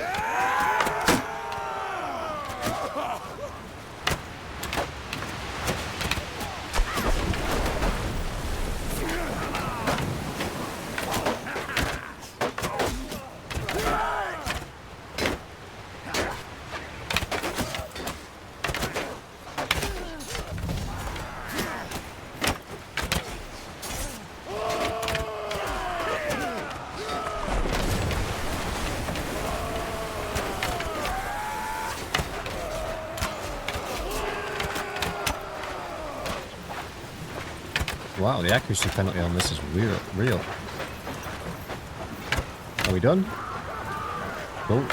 Wow, the accuracy penalty on this is real. Are we done? Cool.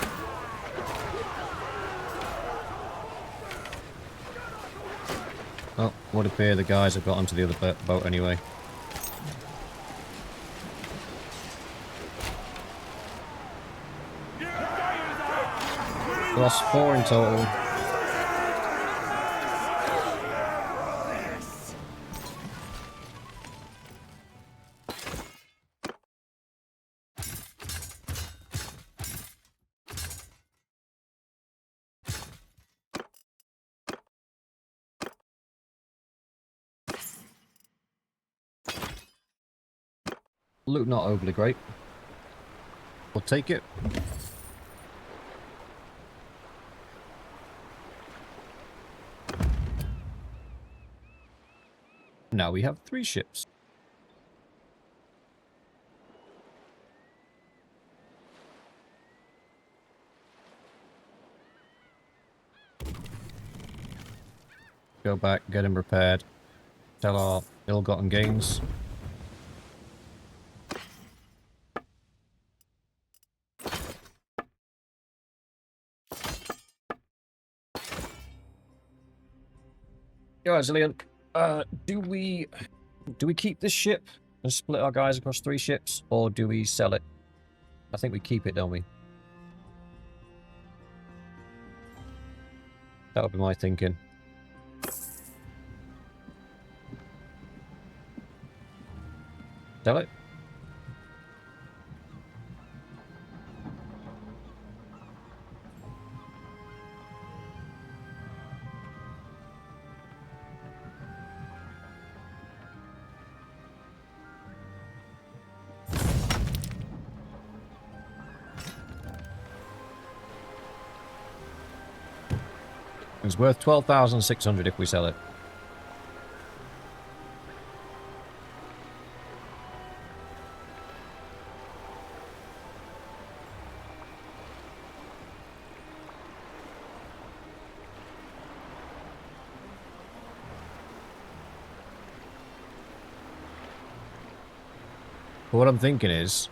Oh, would appear the guys have got onto the other boat anyway. lost 4 in total. Loot not overly great. We'll take it. Now we have 3 ships. Go back, get him repaired. Tell our ill-gotten gains. Yo, Zillion. Do we keep this ship and split our guys across 3 ships, or do we sell it? I think we keep it, don't we? That would be my thinking. Sell it? It's worth 12,600 if we sell it. But what I'm thinking is,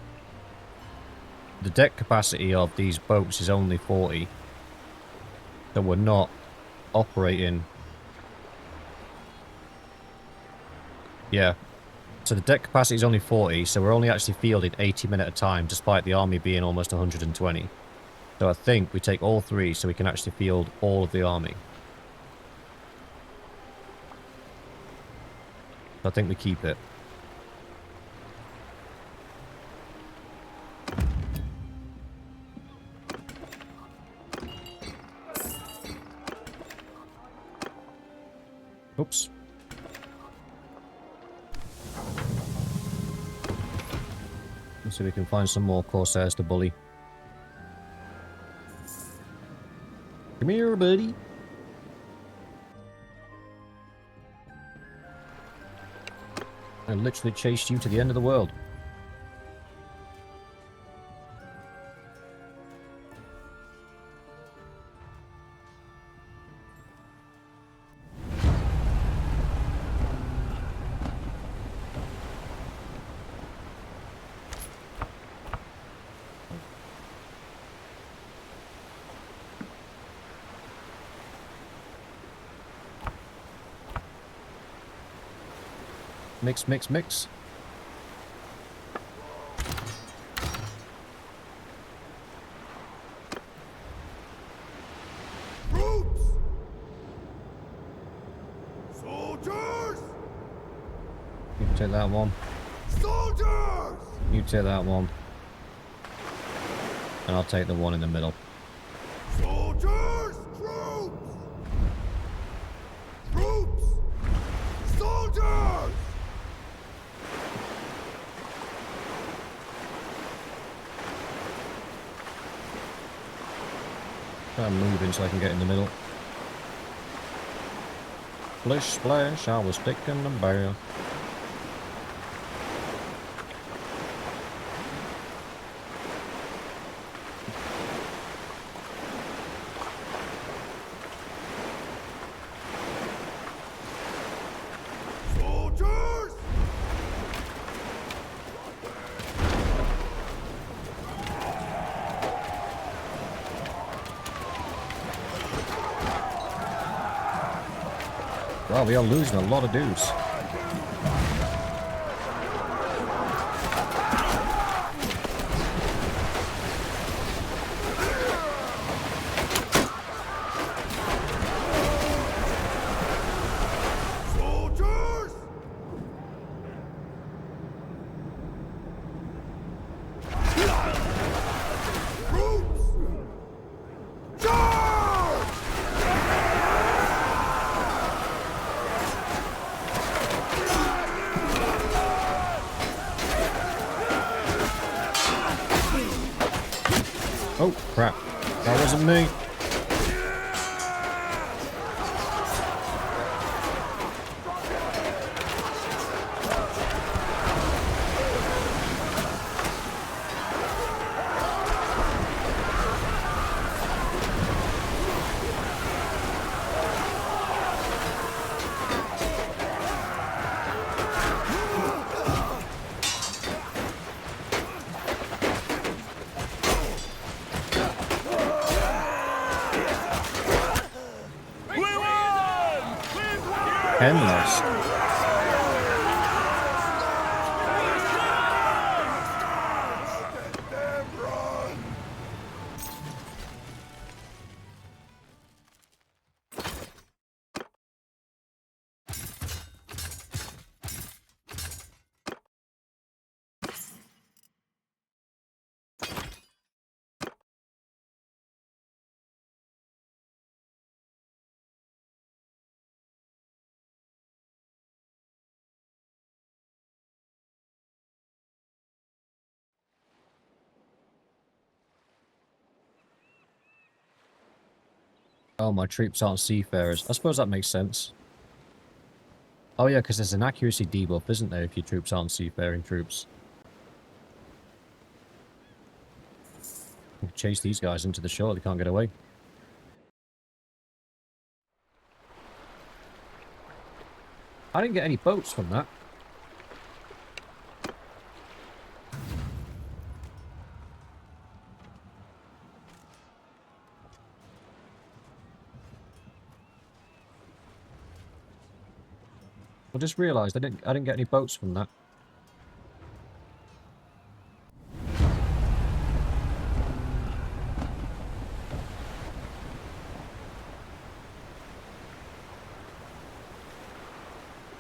the deck capacity of these boats is only 40. So we're not operating. Yeah. So the deck capacity is only 40, so we're only actually fielding 80 men at a time, despite the army being almost 120. So I think we take all 3 so we can actually field all of the army. So I think we keep it. Oops. Let's see if we can find some more Corsairs to bully. Come here, buddy. I literally chased you to the end of the world. Mix, mix, mix. Troops! Soldiers! You can take that one. Soldiers! You take that one. And I'll take the one in the middle. Soldiers! Troops! Troops! Soldiers! I'm moving so I can get in the middle. Splish splash, I was taking a bath. Soldiers! Wow, we are losing a lot of dudes. crap. That wasn't me. Endless. Oh, my troops aren't seafarers. I suppose that makes sense. Oh yeah, because there's an accuracy debuff, isn't there, if your troops aren't seafaring troops? You can chase these guys into the shore, they can't get away. I didn't get any boats from that. I just realised I didn't get any boats from that.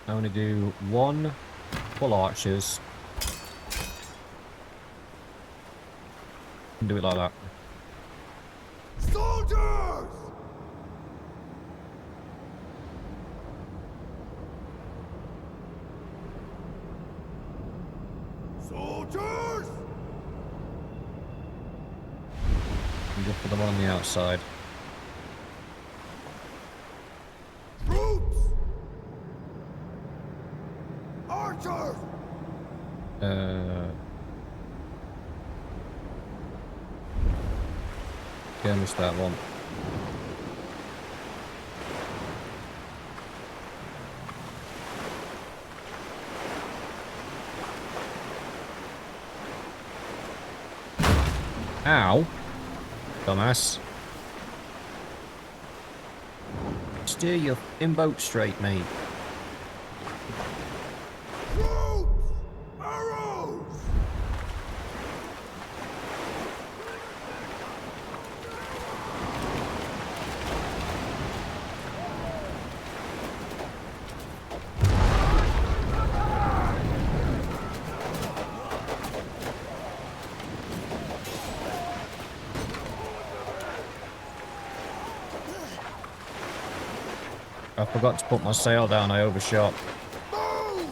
I only do one full archers. And do it like that. Soldiers! Soldiers! And just put them on the outside. Troops! Archers! Yeah, I missed that one. Ow. Dumbass. Steer your boat straight, mate. Troops! Arrows! I forgot to put my sail down, I overshot. Move!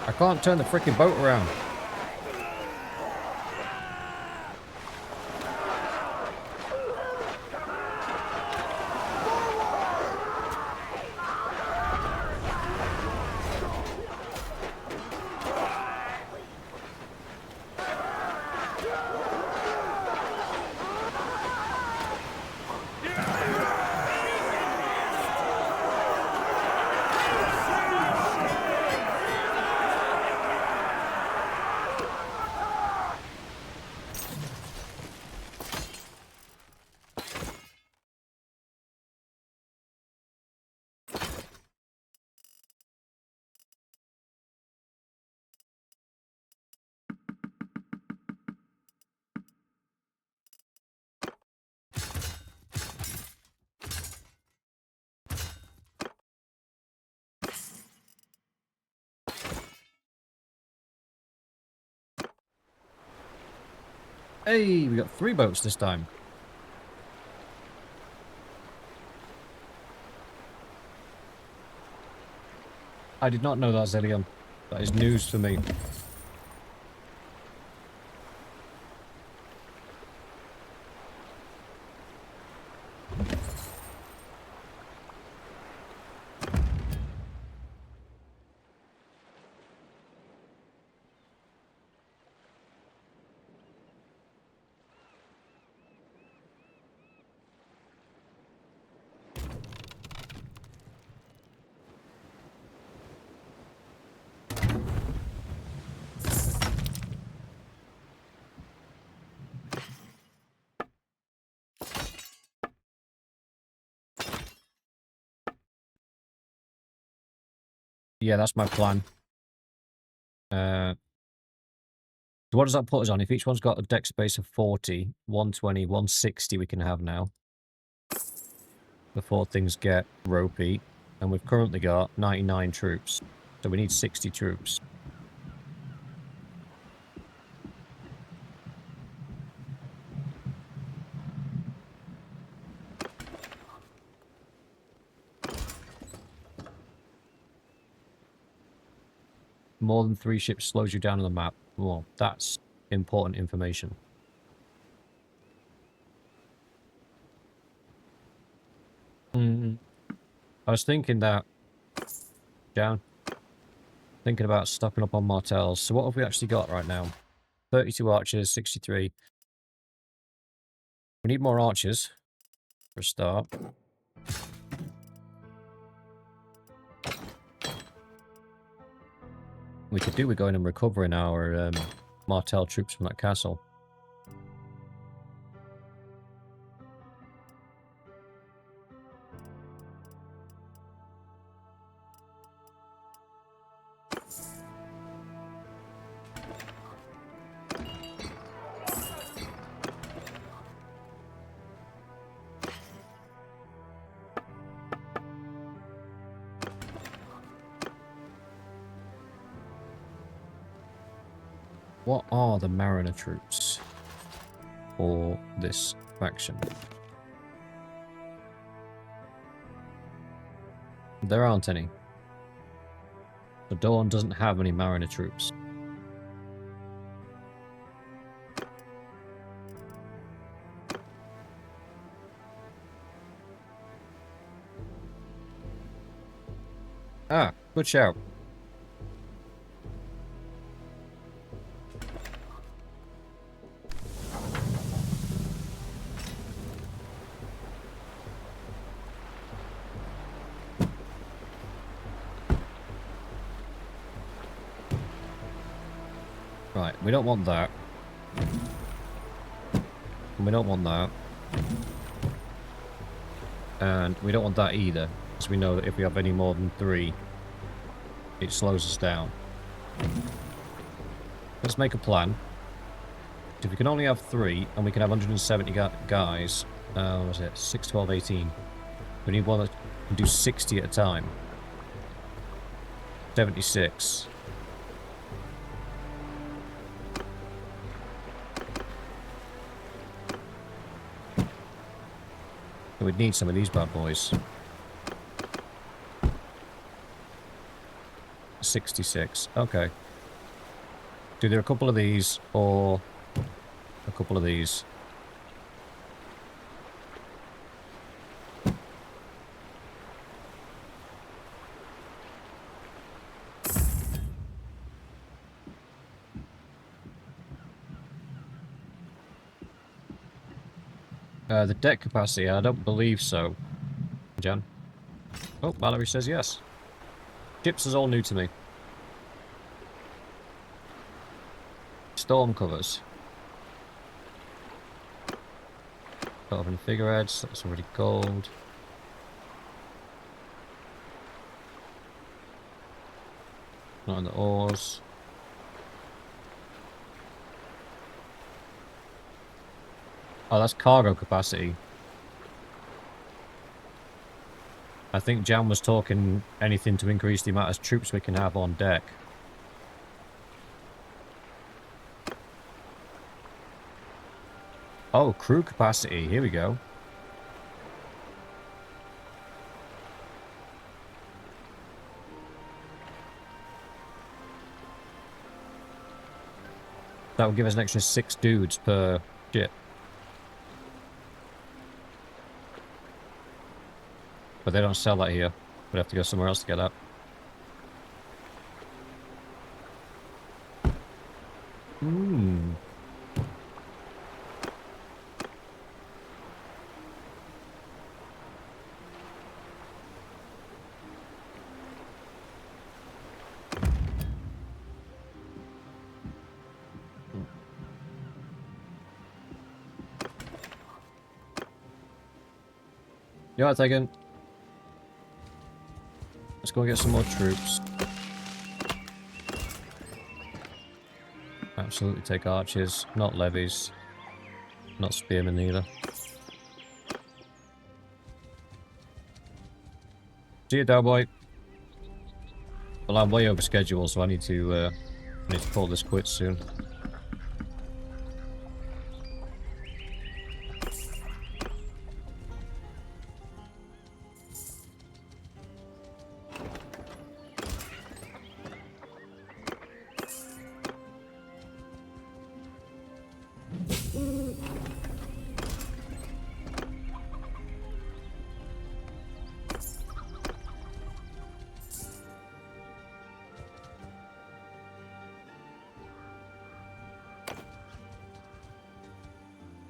I can't turn the freaking boat around. Hey, we got 3 boats this time. I did not know that, Zillion. That is news for me. Yeah, that's my plan. So what does that put us on? If each one's got a deck space of 40, 120, 160 we can have now. Before things get ropey. And we've currently got 99 troops. So we need 60 troops. More than 3 ships slows you down on the map. Well, that's important information. I was thinking that, down. Thinking about stocking up on Martells. So what have we actually got right now? 32 archers, 63. We need more archers for a start. We could do with going and recovering our Martell troops from that castle. What are the Mariner troops for this faction? There aren't any. The Dorne doesn't have any Mariner troops. Ah, good shout. Right, we don't want that. And we don't want that. And we don't want that either, because we know that if we have any more than 3, it slows us down. Let's make a plan. If we can only have 3, and we can have 170 guys, what was it? 6, 12, 18. We need one that can do 60 at a time. 76. We'd need some of these bad boys. 66. Okay. Do there a couple of these or a couple of these? The deck capacity, I don't believe so. Jan? Oh, Mallory says yes. Ships is all new to me. Storm covers. Carving figureheads, that's already gold. Not on the oars. Oh, that's cargo capacity. I think Jan was talking anything to increase the amount of troops we can have on deck. Oh, crew capacity. Here we go. That will give us an extra 6 dudes per ship. But they don't sell that here. We'd have to go somewhere else to get that. Hmm. Yeah, taken. Let's go get some more troops. Absolutely take archers, not levies, not spearmen either. See you, Cowboy. Well, I'm way over schedule, so I need to call this quits soon.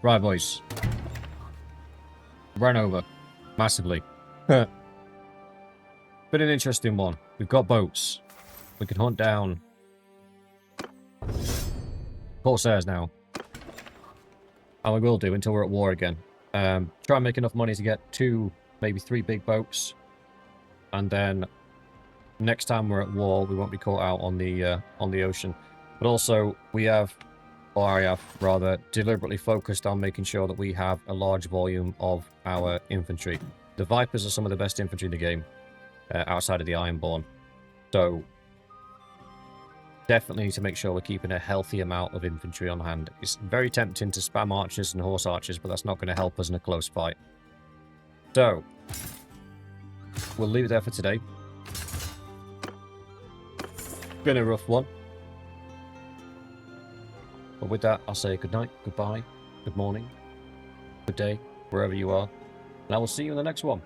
Right, boys. Ran over. Massively. Been an interesting one. We've got boats. We can hunt down Corsairs now. And we will do until we're at war again. Try and make enough money to get 2, maybe 3 big boats. And then next time we're at war, we won't be caught out on the ocean. But also, we have, or I have rather, deliberately focused on making sure that we have a large volume of our infantry. The Vipers are some of the best infantry in the game, outside of the Ironborn. So, definitely need to make sure we're keeping a healthy amount of infantry on hand. It's very tempting to spam archers and horse archers, but that's not going to help us in a close fight. So, we'll leave it there for today. Been a rough one. But with that, I'll say good night, goodbye, good morning, good day, wherever you are. And I will see you in the next one.